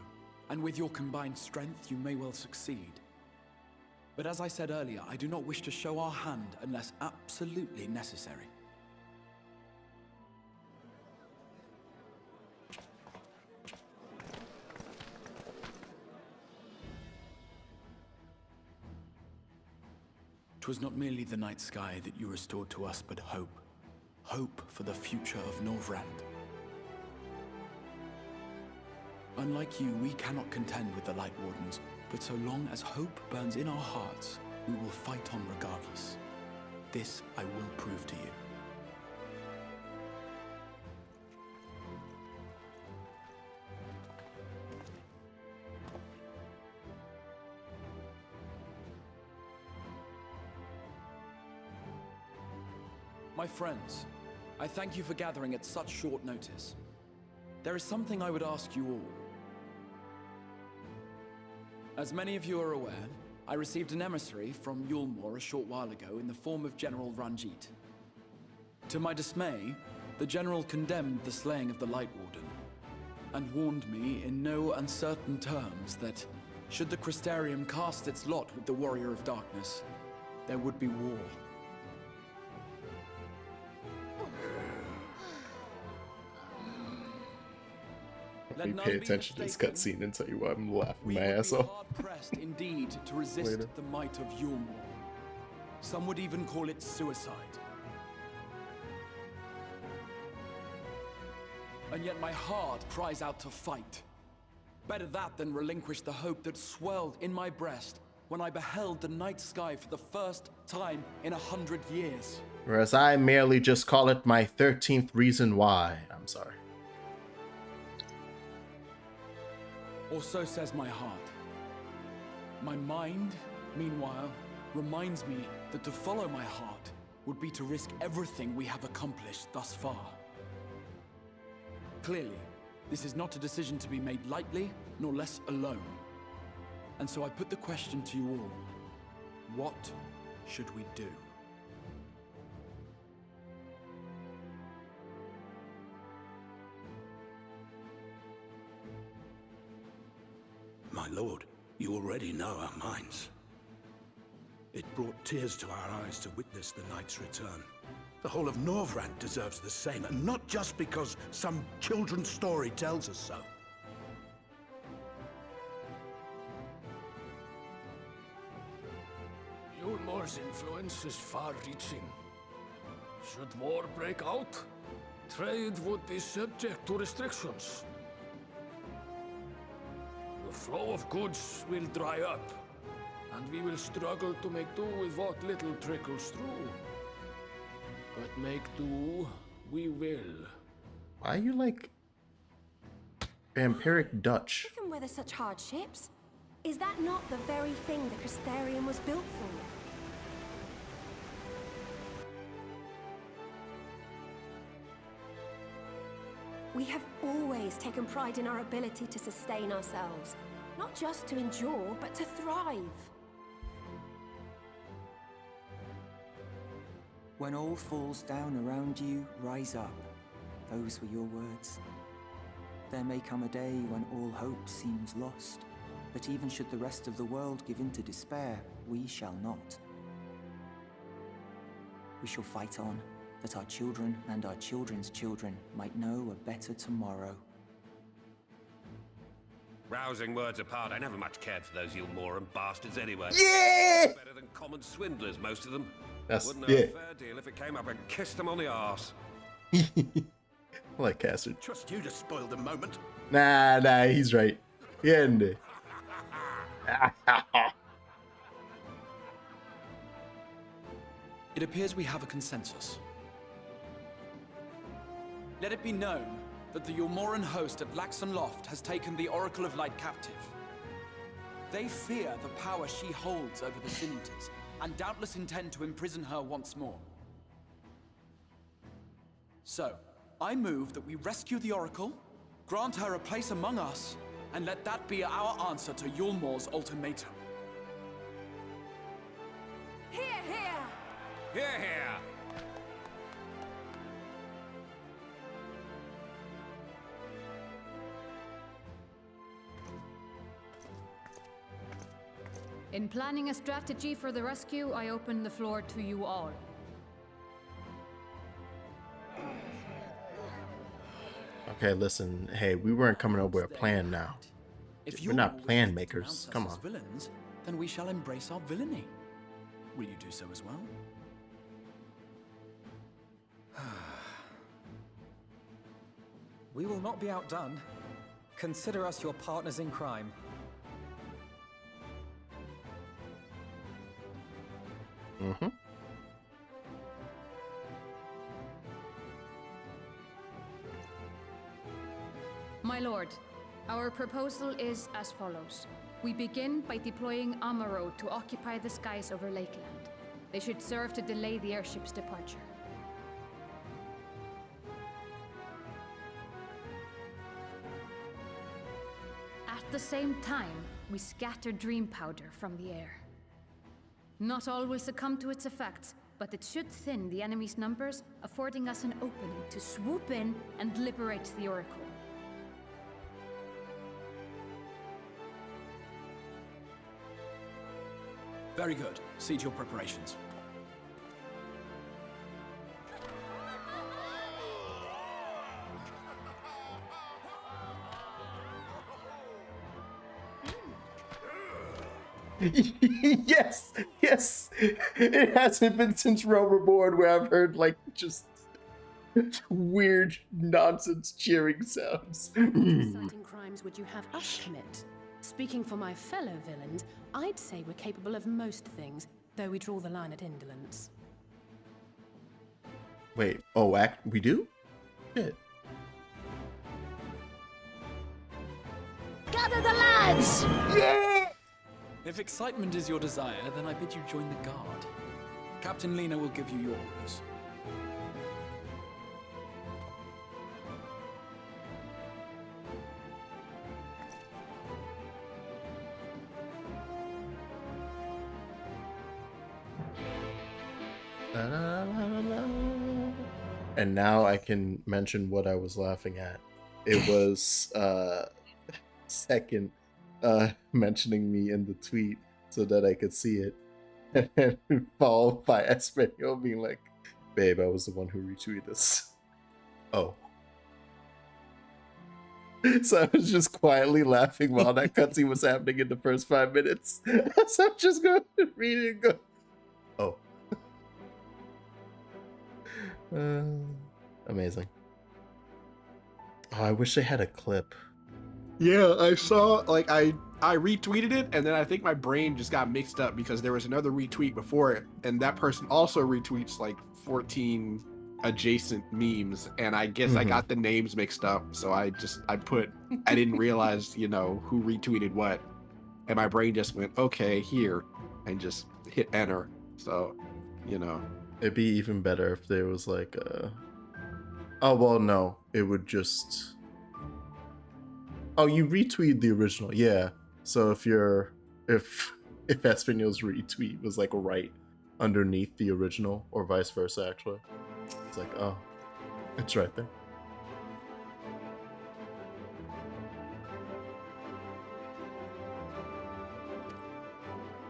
and with your combined strength, you may well succeed. But as I said earlier, I do not wish to show our hand unless absolutely necessary. Twas not merely the night sky that you restored to us, but hope. Hope for the future of Norvrand. Unlike you, we cannot contend with the Light Wardens, but so long as hope burns in our hearts, we will fight on regardless. This I will prove to you. My friends, I thank you for gathering at such short notice. There is something I would ask you all. As many of you are aware, I received an emissary from Yulmore a short while ago in the form of General Ranjit. To my dismay, the General condemned the slaying of the Light Warden, and warned me in no uncertain terms that, should the Crystarium cast its lot with the Warrior of Darkness, there would be war. Let me pay attention to this cutscene and tell you why I'm laughing my ass off. Hard-pressed indeed to resist the might of Yulmore. Some would even call it suicide. And yet my heart cries out to fight. Better that than relinquish the hope that swelled in my breast when I beheld the night sky for the first time in 100 years. Whereas I merely just call it my 13th reason why. I'm sorry. Or so says my heart. My mind, meanwhile, reminds me that to follow my heart would be to risk everything we have accomplished thus far. Clearly, this is not a decision to be made lightly, nor less alone. And so I put the question to you all. What should we do? My lord, you already know our minds. It brought tears to our eyes to witness the knight's return. The whole of Norvrand deserves the same, and not just because some children's story tells us so. Yulmor's influence is far-reaching. Should war break out, trade would be subject to restrictions. The flow of goods will dry up, and we will struggle to make do with what little trickles through. But make do, we will. Why are you like vampiric Dutch? You can weather such hardships. Is that not the very thing the Crystarium was built for? We have always taken pride in our ability to sustain ourselves. Not just to endure, but to thrive. When all falls down around you, rise up. Those were your words. There may come a day when all hope seems lost, but even should the rest of the world give in to despair, we shall not. We shall fight on, that our children and our children's children might know a better tomorrow. Rousing words apart, I never much cared for those Yulmoran bastards anyway. Yeah! Better than common swindlers, most of them. Wouldn't have yeah. a fair deal if it came up and kissed them on the arse. I like Cassard. Trust you to spoil the moment. Nah, he's right. Yeah, indeed. It appears we have a consensus. Let it be known that the Yulmoran host at Laxon Loft has taken the Oracle of Light captive. They fear the power she holds over the Sin Eaters, and doubtless intend to imprison her once more. So, I move that we rescue the Oracle, grant her a place among us, and let that be our answer to Yulmor's ultimatum. Hear, hear! Hear, hear! In planning a strategy for the rescue, I open the floor to you all. Okay, listen. Hey, we weren't coming up with a plan now. We're not plan makers. Come on. Villains, then we shall embrace our villainy. Will you do so as well? We will not be outdone. Consider us your partners in crime. Mm-hmm. My lord, our proposal is as follows. We begin by deploying Amaro to occupy the skies over Lakeland. They should serve to delay the airship's departure. At the same time, we scatter dream powder from the air. Not all will succumb to its effects, but it should thin the enemy's numbers, affording us an opening to swoop in and liberate the Oracle. Very good. See to your preparations. Yes. It hasn't been since Realm Reborn where I've heard like just weird nonsense cheering sounds. What exciting crimes would you have us commit? Speaking for my fellow villains, I'd say we're capable of most things, though we draw the line at indolence. Wait, we do? Shit. Gather the lads! Yeah! If excitement is your desire, then I bid you join the guard. Captain Lena will give you your orders. And now I can mention what I was laughing at. It was second mentioning me in the tweet so that I could see it. And then followed by Espanol being like, babe, I was the one who retweeted this. Oh. So I was just quietly laughing while that cutscene was happening in the first 5 minutes. So I'm just going to read it and go, oh. Amazing. Oh, I wish they had a clip. Yeah, I saw, like, I retweeted it, and then I think my brain just got mixed up because there was another retweet before it, and that person also retweets, like, 14 adjacent memes, and I guess I got the names mixed up, so I didn't realize, you know, who retweeted what, and my brain just went, okay, here, and just hit enter, so, you know. It'd be even better if there was, like, oh, well, no, it would just... Oh, you retweet the original, yeah. So if Espanol's retweet was like right underneath the original, or vice versa, actually, it's like, oh, it's right there.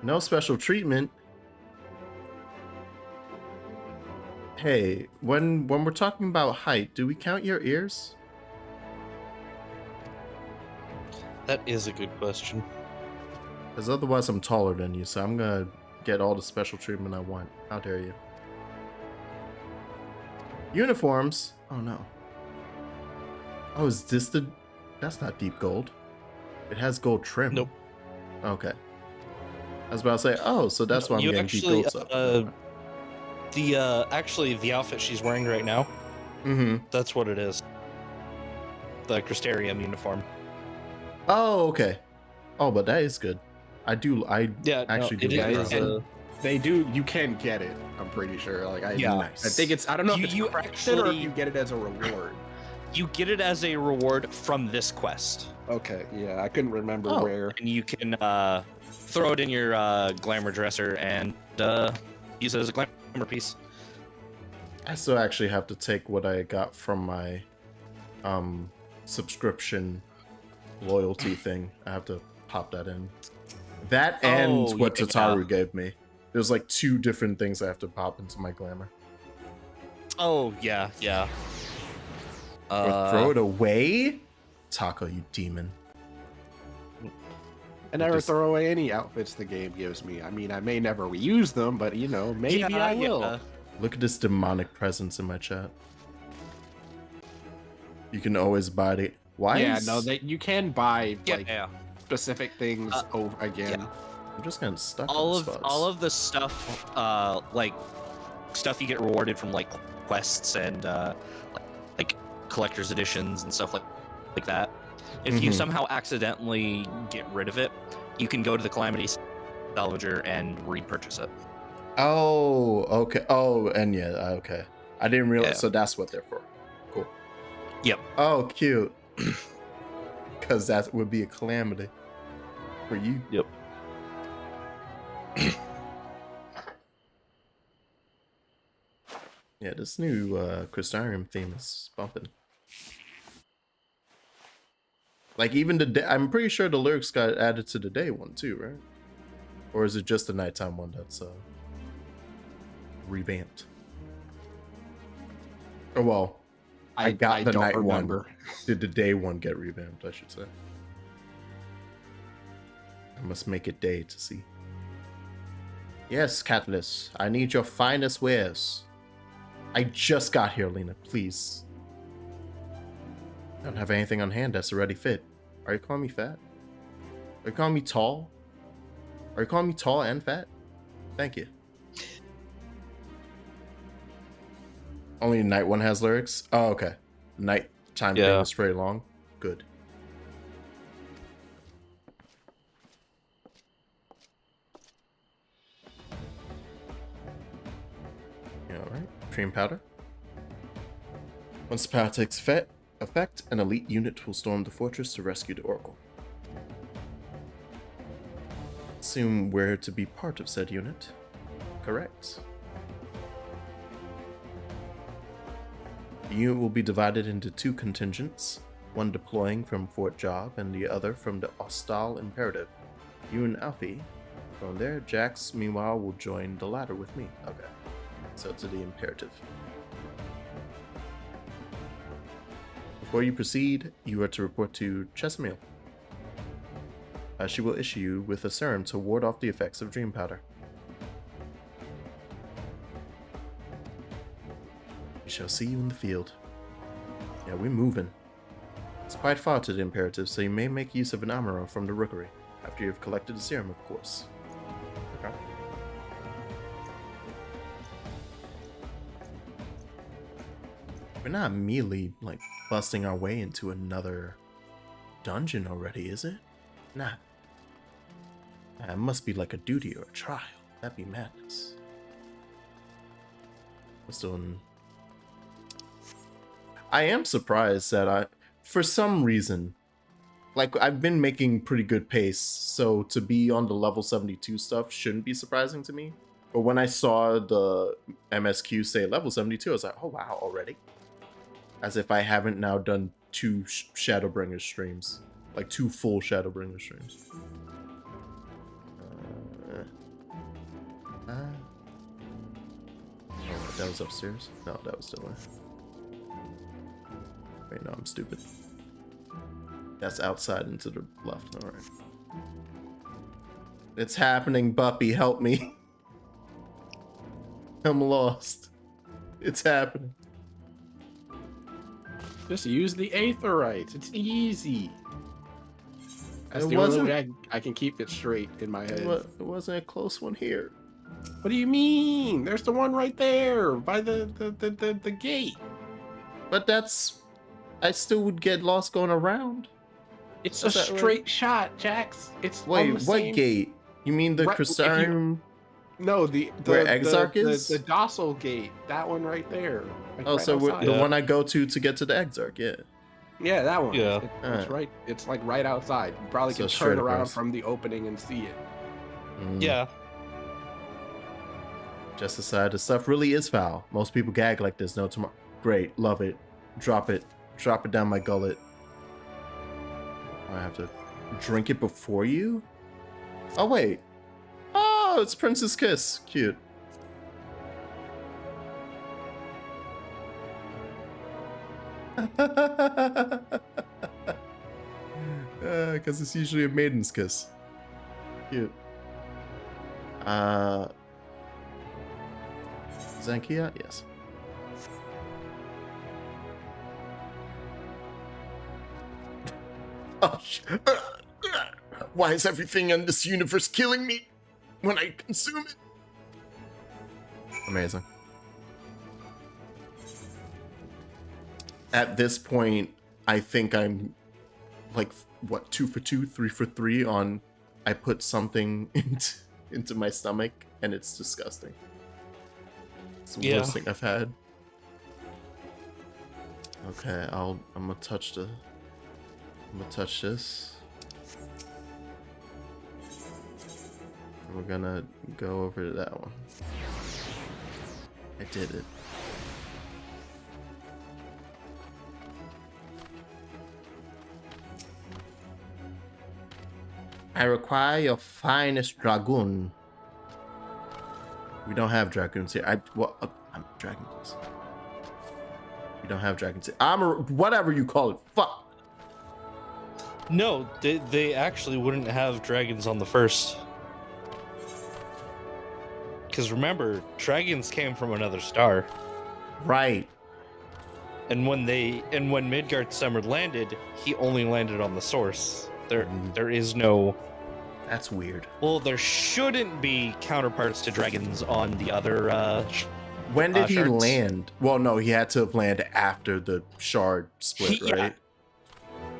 No special treatment. Hey, when we're talking about height, do we count your ears? That is a good question. Because otherwise I'm taller than you, so I'm gonna get all the special treatment I want. How dare you? Uniforms? Oh no. Oh, is this the... That's not deep gold. It has gold trim. Nope. Okay. I was about to say, oh, so that's why I'm getting deep gold stuff. Actually, the outfit she's wearing right now, that's what it is. The Crystarium uniform. Oh, okay. Oh, but that is good. I do like and they do, you can get it, I'm pretty sure. Like, I think it's, I don't know if it's actually, or if you get it as a reward. You get it as a reward from this quest. Okay, yeah, I couldn't remember where. And you can throw it in your glamour dresser and use it as a glamour piece. I still actually have to take what I got from my subscription loyalty thing. I have to pop that in. That and what Tataru gave me. There's like 2 different things I have to pop into my glamour. Oh, yeah, yeah. Or throw it away? Taco, you demon. I never throw away any outfits the game gives me. I mean, I may never reuse them, but, you know, maybe I will. Yeah. Look at this demonic presence in my chat. You can always buy it. Why? Yeah, no, you can buy specific things over again. Yeah. I'm just getting stuck. All of the stuff, like stuff you get rewarded from like quests and like collector's editions and stuff like that. If you somehow accidentally get rid of it, you can go to the Calamity Salvager and repurchase it. Oh, okay. Oh, and yeah, okay. I didn't realize. Yeah. So that's what they're for. Cool. Yep. Oh, cute. Because that would be a calamity for you. Yep. Yeah, this new Crystarium theme is bumping. Like even the day, I'm pretty sure the lyrics got added to the day one too, right? Or is it just the nighttime one that's revamped? Oh well, I got the night one. Did the day one get revamped? I should say. I must make it day to see. Yes, Catalyst, I need your finest wares. I just got here, Lena. Please. I don't have anything on hand that's already fit. Are you calling me fat? Are you calling me tall? Are you calling me tall and fat? Thank you. Only night one has lyrics? Oh, okay. Nighttime thing is very long. Good. Dream powder. Once the power takes effect, an elite unit will storm the fortress to rescue the Oracle. Assume we're to be part of said unit. Correct. The unit will be divided into 2 contingents, one deploying from Fort Job and the other from the Hostile Imperative. You and Alfie. From there, Jax, meanwhile, will join the latter with me. Okay. So to the Imperative. Before you proceed, you are to report to Chesamil. She will issue you with a serum to ward off the effects of Dream Powder. We shall see you in the field. Yeah, we're moving. It's quite far to the Imperative, so you may make use of an armorer from the Rookery, after you have collected the serum, of course. Okay. We're not immediately, like, busting our way into another dungeon already, is it? Nah. It must be like a duty or a trial. That'd be madness. What's doing? I am surprised that for some reason, like, I've been making pretty good pace, so to be on the level 72 stuff shouldn't be surprising to me. But when I saw the MSQ say level 72, I was like, oh wow, already? As if I haven't now done 2 Shadowbringer streams. Like 2 full Shadowbringer streams. Oh, that was upstairs? No, that was still there. Wait, no, I'm stupid. That's outside and to the left. Alright. It's happening, Buppy. Help me. I'm lost. It's happening. Just use the Aetheryte. It's easy. That's It the only wasn't- way I can keep it straight in my head. It wasn't a close one here. What do you mean? There's the one right there by the gate. But that's... I still would get lost going around. It's Is a that straight shot, Jax. It's on Wait, the what same... gate? You mean the Right, Crystarium? No, Where Exarch is? The docile gate. That one right there. Like Oh, right so outside. the one I go to get to the Exarch, yeah. Yeah, that one. Yeah. It's right. It's like right outside. You probably So can straight turn around across. from the opening and see it. Yeah. Just aside, the stuff really is foul. Most people gag like this. No tomorrow. Great, love it. Drop it. Drop it down my gullet. I have to drink it before you? Oh, wait. Oh, it's Princess Kiss. Cute. Because it's usually a maiden's kiss. Cute. Zankia? Yes. Oh, why is everything in this universe killing me when I consume it? Amazing. At this point, I think I'm like, what, 2 for 2, 3 for 3 on I put something into my stomach and it's disgusting. It's the worst thing I've had. Okay, I'm gonna touch this. And we're gonna go over to that one. I did it. I require your finest dragoon. We don't have dragoons here. I'm dragons. We don't have dragons here. Whatever you call it. Fuck. No, they actually wouldn't have dragons on the first. Because remember, dragons came from another star. Right. And when Midgard Summer landed, he only landed on the source. There is no... That's weird. Well, there shouldn't be counterparts to dragons on the other when did he shards. land? Well, no, he had to have landed after the shard split, right?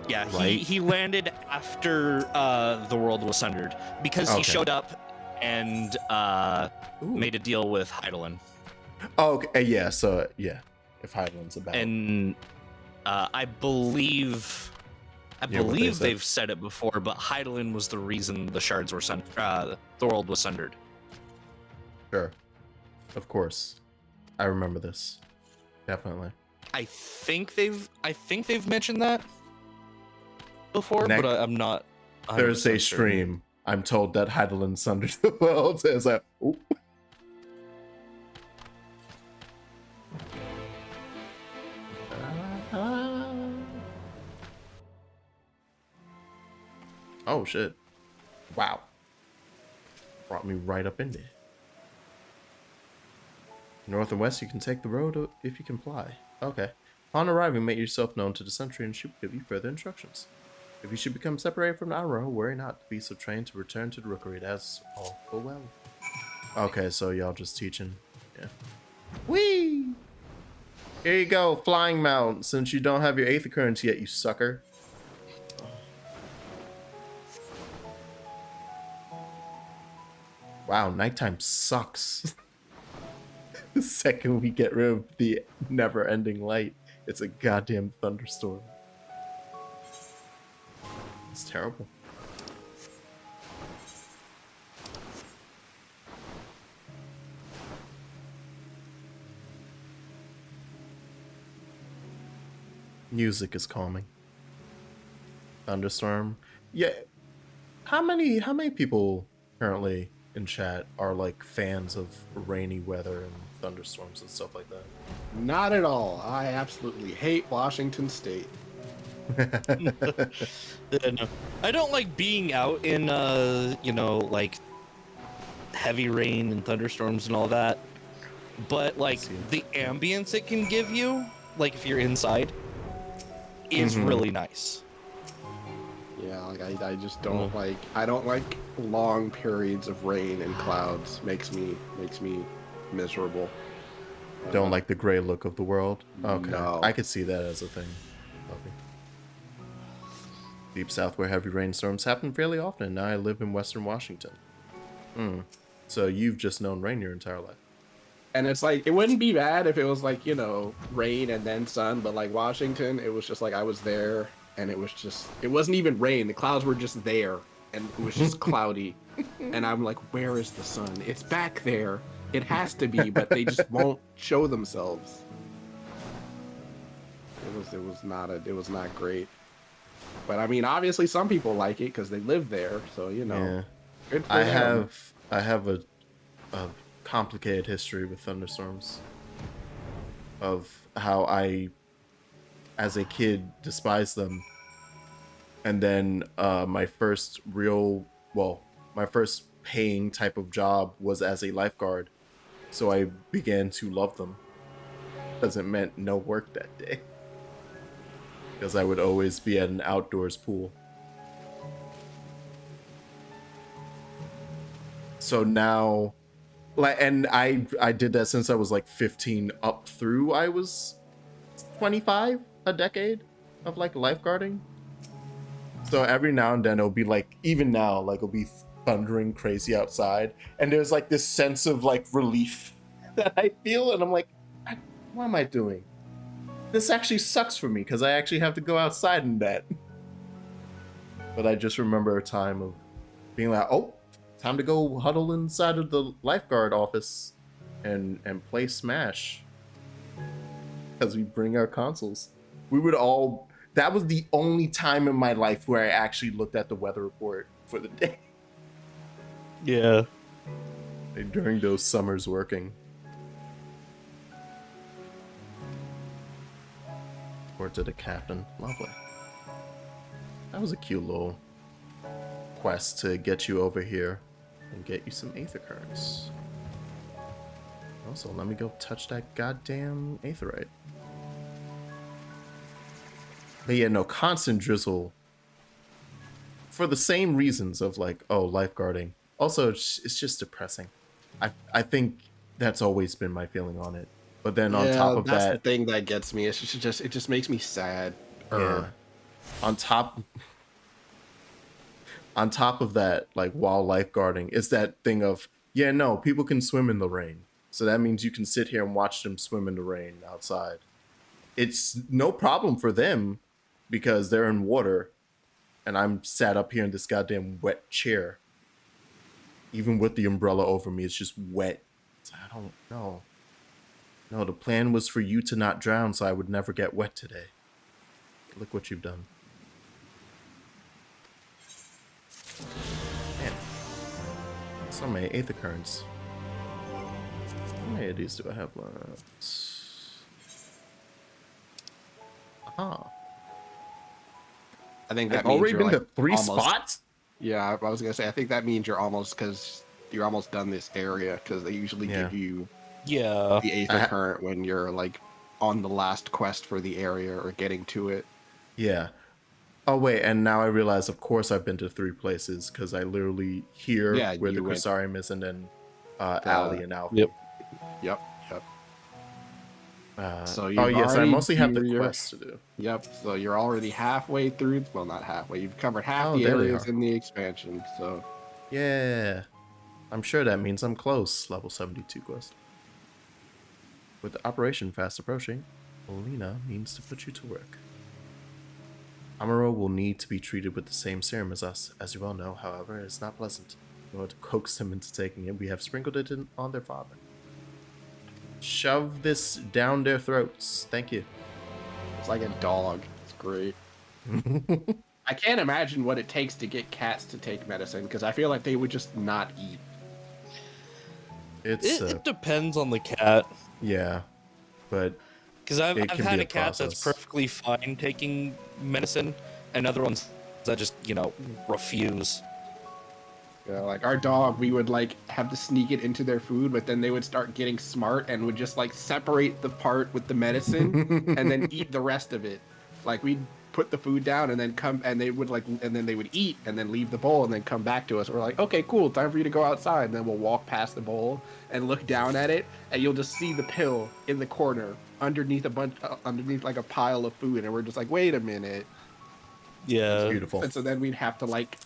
Yeah, Right? he landed after the world was sundered because he Okay. showed up and made a deal with Heidelin. Oh, okay. Yeah. So yeah, if Hydalen's about. And I believe they've said it before, but Hydaelyn was the reason the shards were the world was sundered. Sure, of course, I remember this. Definitely. I think they've mentioned that before, but I'm not. Thursday sure. stream. I'm told that Hydaelyn sundered the world. It's like, ooh. Oh shit. Wow. Brought me right up in there. North and west, you can take the road if you comply. Okay. On arriving, make yourself known to the sentry and she will give you further instructions. If you should become separated from the Arrow, worry not to be so trained to return to the rookery. That's all go well. Okay, so y'all just teaching. Yeah. Whee! Here you go, flying mount, since you don't have your 8th occurrence yet, you sucker. Wow, nighttime sucks. The second we get rid of the never-ending light, it's a goddamn thunderstorm. It's terrible. Music is calming. Thunderstorm. Yeah. How many people currently in chat are like fans of rainy weather and thunderstorms and stuff like that? Not at all. I absolutely hate Washington State. No. I don't like being out in like heavy rain and thunderstorms and all that, but like the ambience it can give you, like if you're inside, is really nice. Yeah, like I just don't like, I don't like long periods of rain and clouds. Makes me miserable. Don't like the gray look of the world? Okay. No. I could see that as a thing. Okay. Deep south where heavy rainstorms happen fairly often. Now I live in western Washington. So you've just known rain your entire life. And it's like, it wouldn't be bad if it was like, rain and then sun, but like Washington, it was just like I was there and it wasn't even rain. The clouds were just there and it was just cloudy. And I'm like, where is the sun? It's back there. It has to be, but they just won't show themselves. It was not great. But I mean, obviously some people like it because they live there, so Yeah. Good for I them. have a complicated history with thunderstorms. Of how I, as a kid, despised them. And then my first paying type of job was as a lifeguard. So I began to love them. Because it meant no work that day. Because I would always be at an outdoors pool. So now, and I did that since I was like 15 up through I was 25, a decade of like lifeguarding. So every now and then it'll be like, even now, like it'll be thundering crazy outside, and there's like this sense of like relief that I feel, and I'm like, what am I doing? This actually sucks for me because I actually have to go outside in that. But I just remember a time of being like, oh, time to go huddle inside of the lifeguard office and play Smash. Because we bring our consoles. That was the only time in my life where I actually looked at the weather report for the day. Yeah. During those summers working. Report to the captain. Lovely. That was a cute little quest to get you over here and get you some Aether Currents. Also, let me go touch that goddamn Aetherite. But yeah, no, constant drizzle. For the same reasons of like, oh, lifeguarding. Also, it's just depressing. I think that's always been my feeling on it. But then on top of that's that, the thing that gets me. It just makes me sad. Yeah. On top of that, like while lifeguarding, it's that thing of, yeah, no, people can swim in the rain. So that means you can sit here and watch them swim in the rain outside. It's no problem for them because they're in water and I'm sat up here in this goddamn wet chair. Even with the umbrella over me, it's just wet. So I don't know. No, the plan was for you to not drown so I would never get wet today. Look what you've done. Man. So many 8th occurrence. How many of these do I have left? Aha. I think that I've means already you're been like to 3 almost, spots? Yeah, I was gonna say, I think that means you're almost, because you're almost done this area, because they usually give you the 8th occurrence when you're like on the last quest for the area or getting to it. Yeah. Oh wait, and now I realize, of course, I've been to 3 places because I literally hear where the Crusarium is, and then Allie and Alfie. Yep. So oh yes, I mostly have the quest to do. Yep. So you're already halfway through. Well, not halfway. You've covered half the there they areas are. in the expansion. So Yeah, I'm sure that means I'm close. Level 72 quest. With the operation fast approaching, Lena means to put you to work. Amuro will need to be treated with the same serum as us. As you well know, however, it is not pleasant. In order to coax them into taking it, we have sprinkled it on their father. Shove this down their throats. Thank you. it's like a dog. It's great. I can't imagine what it takes to get cats to take medicine, because I feel like they would just not eat. It depends on the cat. Yeah, but because I've had a cat that's perfectly fine taking medicine, and other ones that just refuse. Yeah, like our dog, we would like have to sneak it into their food, but then they would start getting smart and would just like separate the part with the medicine and then eat the rest of it. Like we'd put the food down and then come, and they would and then they would eat and then leave the bowl and then come back to us. We're like, okay, cool, time for you to go outside. And then we'll walk past the bowl and look down at it, and you'll just see the pill in the corner underneath underneath like a pile of food, and we're just like, wait a minute. Yeah, it's beautiful. And so then we'd have to like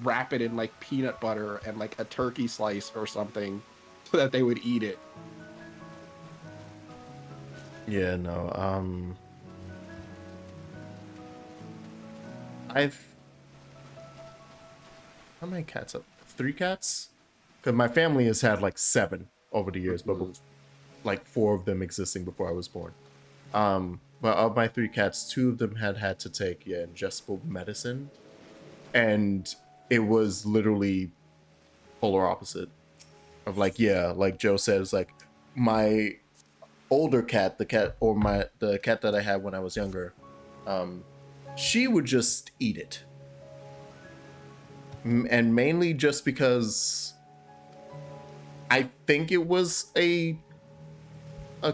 wrap it in like peanut butter and like a turkey slice or something so that they would eat it. Yeah, no, how many cats up? 3 cats? Because my family has had like 7 over the years, but like 4 of them existing before I was born. But of my 3 cats, 2 of them had to take ingestible medicine, and it was literally polar opposite of like Joe says, like my older cat, the cat that I had when I was younger, she would just eat it. And mainly just because I think it was a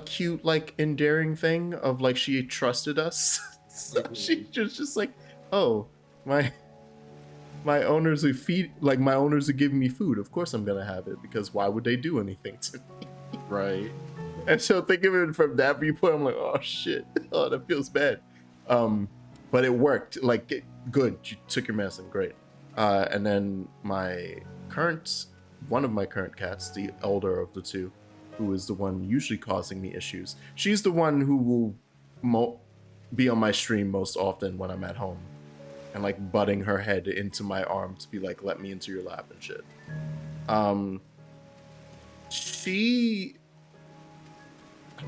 cute, like, endearing thing of like she trusted us. So she was just like, oh, my owners who my owners are giving me food. Of course I'm gonna have it, because why would they do anything to me? Right. And so think of it from that viewpoint, I'm like, oh shit, oh, that feels bad. But it worked. Like, good. You took your medicine, great. And then one of my current cats, the elder of the 2, who is the one usually causing me issues. She's the one who will be on my stream most often when I'm at home, and like butting her head into my arm to be like, let me into your lap and shit. I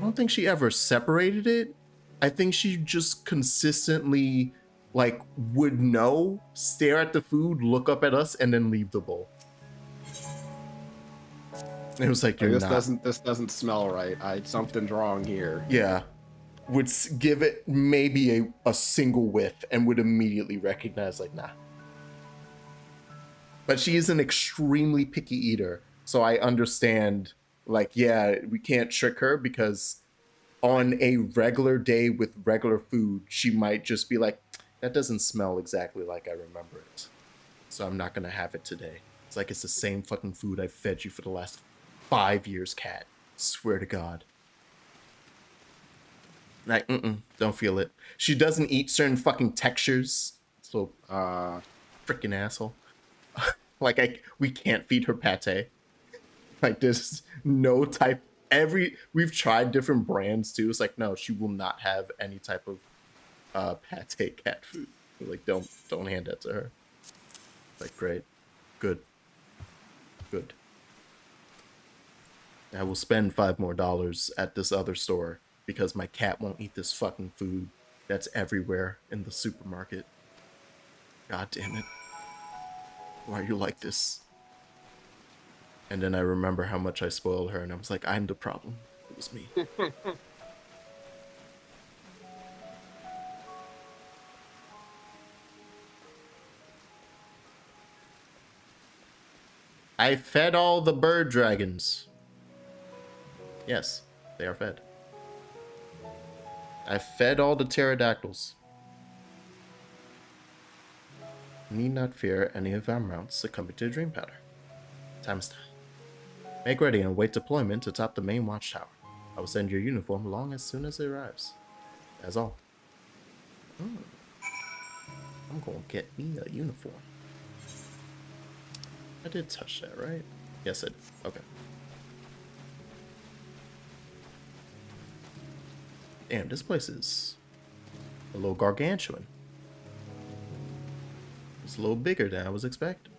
don't think she ever separated it. I think she just consistently like would know, stare at the food, look up at us, and then leave the bowl. It was like, this doesn't smell right. Something's wrong here. Yeah. Would give it maybe a single whiff and would immediately recognize, like, nah. But she is an extremely picky eater, so I understand, like, yeah, we can't trick her, because on a regular day with regular food, she might just be like, that doesn't smell exactly like I remember it, so I'm not gonna have it today. It's like it's the same fucking food I've fed you for the last 5 years, cat. Swear to God. Like, don't feel it. She doesn't eat certain fucking textures. So, freaking asshole. Like, we can't feed her pate. Like, there's no type we've tried different brands too. It's like, no, she will not have any type of pate cat food. We're like, don't hand that to her. Like, great, good. I will spend $5 more at this other store because my cat won't eat this fucking food that's everywhere in the supermarket. God damn it. Why are you like this? And then I remember how much I spoiled her, and I was like, I'm the problem. It was me. I fed all the bird dragons. Yes, they are fed. I fed all the pterodactyls. Need not fear any of our mounts succumbing to dream powder. Time's time. Make ready and await deployment to top the main watchtower. I will send your uniform along as soon as it arrives. That's all. I'm gonna get me a uniform. I did touch that, right? Yes, I did. Okay. Damn, this place is a little gargantuan. It's a little bigger than I was expecting.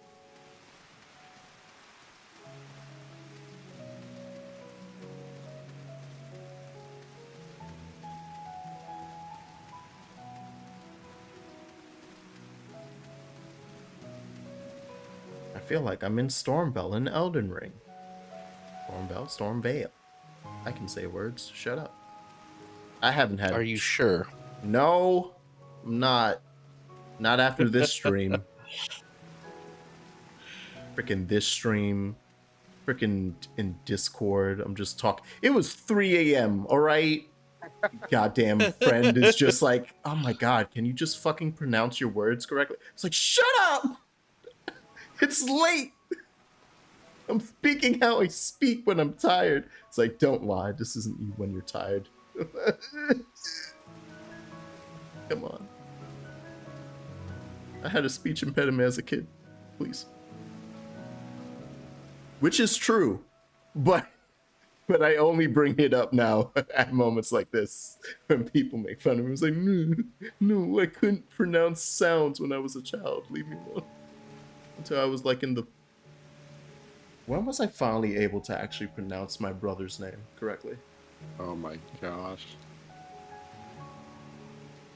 I feel like I'm in Stormvale in Elden Ring. Stormvale. I can say words. Shut up. I haven't had... Are you sure? No, I'm not. Not after this stream. Freaking this stream. Freaking in Discord. I'm just talking. It was 3 a.m., all right? Goddamn friend is just like, oh my god, can you just fucking pronounce your words correctly? It's like, shut up! It's late! I'm speaking how I speak when I'm tired. It's like, don't lie. This isn't you when you're tired. Come on. I had a speech impediment as a kid. Please. Which is true, but I only bring it up now at moments like this when people make fun of me. It's like, no, I couldn't pronounce sounds when I was a child. Leave me alone. Until I was like in the... When was I finally able to actually pronounce my brother's name correctly? Oh my gosh.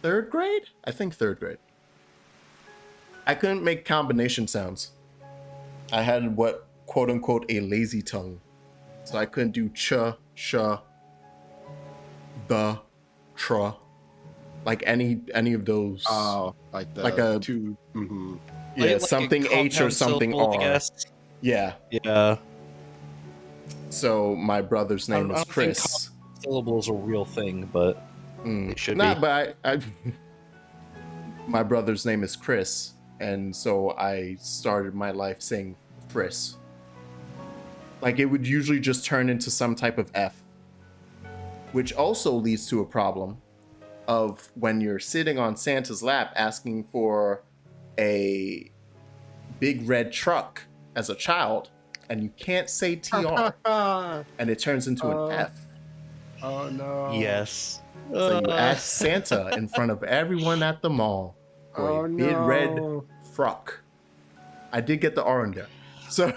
3rd grade? I think 3rd grade. I couldn't make combination sounds. I had what, quote unquote, a lazy tongue. So I couldn't do ch, sh, the, tra. Like any of those. Oh, like the like a two. Mm-hmm. Yeah, like something H or something syllable, R. Yeah. Yeah. So my brother's name is Chris. Syllables are a real thing, but it should Nah, be. but I my brother's name is Chris, and so I started my life saying Friss. Like, it would usually just turn into some type of F, which also leads to a problem of when you're sitting on Santa's lap asking for a big red truck as a child, and you can't say TR, and it turns into an F. Oh no. Yes. So you ask Santa in front of everyone at the mall for a big red frock. I did get the R in there. So,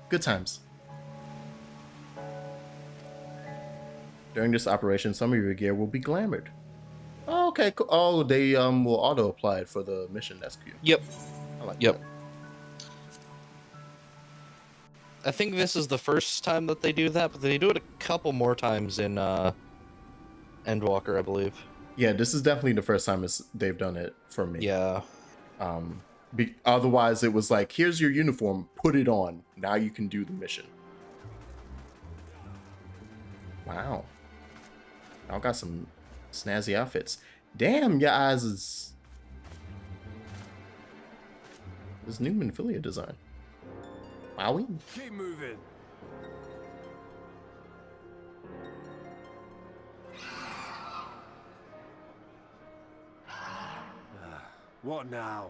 good times. During this operation, some of your gear will be glamored. Oh, okay, cool. Oh, they will auto apply it for the mission. That's cute. Yep. I like Yep. that. I think this is the first time that they do that, but they do it a couple more times in Endwalker, I believe. Yeah, this is definitely the first time they've done it for me. Yeah. Otherwise, it was like, here's your uniform, put it on. Now you can do the mission. Wow. Y'all got some snazzy outfits. Damn, your eyes is... This new Minfilia design. Wowie. Keep moving. What now?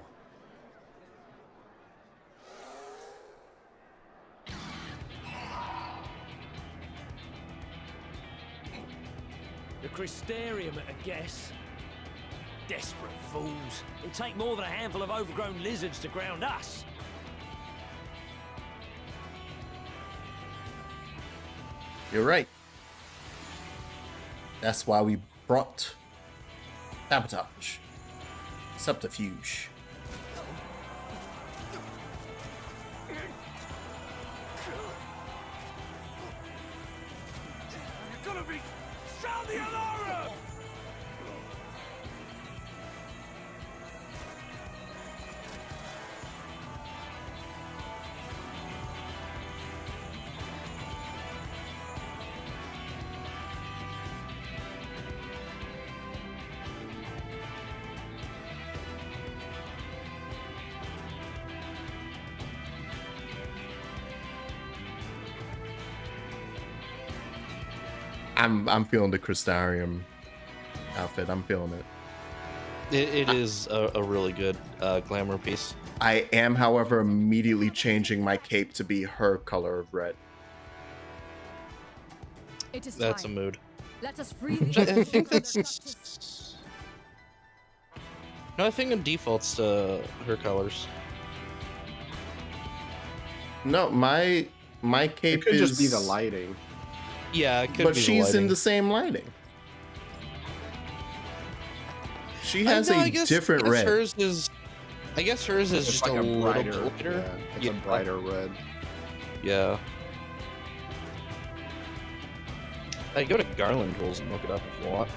The Crystarium at a guess. Desperate fools. It'd take more than a handful of overgrown lizards to ground us. You're right. That's why we brought sabotage. Subterfuge. You're gonna be... Sound the alarm! I'm feeling the Crystarium outfit. I'm feeling it. It is a really good glamour piece. I am, however, immediately changing my cape to be her color of red. It is That's time. a mood. Let us free I think that's... No, I think it defaults to her colors. No, my cape It could is... just be the lighting. Yeah, it could but be she's the in the same lighting. She has no, a different red. Hers is, I guess hers is It's just like a little brighter, bit lighter. yeah, it's a brighter red. Yeah. I go to Garland Rules and look it up if you want.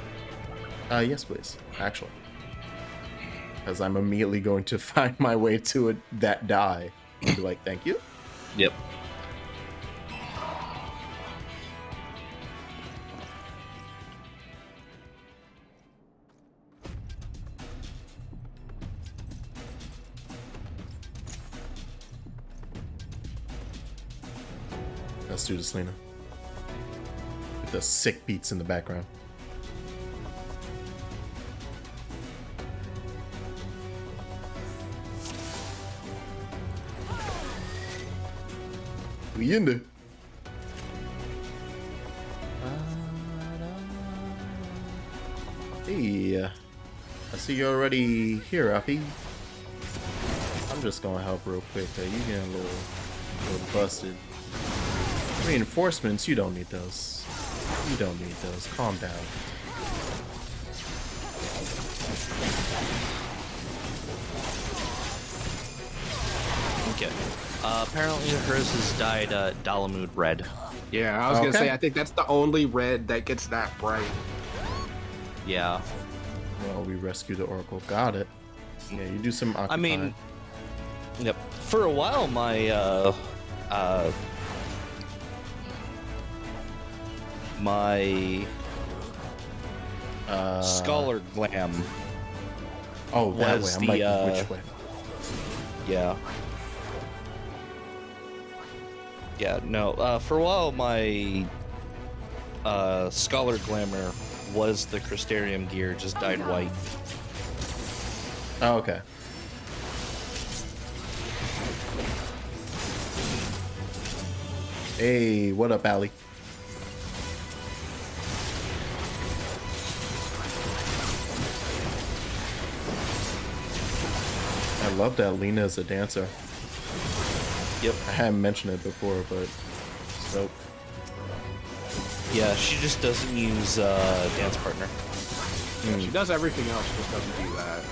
Yes, please. Actually, because I'm immediately going to find my way to it that die and be like, "Thank you." Yep. Let's do this, Lena. With the sick beats in the background. We in there. Hey, I see you're already here, Alfie. I'm just gonna help real quick. You getting a little busted. Reinforcements, you don't need those. You don't need those. Calm down. Okay. Apparently hers is dyed Dalamud red. Yeah, I was gonna say, I think that's the only red that gets that bright. Yeah. Well, we rescued the Oracle. Got it. Yeah, you do some occupy. I mean, yep. For a while, my Scholar Glam. Oh, that way. was I'm the, like, which way? Yeah. Yeah, no. For a while, my Scholar Glamour was the Crystarium gear, just dyed white. Oh, okay. Hey, what up, Allie? I love that Lena is a dancer. Yep. I hadn't mentioned it before, but so. Yeah, she just doesn't use dance partner. Yeah, she does everything else, she just doesn't do that.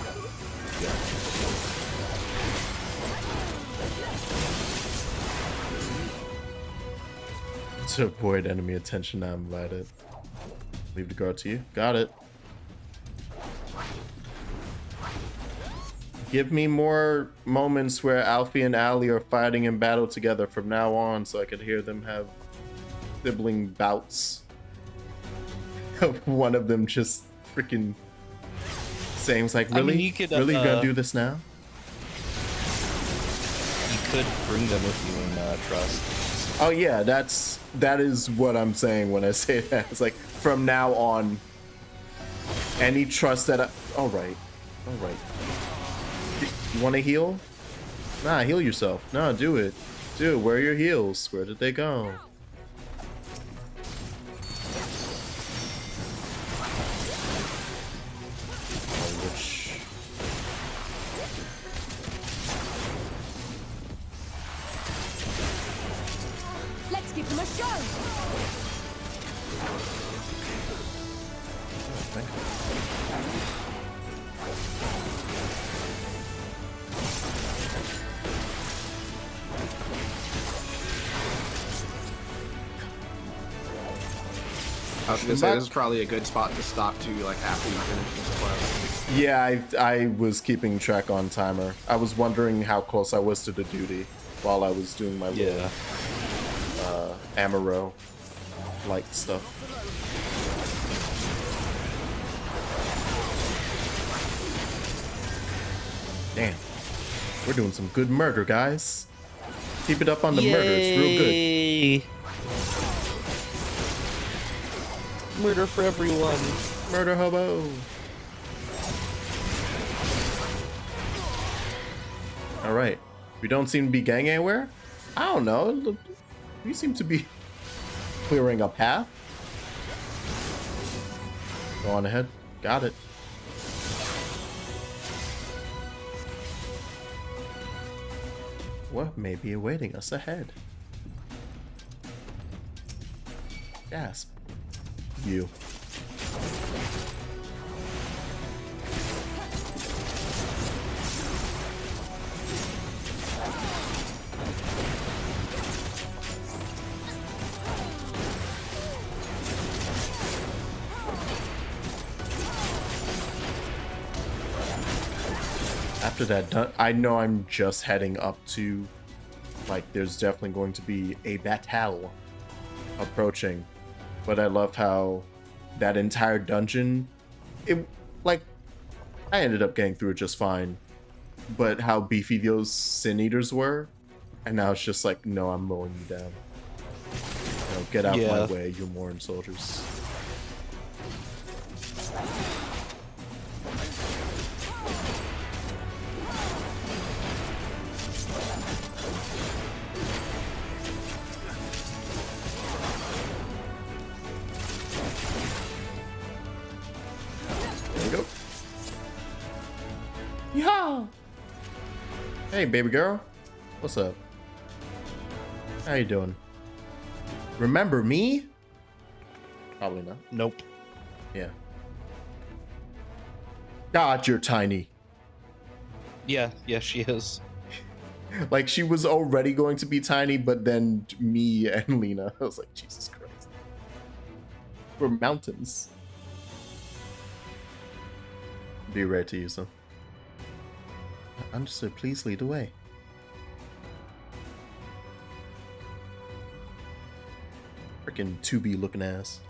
To avoid enemy attention, I'm invited. Leave the guard to you. Got it. Give me more moments where Alfie and Allie are fighting in battle together from now on so I could hear them have sibling bouts. One of them just freaking saying, like, really? I mean, you could, really? You're gonna do this now? You could bring them with you in Trust. Oh yeah, that is what I'm saying when I say that. It's like, from now on, any trust that alright. You wanna heal? Nah, heal yourself. No, do it. Dude, where are your heals? Where did they go? I was gonna say this is probably a good spot to stop to, like after you finish this quest. Yeah, I was keeping track on timer. I was wondering how close I was to the duty while I was doing my little Amaro light stuff. Damn, we're doing some good murder, guys. Keep it up on the murder, it's real good. Murder for everyone. Murder hobo. All right, we don't seem to be going anywhere. I don't know. We seem to be clearing a path. Go on ahead. Got it. What may be awaiting us ahead? Gasp. You. After that, I know I'm just heading up to, like, there's definitely going to be a battle approaching, but I loved how that entire dungeon, I ended up getting through it just fine, but how beefy those Sin Eaters were, and now it's just like, no, I'm mowing you down. You know, get out of my way, you Morin soldiers. Hey, baby girl. What's up? How you doing? Remember me? Probably not. Nope. Yeah. God, you're tiny. Yeah, she is. Like, she was already going to be tiny, but then me and Lena, I was like, Jesus Christ. We're mountains. Be ready to use them. Understood. Please lead the way. Freaking 2B looking ass.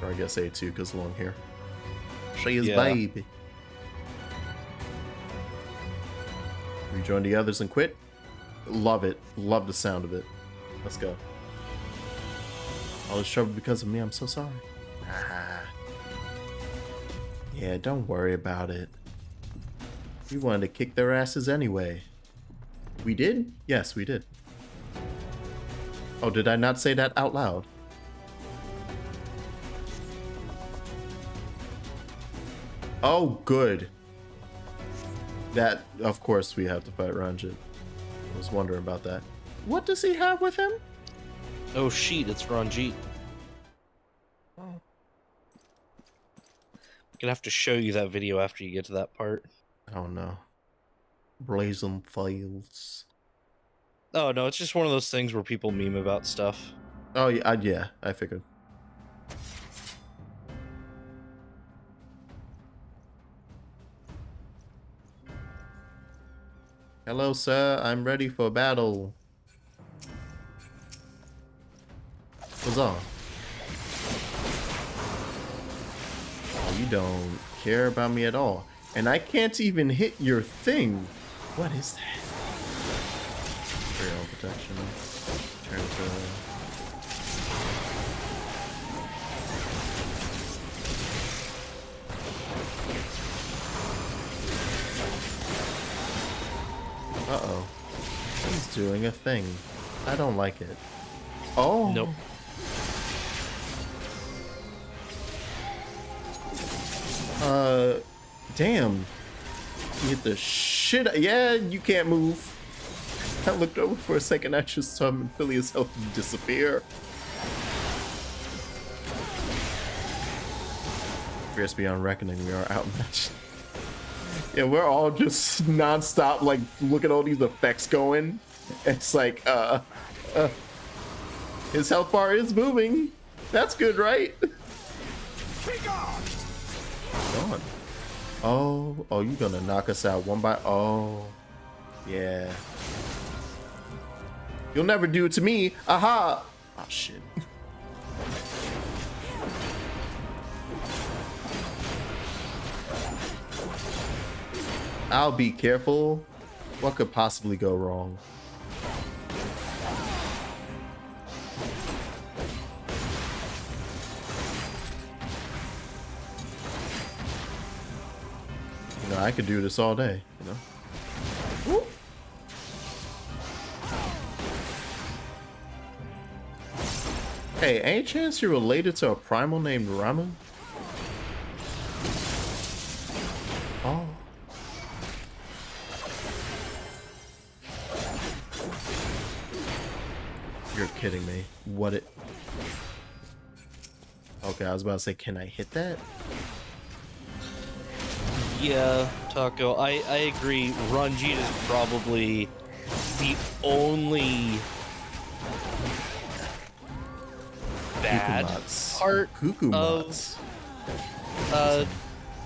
Or I guess A2 because long hair. She is baby. Rejoin the others and quit. Love it. Love the sound of it. Let's go. All this trouble because of me. I'm so sorry. Yeah, don't worry about it. We wanted to kick their asses anyway. We did? Yes, we did. Oh, did I not say that out loud? Oh, good. That, of course, we have to fight Ranjit. I was wondering about that. What does he have with him? Oh, shit, it's Ranjit. Oh. Gonna have to show you that video after you get to that part. Oh no. Brazen files. Oh no, it's just one of those things where people meme about stuff. Oh yeah, I figured. Hello, sir. I'm ready for battle. Huzzah. Oh, you don't care about me at all. And I can't even hit your thing. What is that? For your own protection. Turn to... Uh-oh. He's doing a thing. I don't like it. Oh. Nope. Damn. You hit the shit. Yeah, you can't move. I looked over for a second. I just saw Phileas help him disappear. Fierce beyond reckoning, we are outmatched. Yeah, we're all just non-stop, like, look at all these effects going. It's like, his health bar is moving. That's good, right? Gone. Oh, you gonna knock us out one by... Oh, yeah. You'll never do it to me. Aha! Oh, shit. I'll be careful. What could possibly go wrong? You know, I could do this all day, you know? Woo. Hey, any chance you're related to a primal named Ramen? Oh. You're kidding me. What it... Okay, I was about to say, can I hit that? Yeah, Taco, I agree. Ranjit is probably the only bad part of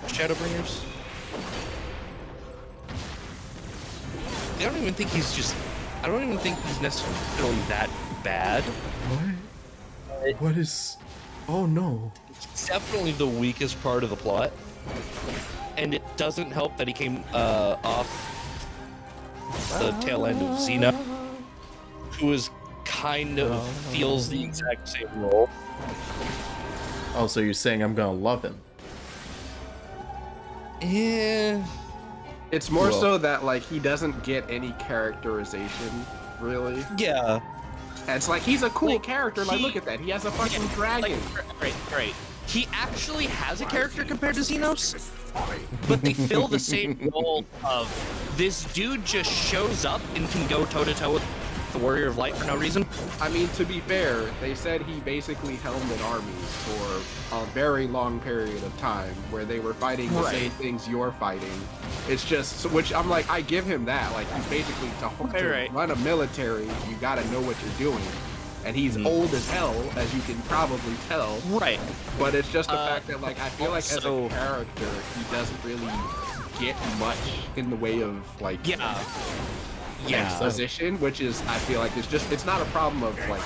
Shadowbringers. I don't even think he's just... I don't even think he's necessarily that bad. What? What is... Oh no. It's definitely the weakest part of the plot. And it doesn't help that he came off the tail end of Xena, who is kind of feels the exact same role. Oh, so you're saying I'm gonna love him? Yeah. It's more so that like he doesn't get any characterization, really. Yeah. And it's like he's a cool character. Like, look at that. He has a fucking dragon. Right. He actually has a character compared to Xenos, but they fill the same role of this dude just shows up and can go toe-to-toe with the Warrior of Light for no reason. I mean, to be fair, they said he basically helmed an army for a very long period of time where they were fighting the same things you're fighting. It's just, which I'm like, I give him that. Like, he's basically, to run a military, you gotta know what you're doing. And he's old as hell, as you can probably tell. Right. But it's just the fact that, like, I feel like as a character, he doesn't really get much in the way of, like, exposition, which is, I feel like, it's not a problem of, like,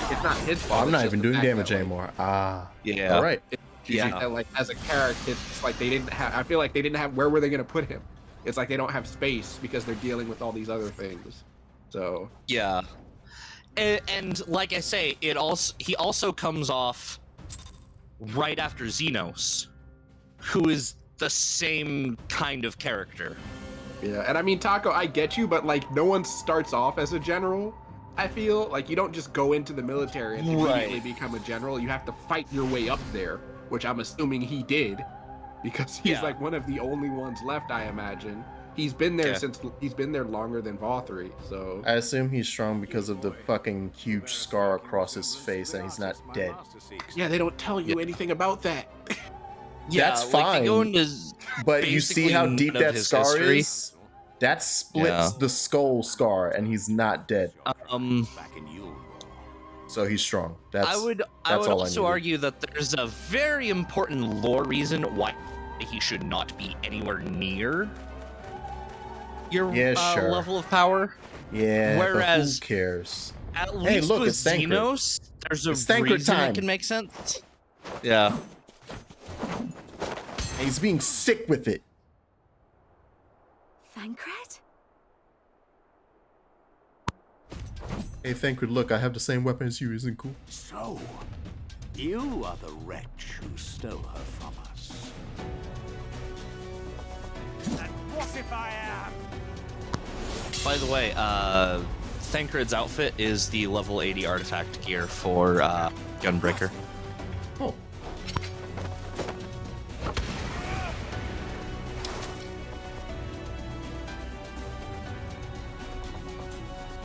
it's not his fault. I'm not even doing damage anymore. Yeah. All right. Like, as a character, it's like they didn't have, I feel like they didn't have, where were they going to put him? It's like they don't have space because they're dealing with all these other things. So. Yeah. And like I say, he also comes off right after Xenos, who is the same kind of character. Yeah, and I mean, Taco, I get you, but like no one starts off as a general. I feel like you don't just go into the military and immediately become a general. You have to fight your way up there, which I'm assuming he did, because he's like one of the only ones left, I imagine. He's been there since he's been there longer than Valtteri, so I assume he's strong because of the fucking huge scar across his face and he's not dead. Yeah, they don't tell you anything about that. That's fine. But you see how deep that scar is? That splits the skull scar and he's not dead. So he's strong. I would also argue that there's a very important lore reason why he should not be anywhere near your level of power. Yeah, whereas but who cares? At least look, with it's Thancred. Xenos, there's a Thancred reason time. it can make sense. Yeah. And he's being sick with it. Thancred? Hey, Thancred, look, I have the same weapon as you. Isn't cool? So, you are the wretch who stole her from us. And what if I am? By the way, Thancred's outfit is the level 80 artifact gear for Gunbreaker. Oh.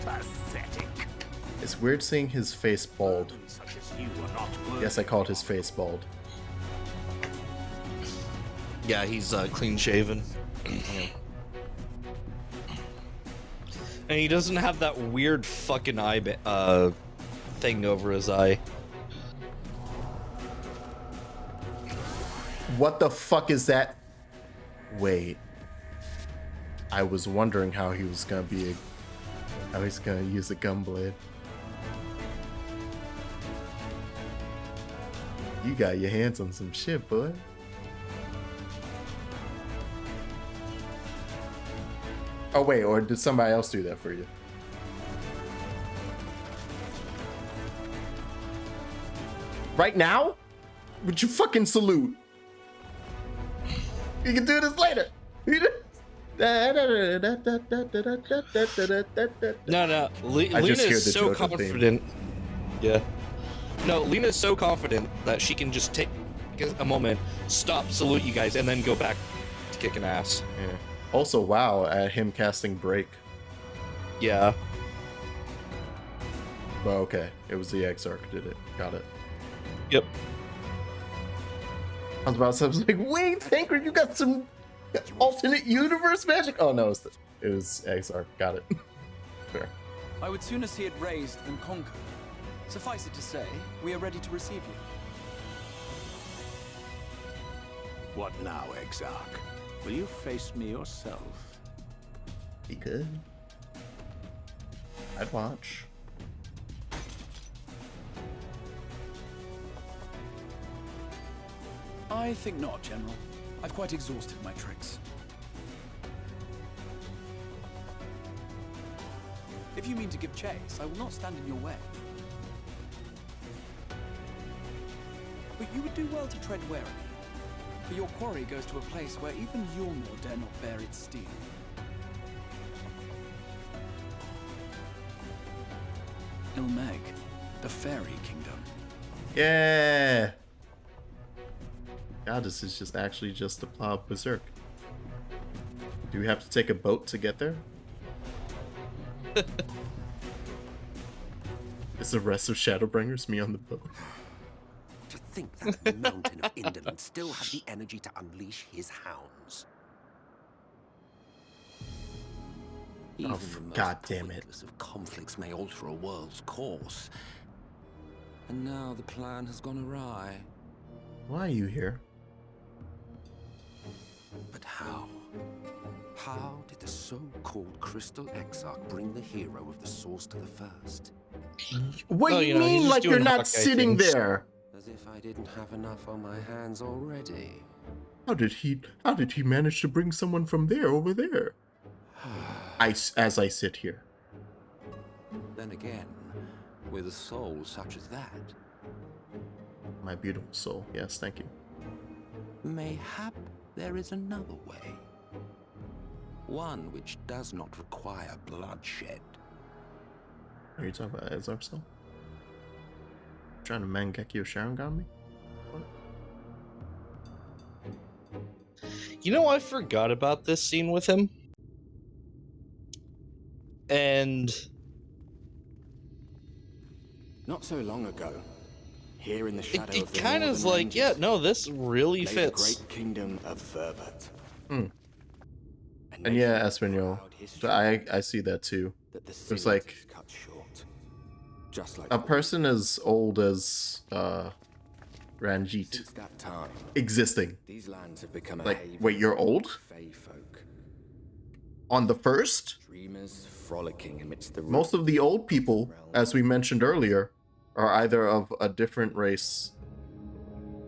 Pathetic. It's weird seeing his face bald. Such as you are not worthy. Yes, I called his face bald. Yeah, he's clean shaven. And he doesn't have that weird fucking eye thing over his eye. What the fuck is that? Wait. I was wondering how he was gonna how he's gonna use a gunblade. You got your hands on some shit, boy. Oh wait, or did somebody else do that for you? Right now? Would you fucking salute? You can do this later. No. Lena is so confident. Yeah. No, Lena is so confident that she can just take a moment, stop, salute you guys, and then go back to kicking ass. Yeah. Also, wow, at him casting break. Yeah. Well, okay. It was the XIV did it. Got it. Yep. I was about to say, I was like, wait, Thanker, you got some alternate universe magic? Oh, no, it was XIV. Got it. Fair. I would sooner see it raised than conquered. Suffice it to say, we are ready to receive you. What now, Exarch? Will you face me yourself? He could. I'd watch. I think not, General. I've quite exhausted my tricks. If you mean to give chase, I will not stand in your way. But you would do well to tread warily, for your quarry goes to a place where even Yulmor dare not bear its steel. Ilmeg, the fairy kingdom. Yeah! God, this is just actually just the plow of Berserk. Do we have to take a boat to get there? Is the rest of Shadowbringers me on the boat? To think that the mountain of Indolence still had the energy to unleash his hounds. Even the most God damn it. pointless of conflicts may alter a world's course. And now the plan has gone awry. Why are you here? But how? How did the so-called Crystal Exarch bring the hero of the source to the first? What do you mean, like you're not sitting there? As if I didn't have enough on my hands already. How did he manage to bring someone from there over there? As I sit here. Then again, with a soul such as that, my beautiful soul. Yes, thank you. mayhap there is another way. One which does not require bloodshed. Are you talking about Ezar still? Trying to Mangekyo Sharingan me? You know, I forgot about this scene with him. And not so long ago, here in the shadow it of the kind of is Northern like, yeah, no, this really lay fits. the great kingdom of Verbert. And yeah, Espanol. I see that too. There's like a person as old as Ranjit existing. These lands have become a like, haven wait, you're old? Fey folk. On the first? Dreamers frolicking amidst the Most of the old people, as we mentioned earlier, are either of a different race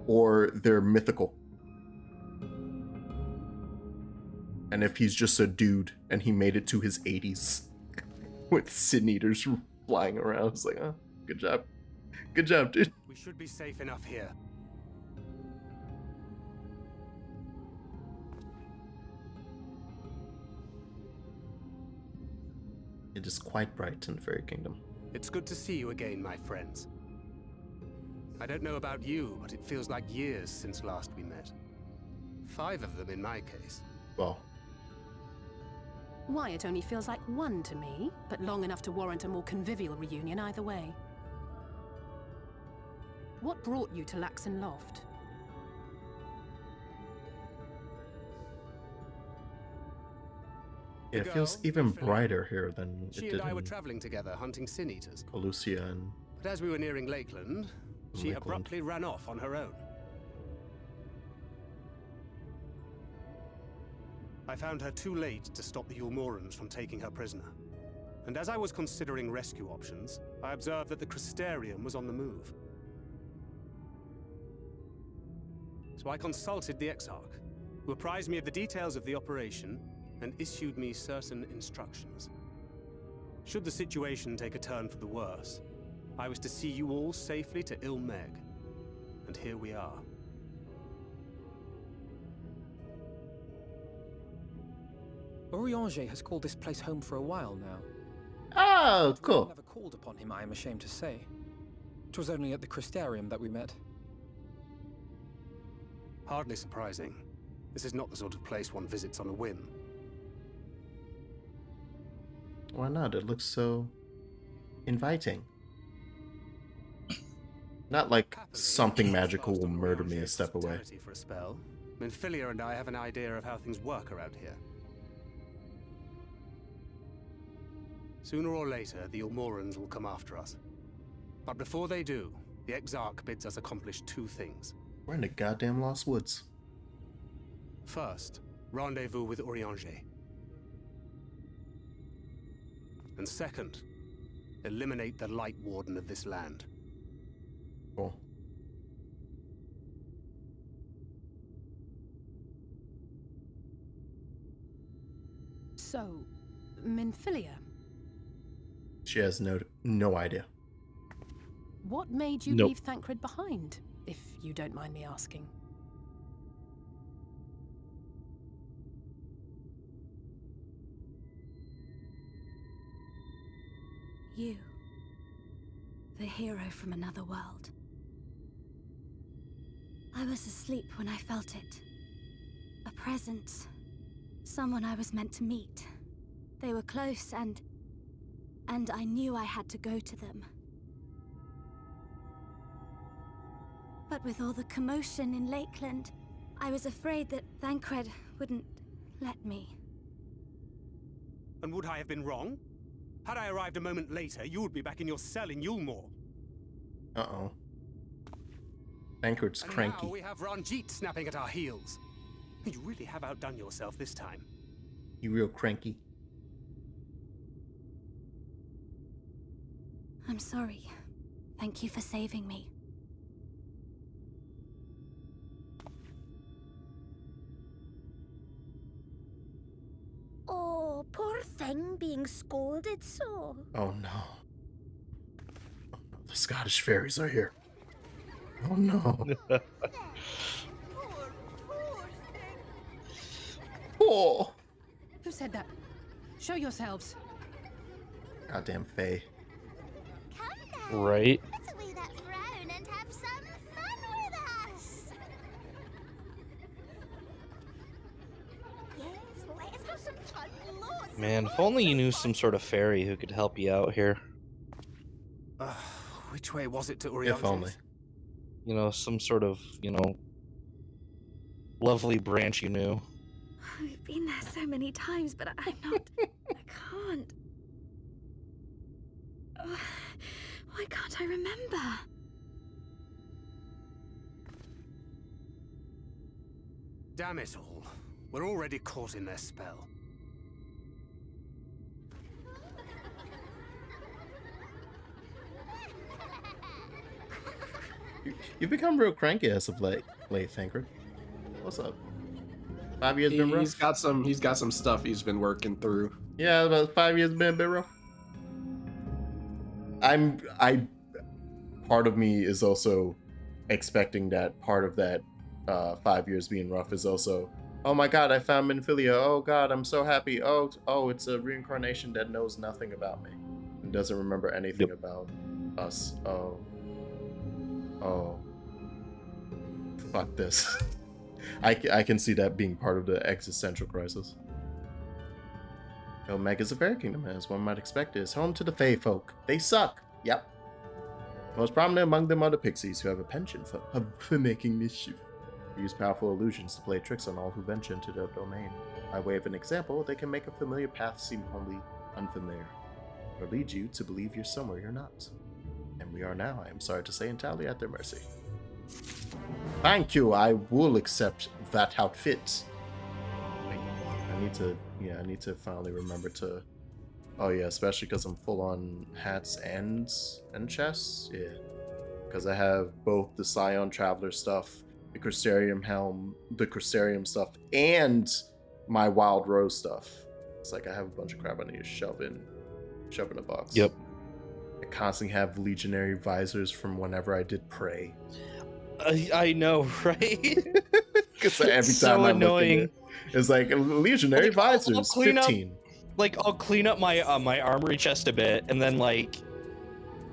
or they're mythical. And if he's just a dude and he made it to his 80s with Sin Eaters flying around, it's like, oh, good job. Good job, dude. We should be safe enough here. It is quite bright in the Fairy Kingdom. It's good to see you again, my friends. I don't know about you, but it feels like years since last we met. 5 of them in my case. Well, why, it only feels like 1 to me, but long enough to warrant a more convivial reunion either way. What brought you to Laxon Loft? yeah, it feels even brighter here than it She did and I in were traveling together, hunting Sin Eaters. Colusia and... But as we were nearing Lakeland, she abruptly ran off on her own. I found her too late to stop the Yulmorans from taking her prisoner. And as I was considering rescue options, I observed that the Crystarium was on the move. So I consulted the Exarch, who apprised me of the details of the operation and issued me certain instructions. Should the situation take a turn for the worse, I was to see you all safely to Ilmeg. And here we are. Orianger has called this place home for a while now. Oh, I cool. never called upon him, I am ashamed to say. It was only at the Crystarium that we met. Hardly surprising. This is not the sort of place one visits on a whim. Why not? It looks so inviting. Not like something magical will murder me a step away. For a spell, Minfilia and I have an idea of how things work around here. Sooner or later, the Yulmorans will come after us. But before they do, the Exarch bids us accomplish two things. We're in the goddamn Lost Woods. First, rendezvous with Orianger. And second, eliminate the Light Warden of this land. Cool. So, Minfilia, She has no idea. what made you Nope. leave Thancred behind, if you don't mind me asking? You. The hero from another world. I was asleep when I felt it. A presence. Someone I was meant to meet. They were close and I knew I had to go to them. But with all the commotion in Lakeland, I was afraid that Thancred wouldn't let me. And would I have been wrong? Had I arrived a moment later, you would be back in your cell in Yulmore. Uh-oh. Thancred's And cranky. now we have Ranjit snapping at our heels. You really have outdone yourself this time. You real cranky. I'm sorry. Thank you for saving me. Oh, poor thing being scolded so. Oh no. Oh, no. The Scottish fairies are here. Oh no. Oh. Who said that? Show yourselves. Goddamn Fae. Right. Let's away that frown and have some fun with us. Yes, let us have some fun. Loads. Man, if only you knew some sort of fairy who could help you out here. Which way was it to Orianger's? If only. You know, some sort of, lovely branch you knew. We've been there so many times, but I'm not... I can't. Why can't I remember? Damn it all. We're already caught in their spell. You've become real cranky as of late, Thancred. What's up? 5 years been rough? He's got some stuff he's been working through. Yeah, about 5 years been a bit rough. Part of me is also expecting that part of that 5 years being rough is also, oh my god, I found Minfilia. Oh god, I'm so happy. Oh, it's a reincarnation that knows nothing about me and doesn't remember anything about us. Oh, fuck this. I can see that being part of the existential crisis. Omega is a fairy kingdom, as one might expect, is home to the Fae folk. They suck. Yep. Most prominent among them are the pixies, who have a penchant for making mischief. They use powerful illusions to play tricks on all who venture into their domain. By way of an example, they can make a familiar path seem wholly unfamiliar, or lead you to believe you're somewhere you're not. And we are now, I am sorry to say, entirely at their mercy. Thank you, I will accept that outfit. I need to finally remember to. Oh yeah, especially because I'm full on hats and chests. Yeah, because I have both the Scion Traveler stuff, the Crystarium helm, the Crystarium stuff, and my Wild Rose stuff. It's like I have a bunch of crap I need to shove in a box. Yep. I constantly have Legionary visors from whenever I did Prey. I know, right? Because every time I look at it, it's like Legionary visors, I'll clean 15. Up, like I'll clean up my my armory chest a bit, and then like,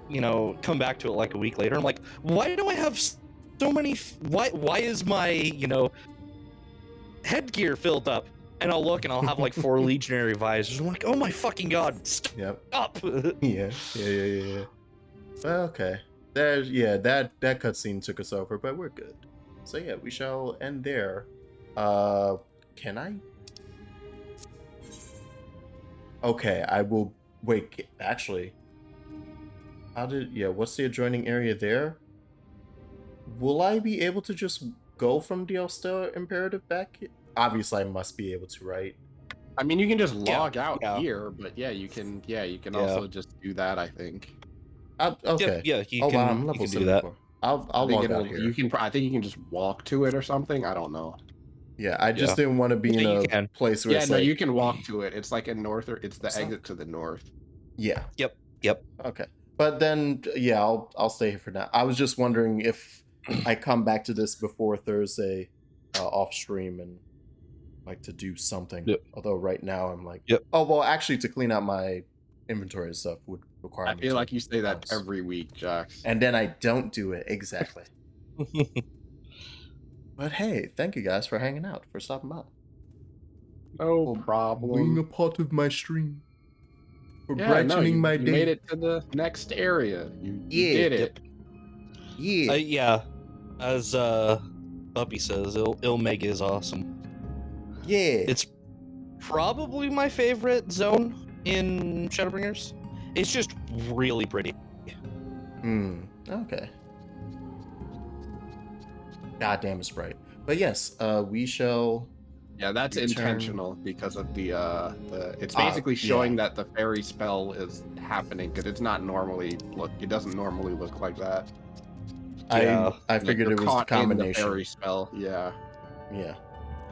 you know, come back to it like a week later. I'm like, why do I have so many? Why is my, you know, headgear filled up? And I'll look and I'll have like 4 Legionary visors. I'm like, oh my fucking god, stop! Yeah. Well, okay. That cutscene took us over, but we're good. So yeah, we shall end there. Can I? Okay, I will wait. Actually, what's the adjoining area there? Will I be able to just go from the Stellar Imperative back here? Obviously, I must be able to, right? I mean, you can just log out here, but you can also just do that, I think. Okay. Yeah, you can. Wow, I'm level you can do that. 74. I'll log out here. I think you can just walk to it or something. I don't know. Yeah, I just didn't want to be in a place where it's like... you can walk to it. It's like a north, or it's the exit to the north. Yeah. Yep. Okay. But then, yeah, I'll stay here for now. I was just wondering if I come back to this before Thursday off stream and like to do something. Yep. Although right now I'm like, oh, well, actually to clean out my inventory and stuff would require I feel like you say that every week, Jax. And then I don't do it. Exactly. But hey, thank you guys for hanging out, for stopping by. No problem. Being a part of my stream. For brightening my day. You made it to the next area. You did it. Yeah. As Puppy says, Ilmega is awesome. Yeah. It's probably my favorite zone in Shadowbringers. It's just really pretty. Okay. God damn, it's bright. But yes, we shall... Yeah, that's intentional because of the it's basically showing that the fairy spell is happening, because it's not normally it doesn't normally look like that. I figured it was the combination. The fairy spell, yeah.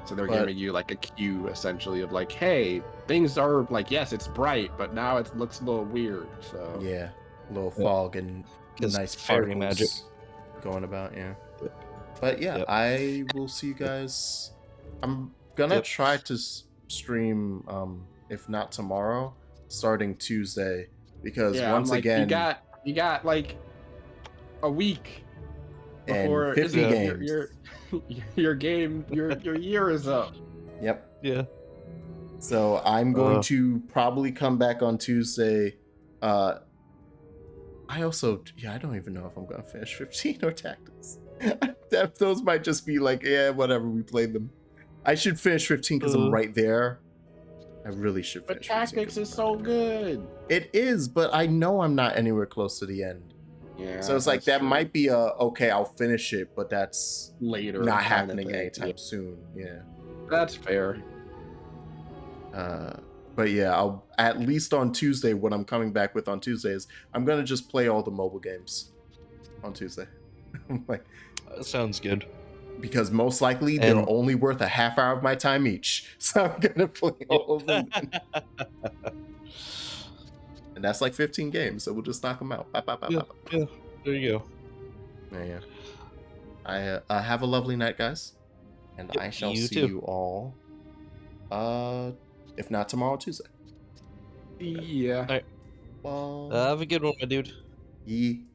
So they're giving you like a cue essentially of like, hey, things are like, yes, it's bright, but now it looks a little weird. So yeah, a little fog and nice fairy magic going about. Yeah, but yeah, I will see you guys. I'm gonna try to stream, if not tomorrow, starting Tuesday, because once again, you got like a week before and 50 games. Your year is up. Yep. Yeah. So I'm going to probably come back on Tuesday. I also, I don't even know if I'm going to finish 15 or Tactics. Those might just be like, yeah, whatever, we played them. I should finish 15 because I'm right there. I really should finish 15. But Tactics is so good. It is, but I know I'm not anywhere close to the end. Yeah, so it's like that might be okay, I'll finish it, but that's later, not happening anytime soon. Yeah, that's fair. But yeah, I'll at least on Tuesday, what I'm coming back with on Tuesday is I'm gonna just play all the mobile games on Tuesday. Like, that sounds good. Because most likely they're only worth a half hour of my time each, so I'm gonna play all of them. And that's like 15 games, so we'll just knock them out. Yeah, there you go. Yeah. I have a lovely night, guys, and I shall see you all. If not tomorrow, Tuesday. Yeah. All right. Well, have a good one, my dude. Yee.